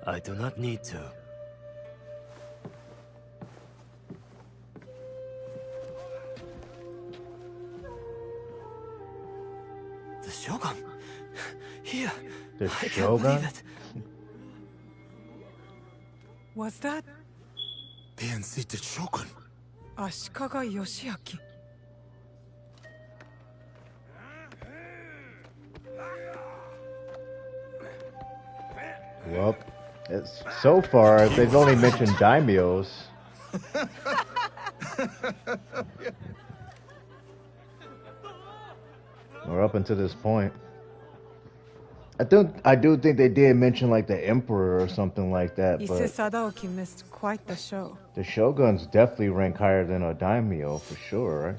I do not need to. The Shogun! Here! The I can't Shogun? believe it! Was that The unseated Shogun. Ashikaga Yoshiaki? Well, so far they've only mentioned daimyos. Or up until this point. I do think they did mention like the emperor or something like that, Ise but Sadaoki missed quite the show. the shoguns definitely rank higher than a daimyo for sure, right?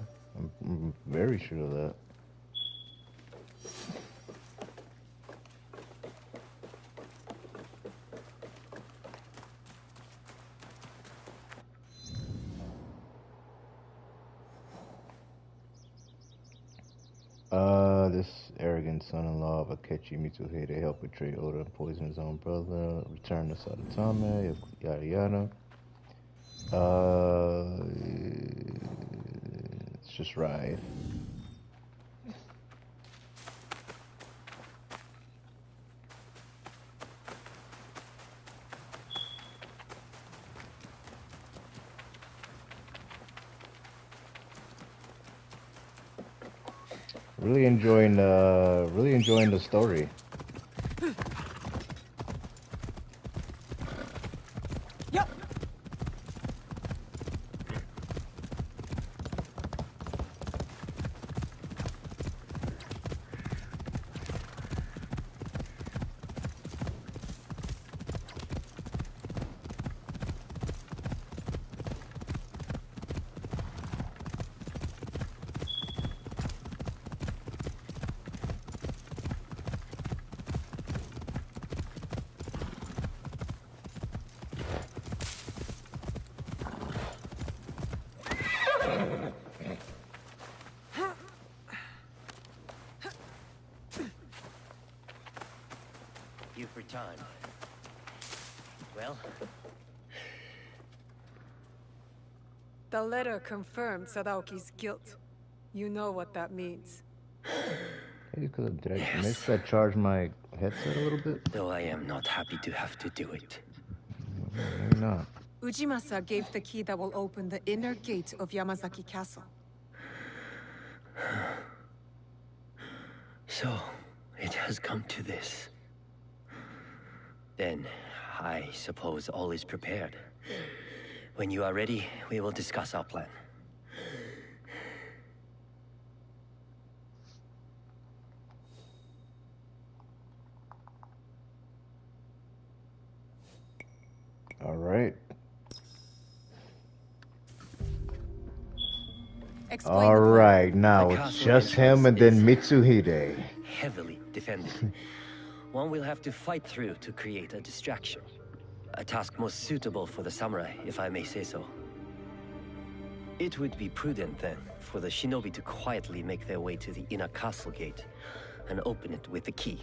I'm very sure of that. This arrogant son-in-law of Akechi Mitsuhide helped betray Oda and poison his own brother. Return to Sadatame, yada yada. Let's just ride. Really enjoying the story. Yep. You for time. Well? The letter confirmed Sadaoki's guilt. You know what that means. Hey, did I miss that charge my headset a little bit? Though I am not happy to have to do it. Maybe not. Ujimasa gave the key that will open the inner gate of Yamazaki Castle. So, it has come to this. Then, I suppose all is prepared. When you are ready, we will discuss our plan. All right. Explain Now it's just him and then Mitsuhide. Heavily defended. One will have to fight through to create a distraction. A task most suitable for the samurai, if I may say so. It would be prudent, then, for the shinobi to quietly make their way to the inner castle gate and open it with the key.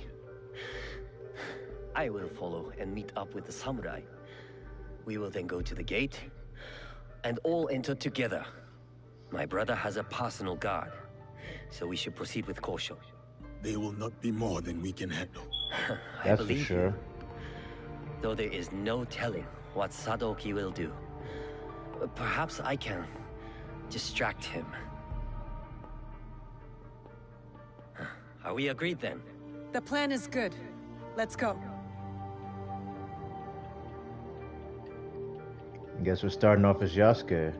I will follow and meet up with the samurai. We will then go to the gate and all enter together. My brother has a personal guard, so we should proceed with caution. They will not be more than we can handle. I believe for sure. Though there is no telling what Sadoki will do. Perhaps I can distract him. Are we agreed then? The plan is good. Let's go. I guess we're starting off as Yasuke.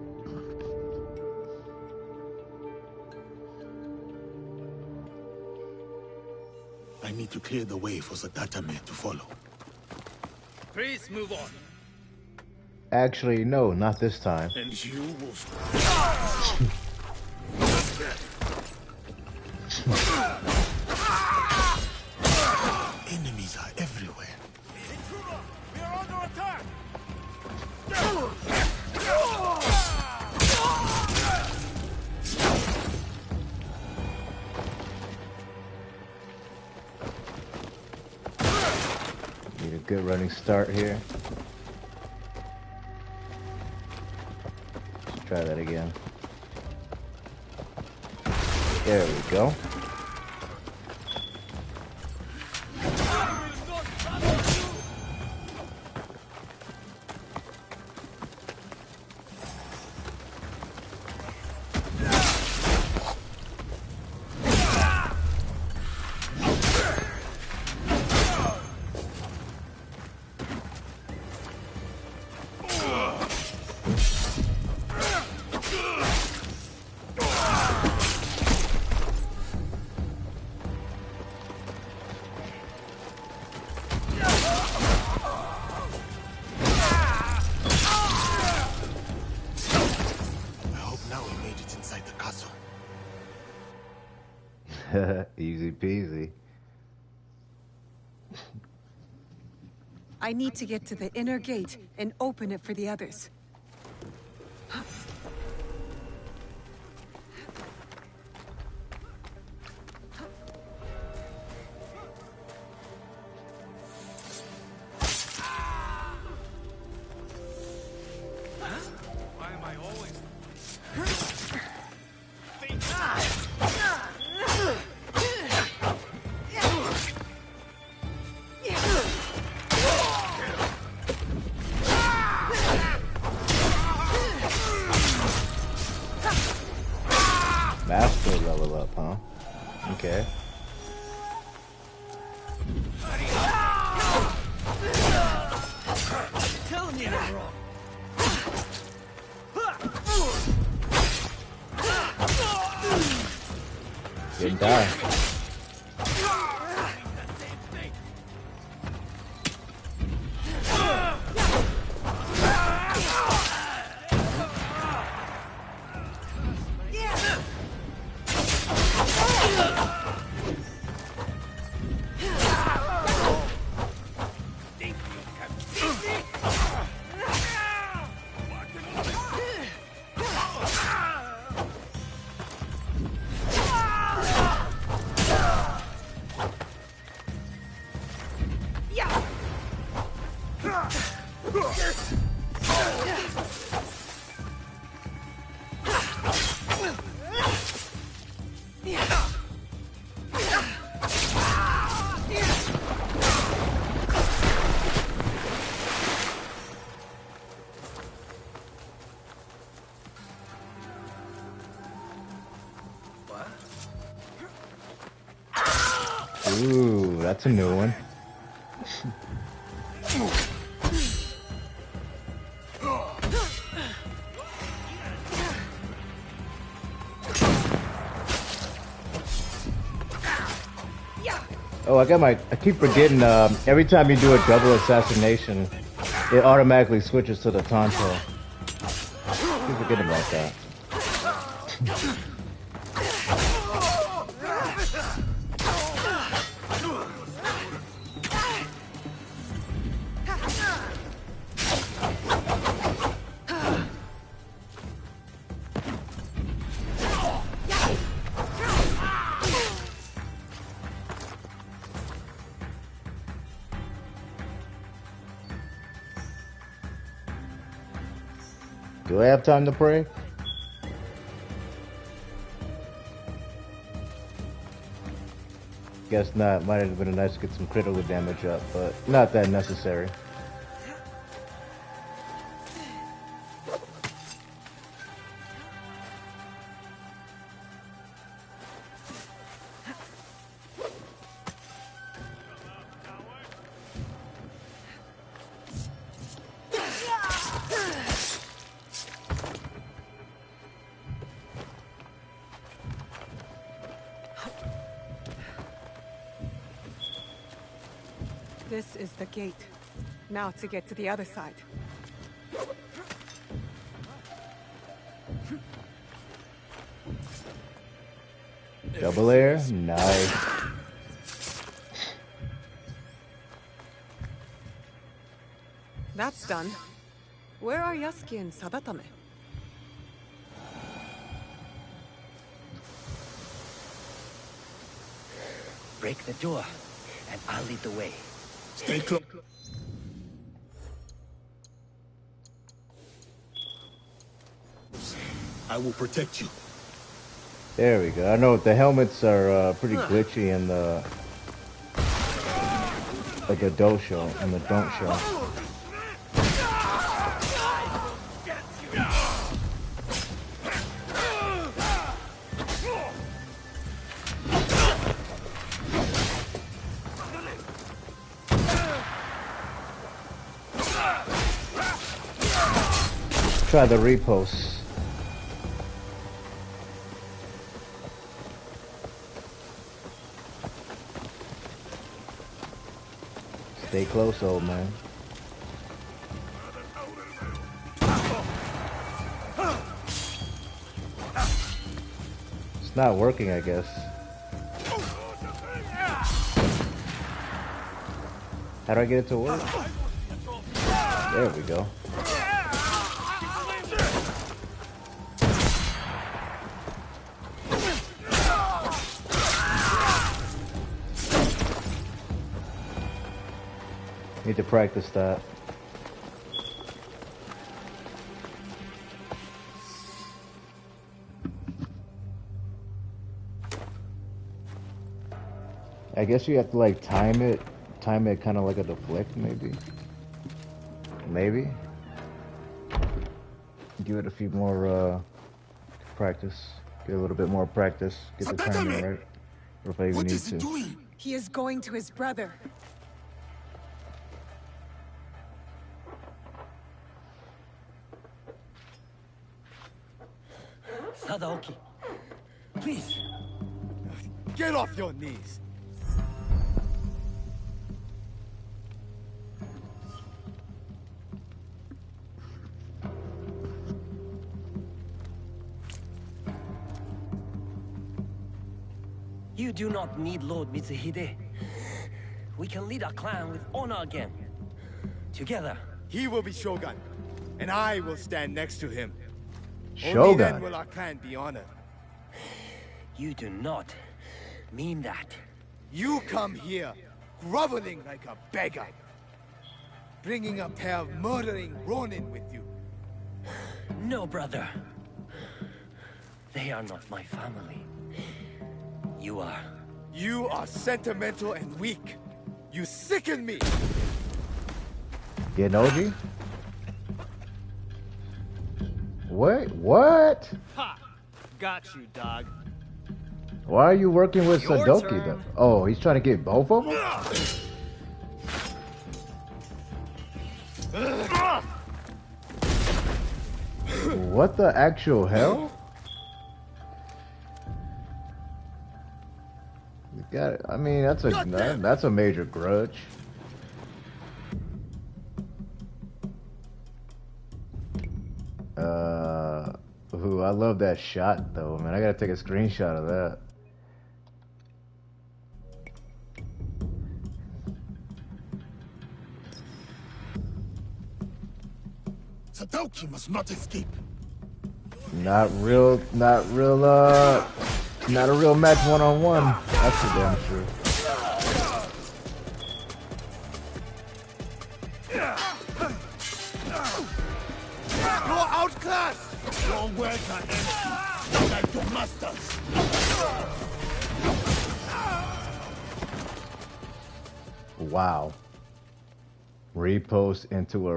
I need to clear the way for Sadatame to follow. Please move on. Actually, no, not this time. And you will... Enemies are everywhere. We are under attack! Need a good running start here. Let's try that again. There we go. Easy peasy. I need to get to the inner gate and open it for the others. Didn't die. Ooh, that's a new one. Oh, I keep forgetting, every time you do a double assassination, it automatically switches to the Tonto. I keep forgetting about that. Do I have time to pray? Guess not. Might have been nice to get some critical damage up, but not that necessary. This is the gate. Now to get to the other side. Double air? Nice. That's done. Where are Yasuki and Sadatame? Break the door, and I'll lead the way. Stay close. I will protect you. There we go. I know the helmets are pretty glitchy in the don't show. Try the repost. Stay close, old man. It's not working, I guess. How do I get it to work? There we go. Need to practice that. I guess you have to like time it kind of like a deflect, maybe. Give it a few more practice. Get a little bit more practice. Get the timing right. Or if I even need to. He is going to his brother. Tadaoki, please. Get off your knees. You do not need Lord Mitsuhide. We can lead our clan with honor again. Together. He will be Shogun, and I will stand next to him. Only Shogun. then will our clan be honored. You do not mean that. You come here, groveling like a beggar, bringing a pair of murdering Ronin with you. No, brother. They are not my family. You are. You are sentimental and weak. You sicken me. Genoji? Wait, what? Ha! Got you, dog. Why are you working with Your Sadoki turn. then? Oh, he's trying to get both of them? What the actual hell? You got it. I mean, that's a major grudge. Ooh, I love that shot though, man. I gotta take a screenshot of that. Sadoki must not escape. Not a real match one-on-one. That's for damn sure. You're outclassed. Your words are empty, like your masters. Wow. Repost into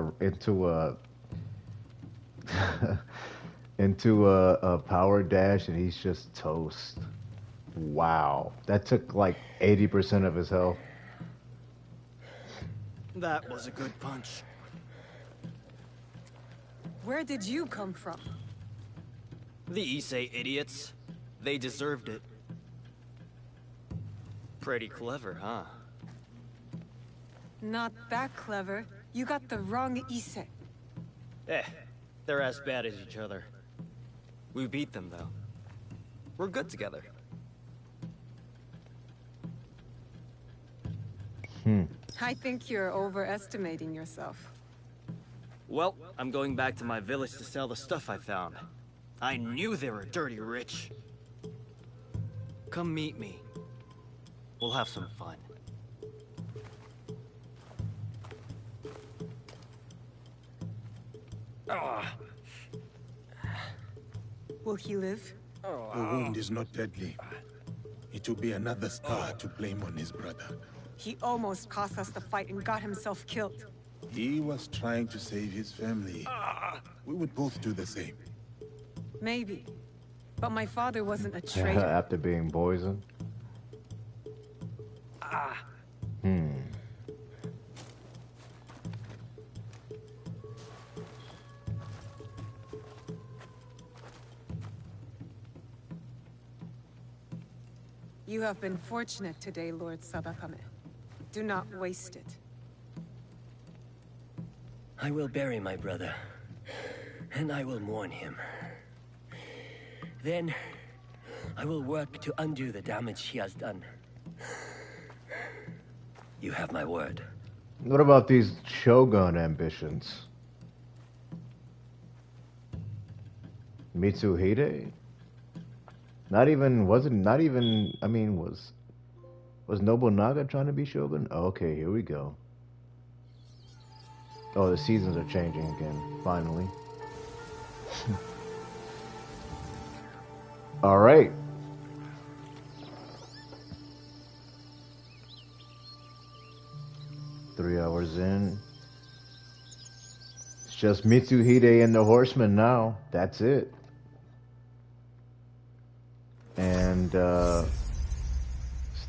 a power dash and he's just toast. Wow. That took like 80% of his health. That was a good punch. Where did you come from? The Issei idiots. They deserved it. Pretty clever, huh? Not that clever. You got the wrong Issei. They're as bad as each other. We beat them, though. We're good together. I think you're overestimating yourself. Well, I'm going back to my village to sell the stuff I found. I knew they were dirty rich. Come meet me. We'll have some fun. Will he live? The wound is not deadly. It will be another scar to blame on his brother. He almost cost us the fight and got himself killed. He was trying to save his family. We would both do the same. Maybe. But my father wasn't a traitor. After being poisoned. You have been fortunate today, Lord Sadakame. Do not waste it. I will bury my brother, and I will mourn him. Then, I will work to undo the damage he has done. You have my word. What about these Shogun ambitions? Mitsuhide? Was Nobunaga trying to be Shogun? Okay, here we go. Oh, the seasons are changing again, finally. Alright. Three hours in. It's just Mitsuhide and the Horsemen now. That's it. And,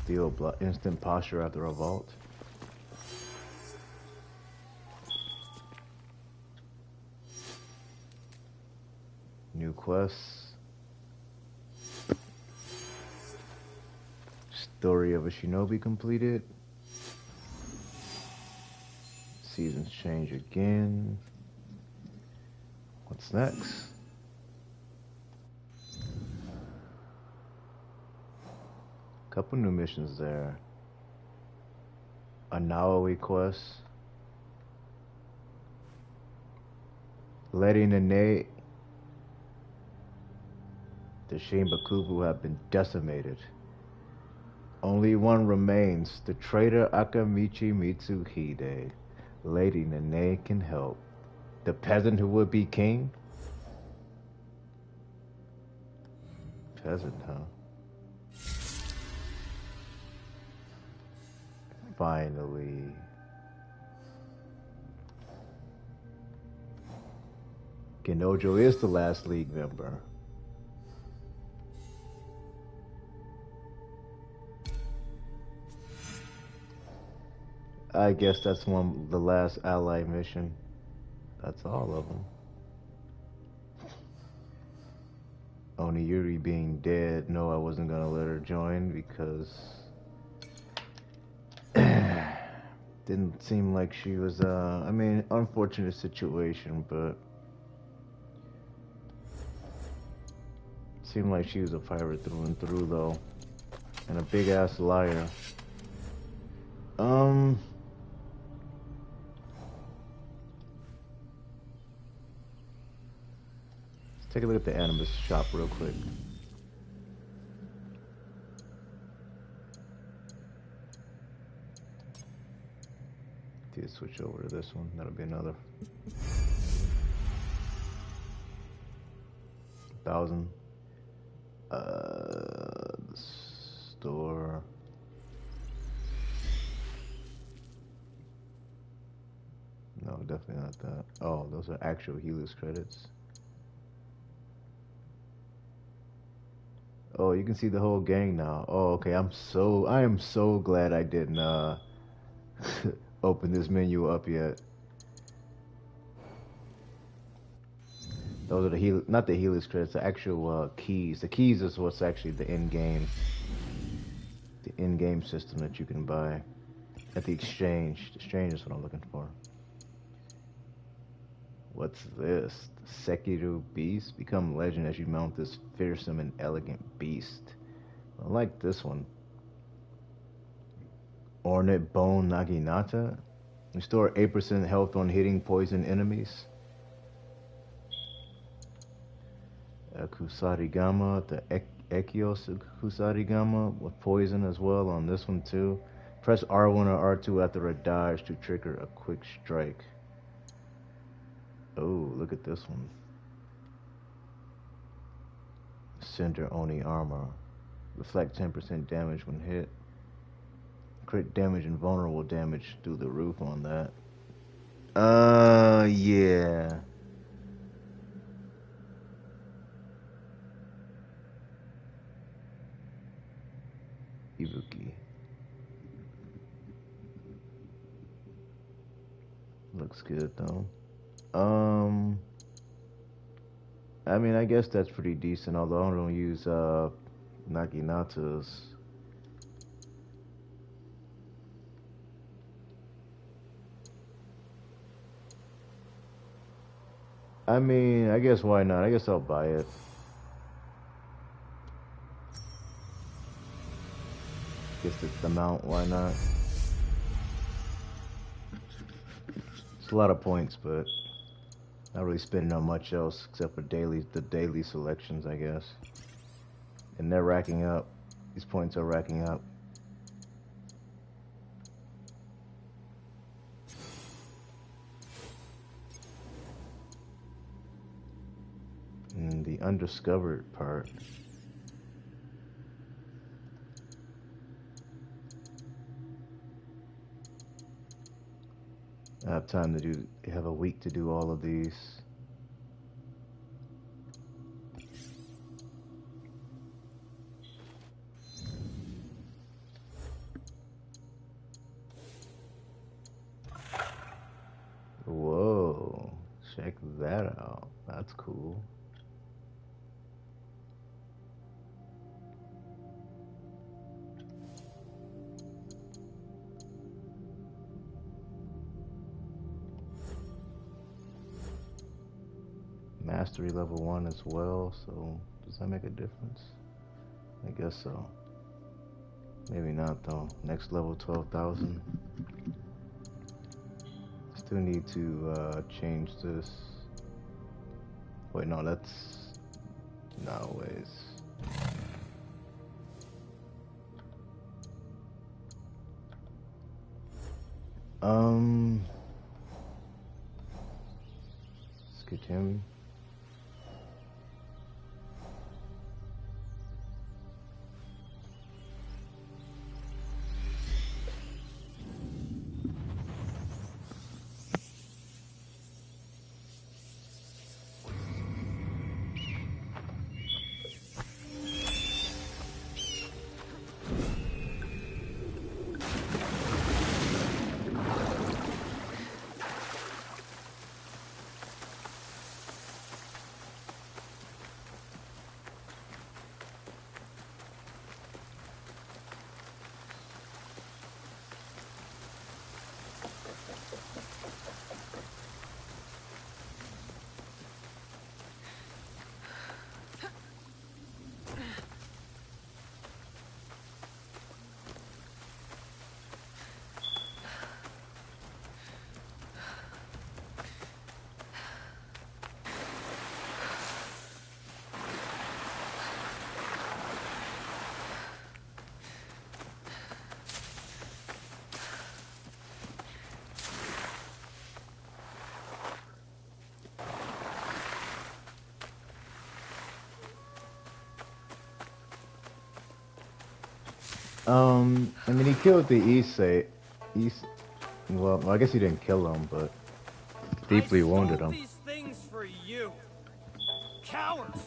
Steel blood, instant posture after revolt. New quests. Story of a Shinobi completed. Seasons change again. What's next? Couple new missions there. A Naoi quest. Letting Nene. The Shinbakubu have been decimated. Only one remains, the traitor Akamichi Mitsuhide. Lady Nene can help. The peasant who would be king? Peasant, huh? Finally. Genojo is the last league member. I guess that's the last ally mission. That's all of them. Oniyuri being dead, no, I wasn't gonna let her join because didn't seem like she was, I mean, unfortunate situation, but seemed like she was a pirate through and through, though, and a big-ass liar. Let's take a look at the Animus shop real quick. Switch over to this one. That'll be another 1,000. Store. No, definitely not that. Oh, those are actual Helix credits. Oh, you can see the whole gang now. Oh, okay. I am so glad I didn't open this menu up yet. Those are the not the Helix credits, the actual keys. The keys is what's actually the in-game system that you can buy at the exchange. The exchange is what I'm looking for. What's this? The Sekiru Beast? Become legend as you mount this fearsome and elegant beast. I like this one. Ornate Bone Naginata. Restore 8% health on hitting poison enemies. Kusarigama, the Ekios Kusarigama with poison as well on this one too. Press R1 or R2 after a dodge to trigger a quick strike. Oh, look at this one. Cinder Oni armor. Reflect 10% damage when hit. Crit damage and vulnerable damage through the roof on that. Yeah. Ibuki. Looks good though. I mean, I guess that's pretty decent, although I don't use Naginata's. I mean, I guess why not? I guess I'll buy it. Guess it's the mount, why not? It's a lot of points, but not really spending on much else except for the daily selections, I guess. And they're racking up. These points are racking up. And the undiscovered part. I have time to have a week to do all of these. Whoa, check that out. That's cool. mastery level 1 as well, so does that make a difference? I guess so. Maybe not though. Next level 12,000. Still need to change this. Wait, no, that's no ways. Let's continue. I mean, he killed the well, I guess he didn't kill him, but deeply wounded him. These things for you. Cowards.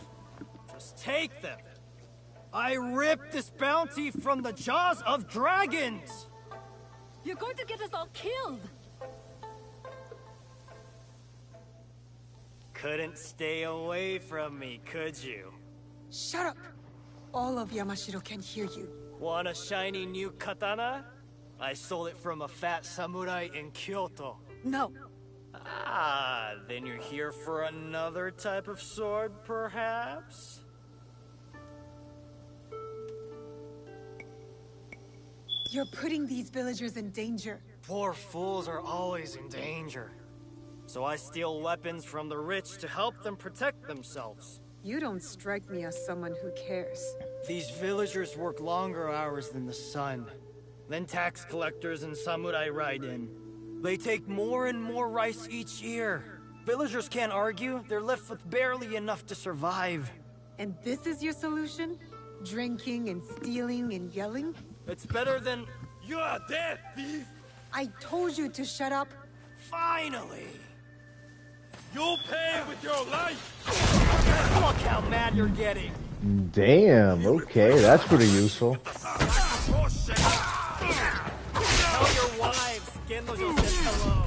Just take them. I ripped this bounty from the jaws of dragons. You're going to get us all killed. Couldn't stay away from me, could you? Shut up! All of Yamashiro can hear you. Want a shiny new katana? I stole it from a fat samurai in Kyoto. No. Ah, then you're here for another type of sword, perhaps? You're putting these villagers in danger. Poor fools are always in danger. So I steal weapons from the rich to help them protect themselves. You don't strike me as someone who cares. These villagers work longer hours than the sun. Then tax collectors and samurai ride in. They take more and more rice each year. Villagers can't argue. They're left with barely enough to survive. And this is your solution? Drinking and stealing and yelling? It's better than... You're dead, thief! I told you to shut up. Finally! You'll pay with your life! Look how mad you're getting! Damn, okay, that's pretty useful. Tell your wives, Gendo just said hello.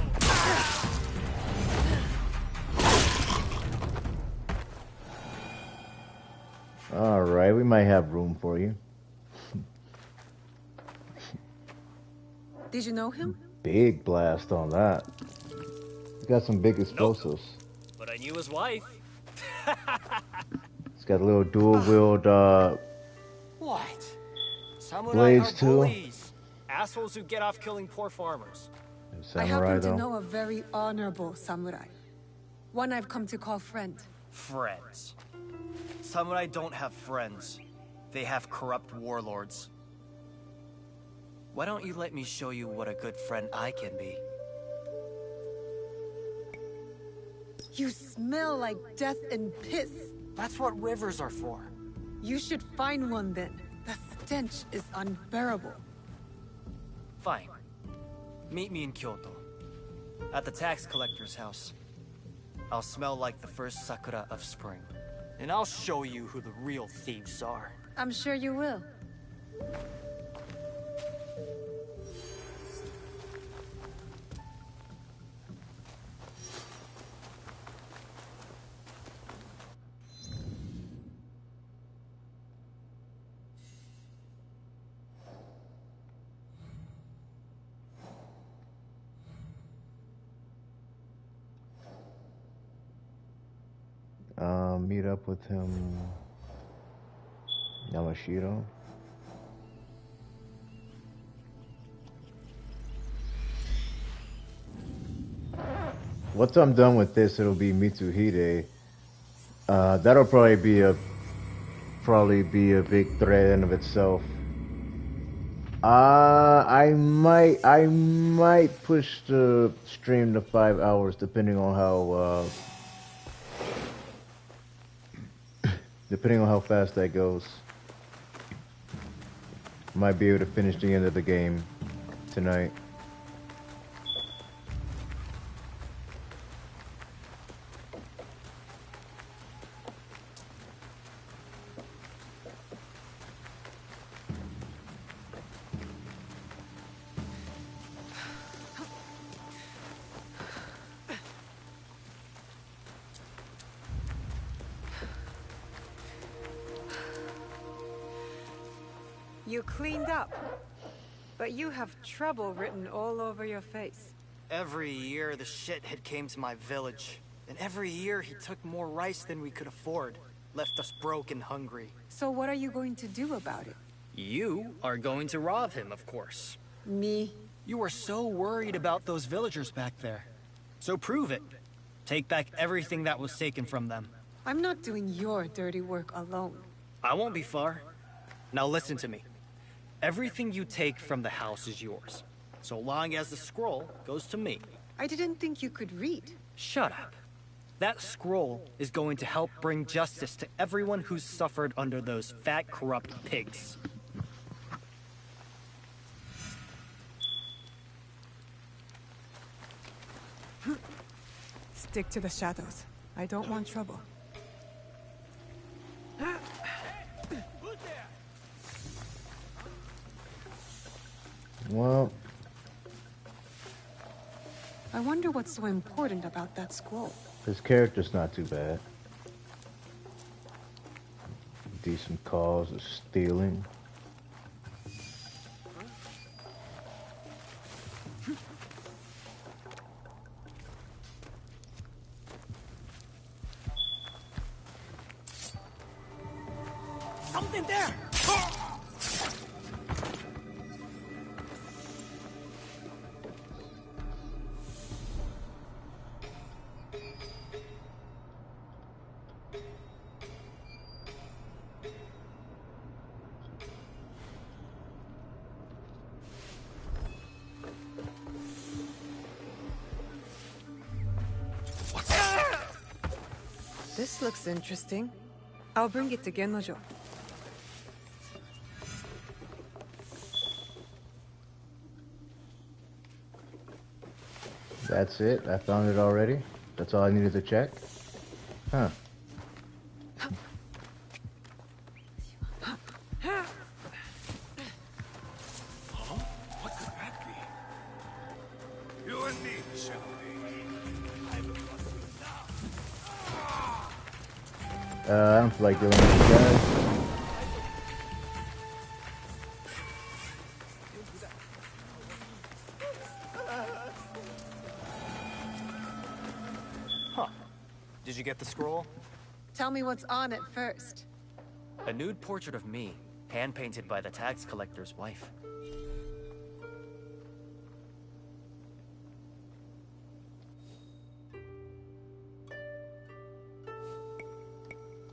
Alright, we might have room for you. Did you know him? Big blast on that. He's got some big explosives. Nope. But I knew his wife. He's got a little dual-wield What? Samurai blades are too. bullies. Assholes who get off killing poor farmers. I Samurai happen to though. know a very honorable samurai. One I've come to call friend. Friends. Samurai don't have friends. They have corrupt warlords. Why don't you let me show you what a good friend I can be? You smell like death and piss. That's what rivers are for. You should find one then. The stench is unbearable. Fine. Meet me in Kyoto. At the tax collector's house. I'll smell like the first sakura of spring. And I'll show you who the real thieves are. I'm sure you will. meet up with him. Yamashiro. Once I'm done with this, it'll be Mitsuhide. That'll probably be a big thread in of itself. I might push the stream to 5 hours, depending on how fast that goes. Might be able to finish the end of the game tonight. You cleaned up, but you have trouble written all over your face. Every year the shithead came to my village, and every year he took more rice than we could afford, left us broke and hungry. So what are you going to do about it? You are going to rob him, of course. Me? You were so worried about those villagers back there. So prove it. Take back everything that was taken from them. I'm not doing your dirty work alone. I won't be far. Now listen to me. Everything you take from the house is yours, so long as the scroll goes to me. I didn't think you could read. Shut up. That scroll is going to help bring justice to everyone who's suffered under those fat, corrupt pigs. Stick to the shadows. I don't want trouble. Well, I wonder what's so important about that scroll. his character's not too bad. Decent cause of stealing. Something there! This looks interesting. I'll bring it to Gennojo. That's it. I found it already. That's all I needed to check. Huh. What could that be? You and me, I don't feel like dealing with these guys. Huh. Did you get the scroll? Tell me what's on it first. A nude portrait of me, hand-painted by the tax collector's wife.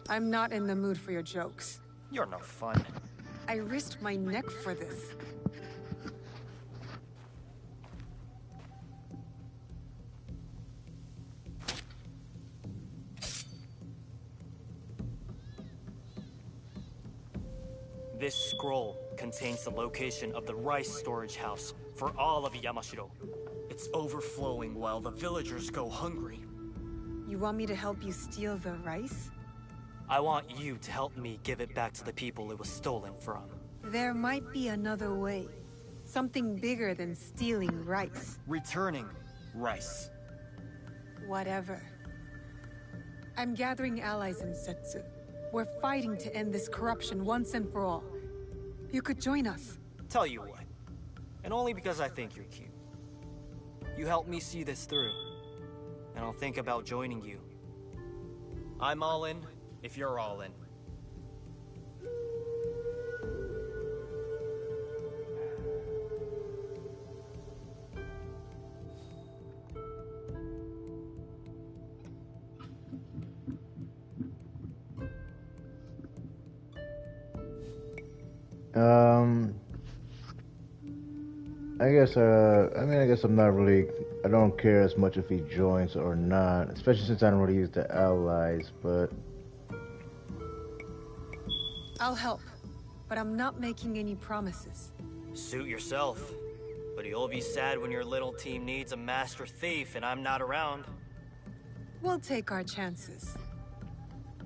I'm not in the mood for your jokes. You're no fun. I risked my neck for this. This scroll contains the location of the rice storage house for all of Yamashiro. It's overflowing while the villagers go hungry. You want me to help you steal the rice? I want you to help me give it back to the people it was stolen from. There might be another way. Something bigger than stealing rice. Returning rice. Whatever. I'm gathering allies in Setsu. We're fighting to end this corruption once and for all. You could join us. Tell you what, and only because I think you're cute. You help me see this through, and I'll think about joining you. I'm all in, if you're all in. I guess I'm not really, I don't care as much if he joins or not, especially since I don't really use the allies, but... I'll help, but I'm not making any promises. Suit yourself. But you'll be sad when your little team needs a master thief and I'm not around. We'll take our chances.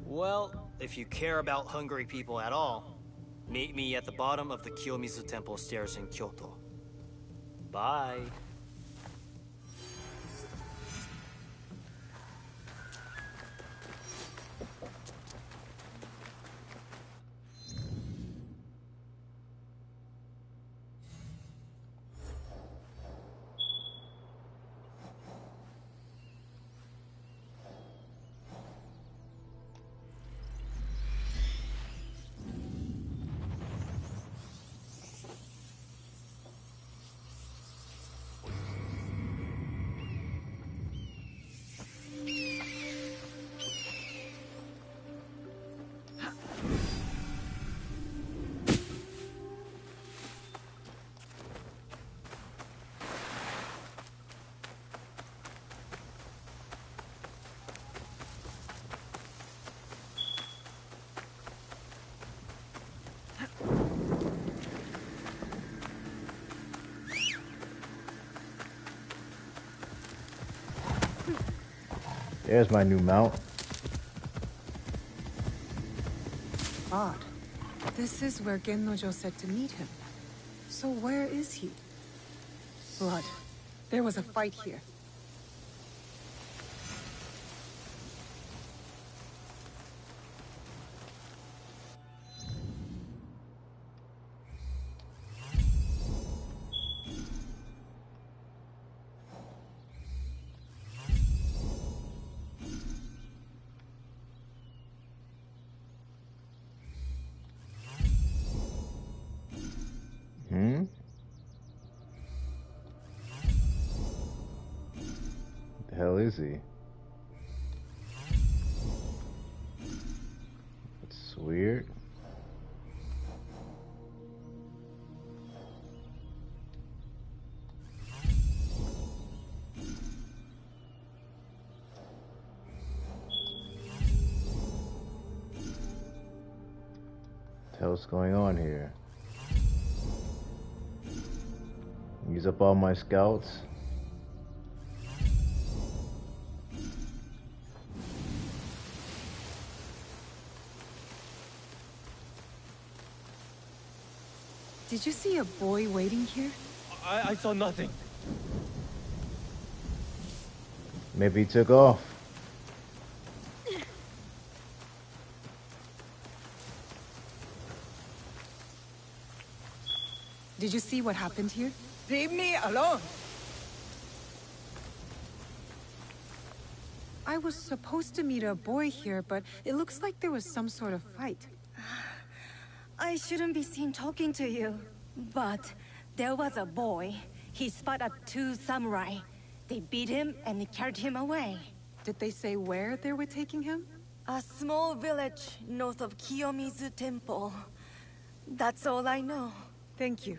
Well, if you care about hungry people at all, meet me at the bottom of the Kiyomizu Temple stairs in Kyoto. Bye. There's my new mount. Odd. This is where Gennojo said to meet him. So where is he? Blood. There was a fight here. The hell is he? It's weird. What's going on here? Use up all my scouts. Did you see a boy waiting here? I saw nothing. Maybe he took off. Did you see what happened here? Leave me alone. I was supposed to meet a boy here, but it looks like there was some sort of fight. I shouldn't be seen talking to you. But there was a boy. He spotted 2 samurai. They beat him and carried him away. Did they say where they were taking him? A small village north of Kiyomizu Temple. That's all I know. Thank you.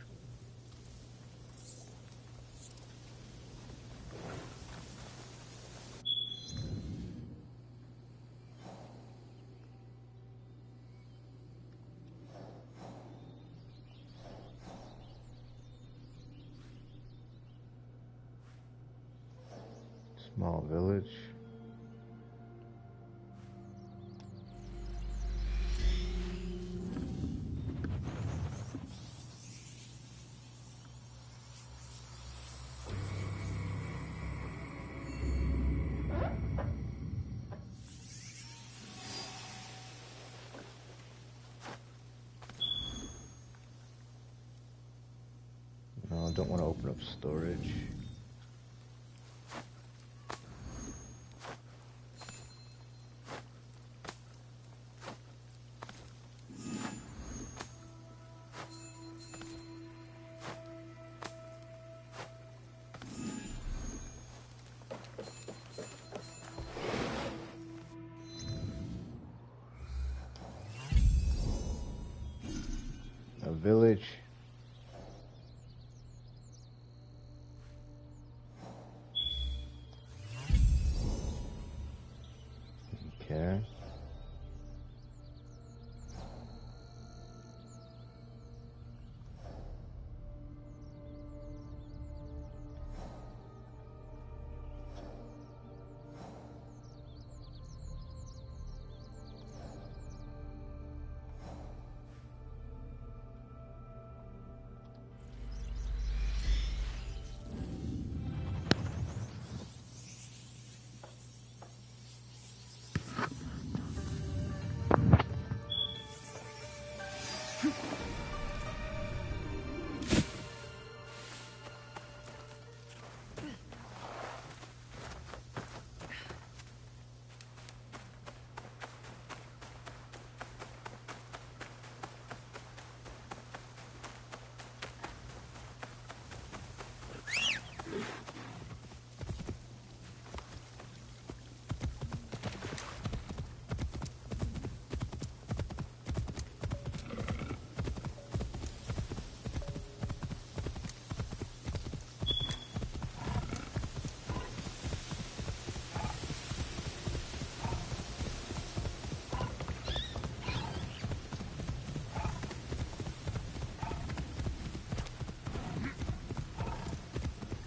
Small village. No, I don't want to open up storage.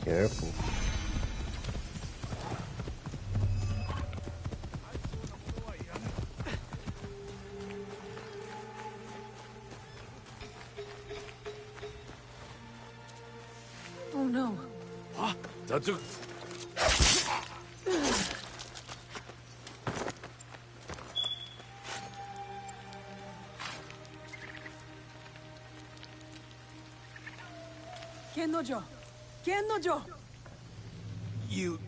Careful. Oh no. Ah, Tatsu. Kennojo! Kennojo! You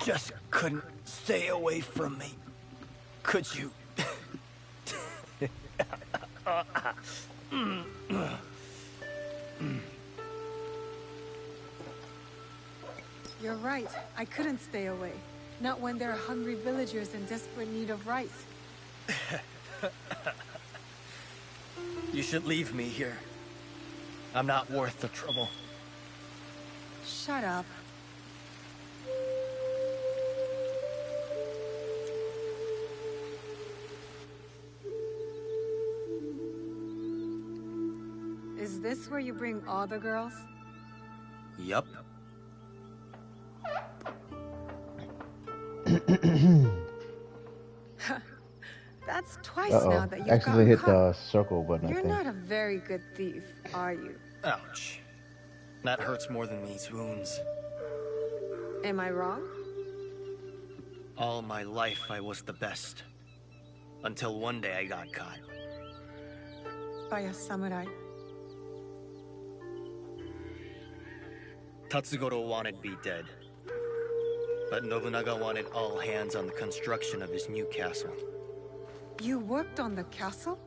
just couldn't stay away from me, could you? You're right. I couldn't stay away. Not when there are hungry villagers in desperate need of rice. You should leave me here. I'm not worth the trouble. Shut up. Is this where you bring all the girls? Yup. That's twice now that you've Accidentally gotten hit caught. the circle button, You're I think. not a very good thief, are you? Ouch. That hurts more than these wounds. Am I wrong? All my life I was the best. Until one day I got caught. By a samurai. Tatsugoro wanted me dead. But Nobunaga wanted all hands on the construction of his new castle. You worked on the castle?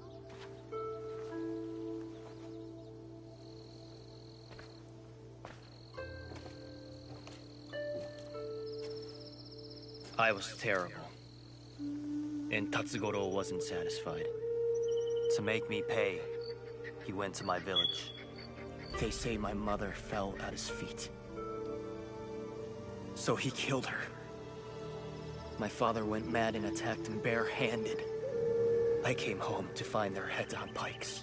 I was terrible. And Tatsugoro wasn't satisfied. To make me pay, he went to my village. They say my mother fell at his feet. So he killed her. My father went mad and attacked him bare-handed. I came home to find their heads on pikes.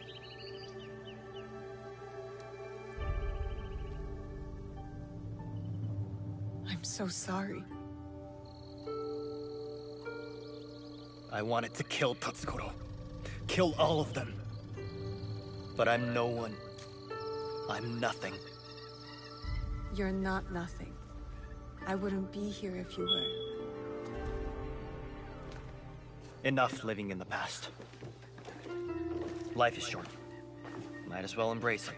I'm so sorry. I wanted to kill Tatsugoro. Kill all of them. But I'm no one. I'm nothing. You're not nothing. I wouldn't be here if you were. Enough living in the past. Life is short. Might as well embrace it.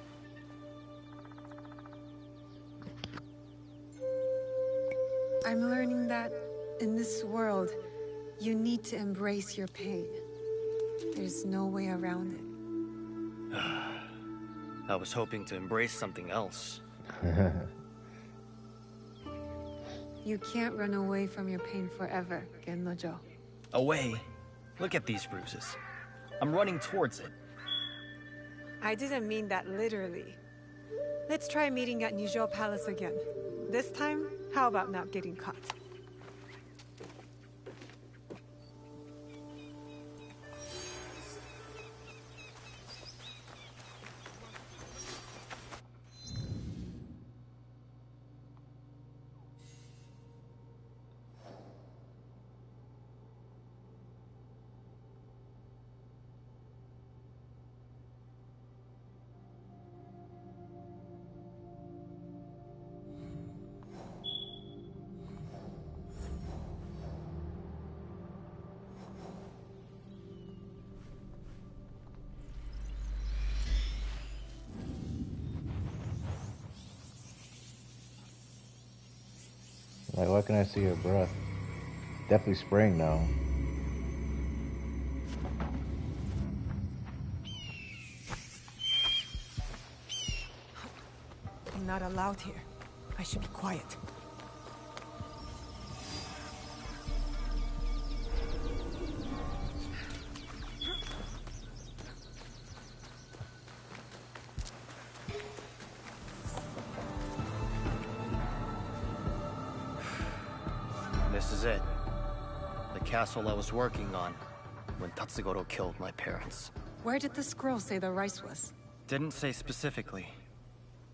I'm learning that in this world, you need to embrace your pain. There's no way around it. I was hoping to embrace something else. You can't run away from your pain forever, Gennojo. Away? Look at these bruises. I'm running towards it. I didn't mean that literally. Let's try meeting at Nijo Palace again. This time, how about not getting caught? Like, why can I see her breath? Definitely spraying now. I'm not allowed here. I should be quiet. This is it. The castle I was working on when Tatsugoro killed my parents. Where did the scroll say the rice was? Didn't say specifically.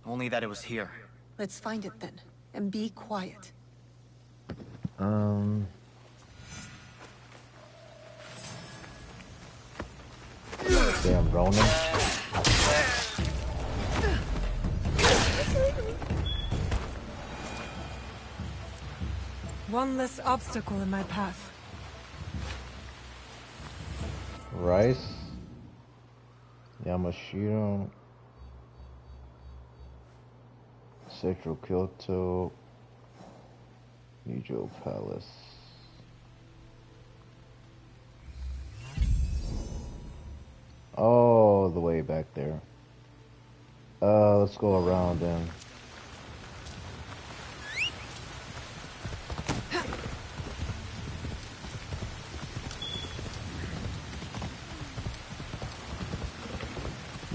Only that it was here. Let's find it then. and be quiet. Damn, Ronin. One less obstacle in my path. Rice. Yamashiro. Central Kyoto. Nijo Palace. All the way back there. Let's go around then.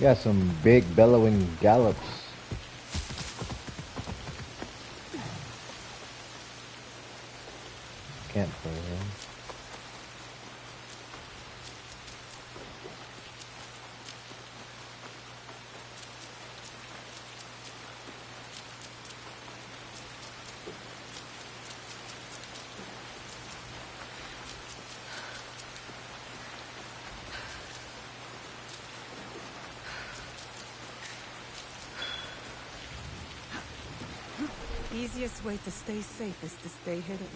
Got some big bellowing gallops. Can't play him. Easiest way to stay safe is to stay hidden.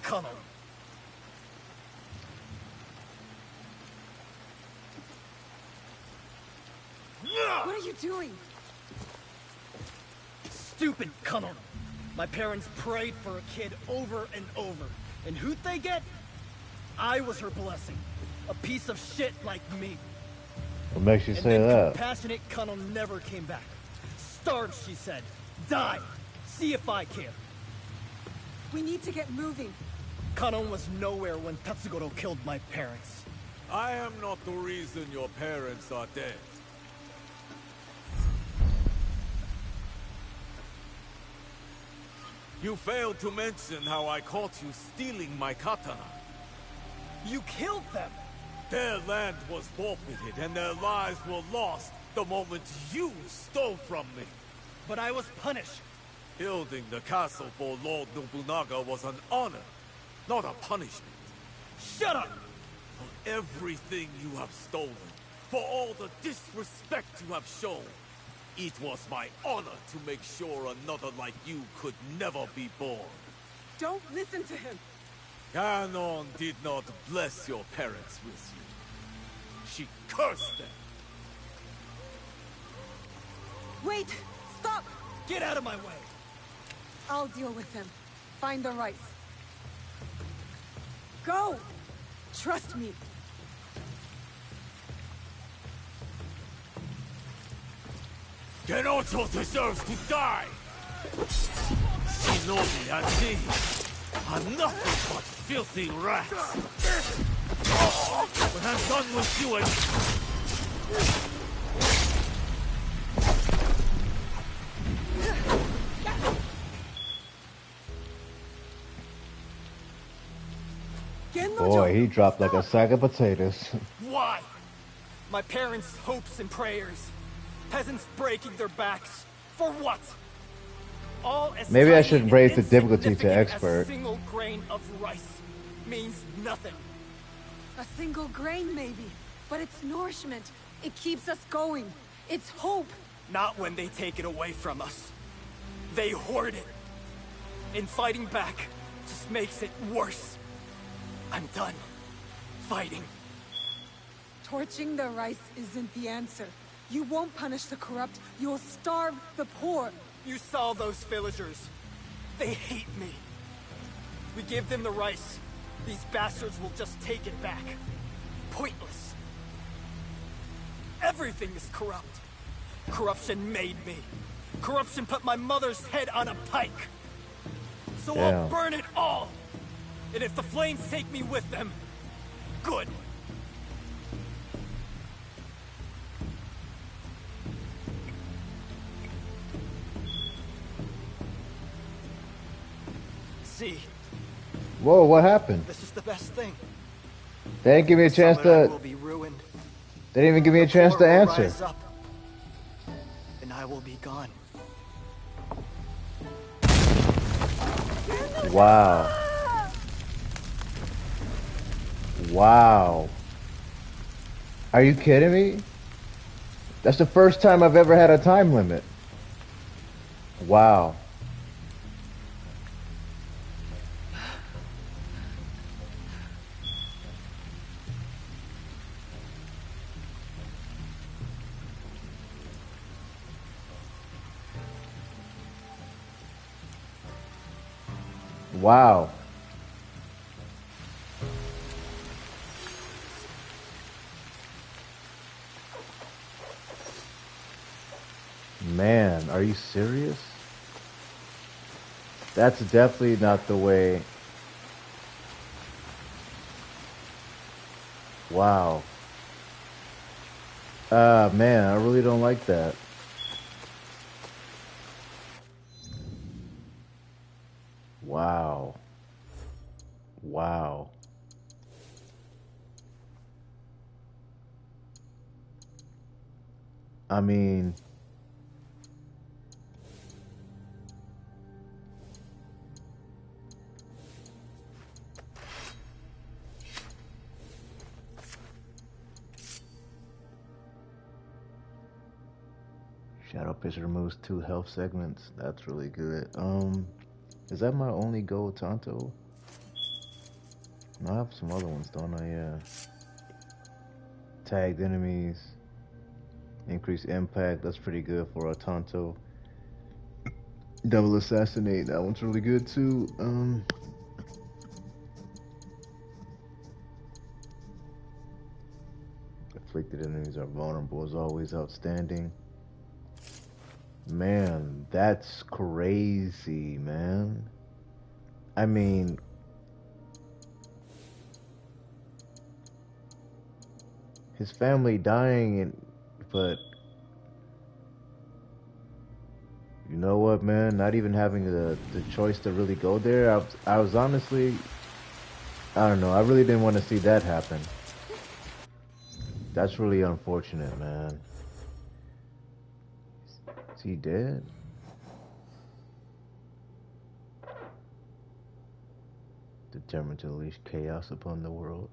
Come on. What are you doing? Stupid Connor. My parents prayed for a kid over and over. And who'd they get? I was her blessing. A piece of shit like me. What makes you say then that? Compassionate Connor never came back. Starve, she said. Die. See if I care. We need to get moving. Kanon was nowhere when Tatsugoro killed my parents. I am not the reason your parents are dead. You failed to mention how I caught you stealing my katana. You killed them! Their land was forfeited and their lives were lost the moment you stole from me. But I was punished. Building the castle for Lord Nobunaga was an honor, not a punishment. Shut up! For everything you have stolen, for all the disrespect you have shown, it was my honor to make sure another like you could never be born. Don't listen to him. Kanon did not bless your parents with you. She cursed them. Wait! Stop! Get out of my way! I'll deal with him. Find the rice. Go! Trust me. Genocho deserves to die! Shinobi and me are nothing but filthy rats! When I'm done with you and... Boy, he dropped like a sack of potatoes. Why? My parents' hopes and prayers. Peasants breaking their backs. For what? All as Maybe I tiny should and raise the difficulty to insignificant as expert. a single grain of rice means nothing. A single grain, maybe. But it's nourishment. It keeps us going. It's hope. Not when they take it away from us. They hoard it. And fighting back just makes it worse. I'm done fighting. Torching the rice isn't the answer. You won't punish the corrupt, you'll starve the poor. You saw those villagers. They hate me. We give them the rice. These bastards will just take it back. Pointless. Everything is corrupt. Corruption made me. Corruption put my mother's head on a pike. So I'll burn it all. And if the flames take me with them, good. See. Whoa, what happened? This is the best thing. They didn't give me a chance Samurai to... will be ruined. They didn't even give me a chance to answer. Rise up, and I will be gone. Wow. Wow. Are you kidding me? That's the first time I've ever had a time limit. Wow. Wow. Man, are you serious? That's definitely not the way. Wow. Man, I really don't like that. Wow. Wow. I mean, Shadow Pitch removes 2 health segments. That's really good. Is that my only gold Tanto? No, I have some other ones, don't I? Yeah. Tagged enemies. Increase impact. That's pretty good for a Tanto. Double Assassinate. That one's really good too. Afflicted enemies are vulnerable is always outstanding. Man, that's crazy, man. I mean, his family dying, but you know what, man? Not even having the choice to really go there. I was honestly, I don't know. I really didn't want to see that happen. That's really unfortunate, man. Is he dead? Determined to unleash chaos upon the world.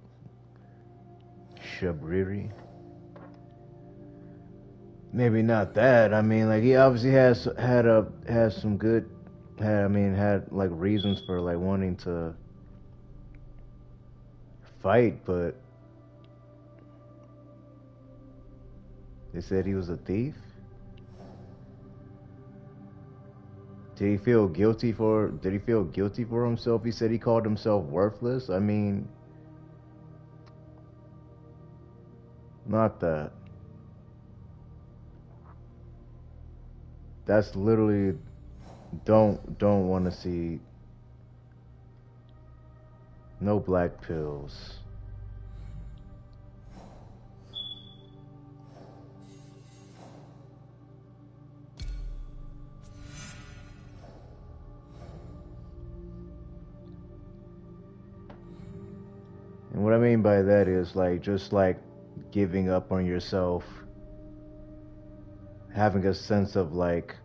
Shabriri. Maybe not that. I mean, like, he obviously had some good, had like reasons for like wanting to fight, but they said he was a thief. Did he feel guilty for himself? He said he called himself worthless. I mean, not that. That's literally don't want to see no black pills. And what I mean by that is like just like giving up on yourself, having a sense of like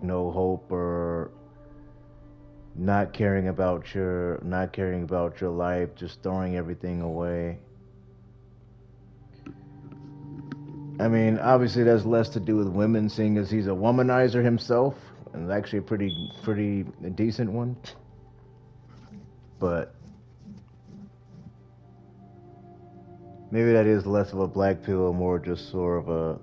no hope, or not caring about your life, just throwing everything away. I mean, obviously that's less to do with women, seeing as he's a womanizer himself. and actually a pretty decent one. But maybe that is less of a black pill, more just sort of a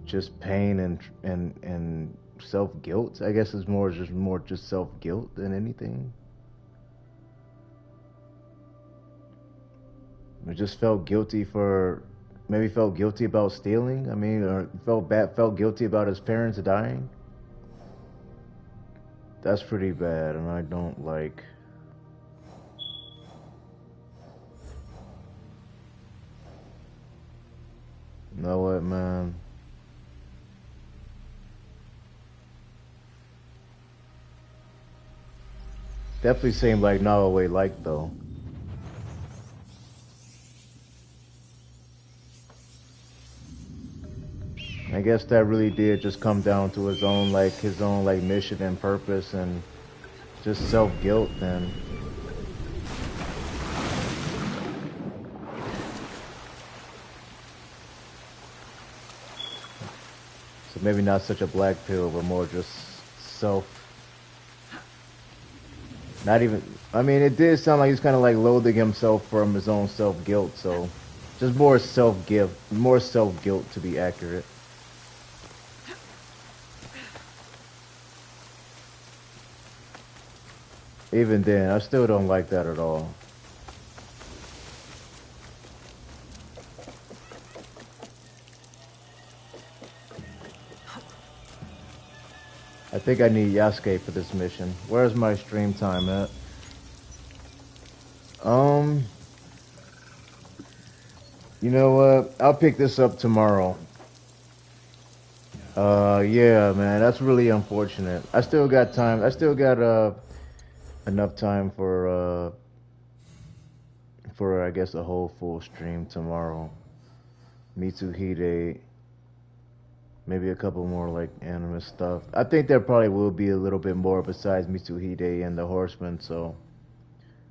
just pain and self guilt. I guess it's more just self guilt than anything. I just felt guilty for, maybe felt guilty about stealing. I mean, or felt guilty about his parents dying. That's pretty bad, and I don't like. You know what, man? Definitely seemed like Naoe liked though. I guess that really did just come down to his own mission and purpose and just self-guilt then. So maybe not such a black pill, but more just not even, I mean, it did sound like he's kind of like loathing himself from his own self-guilt, so just more self-guilt to be accurate. Even then, I still don't like that at all. I think I need Yasuke for this mission. Where's my stream time at? You know what? I'll pick this up tomorrow. Yeah, man, that's really unfortunate. I still got time. I still got enough time for I guess a whole full stream tomorrow. Mitsuhide, maybe a couple more like anime stuff. I think there probably will be a little bit more besides Mitsuhide and the Horseman, so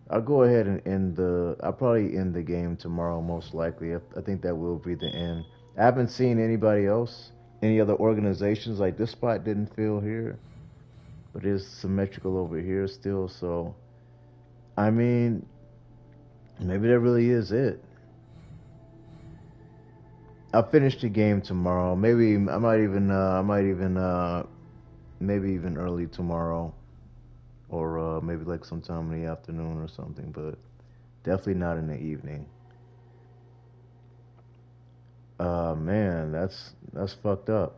I'll go ahead and I'll probably end the game tomorrow most likely. I think that will be the end. I haven't seen anybody else, any other organizations. Like this spot didn't feel here, but it's symmetrical over here still, so I mean, maybe that really is it. I'll finish the game tomorrow. Maybe I might even maybe even early tomorrow, or maybe like sometime in the afternoon or something, but definitely not in the evening. Man, that's fucked up.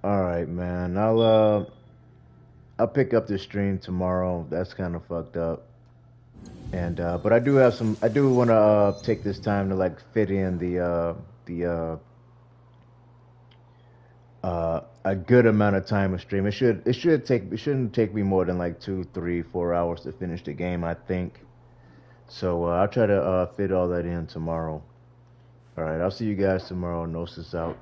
All right, man. I'll pick up this stream tomorrow. That's kind of fucked up. And but I do want to take this time to like fit in a good amount of time of stream. It shouldn't take me more than like 2, 3, 4 hours to finish the game, I think. So I'll try to fit all that in tomorrow. All right, I'll see you guys tomorrow. Gnosis out.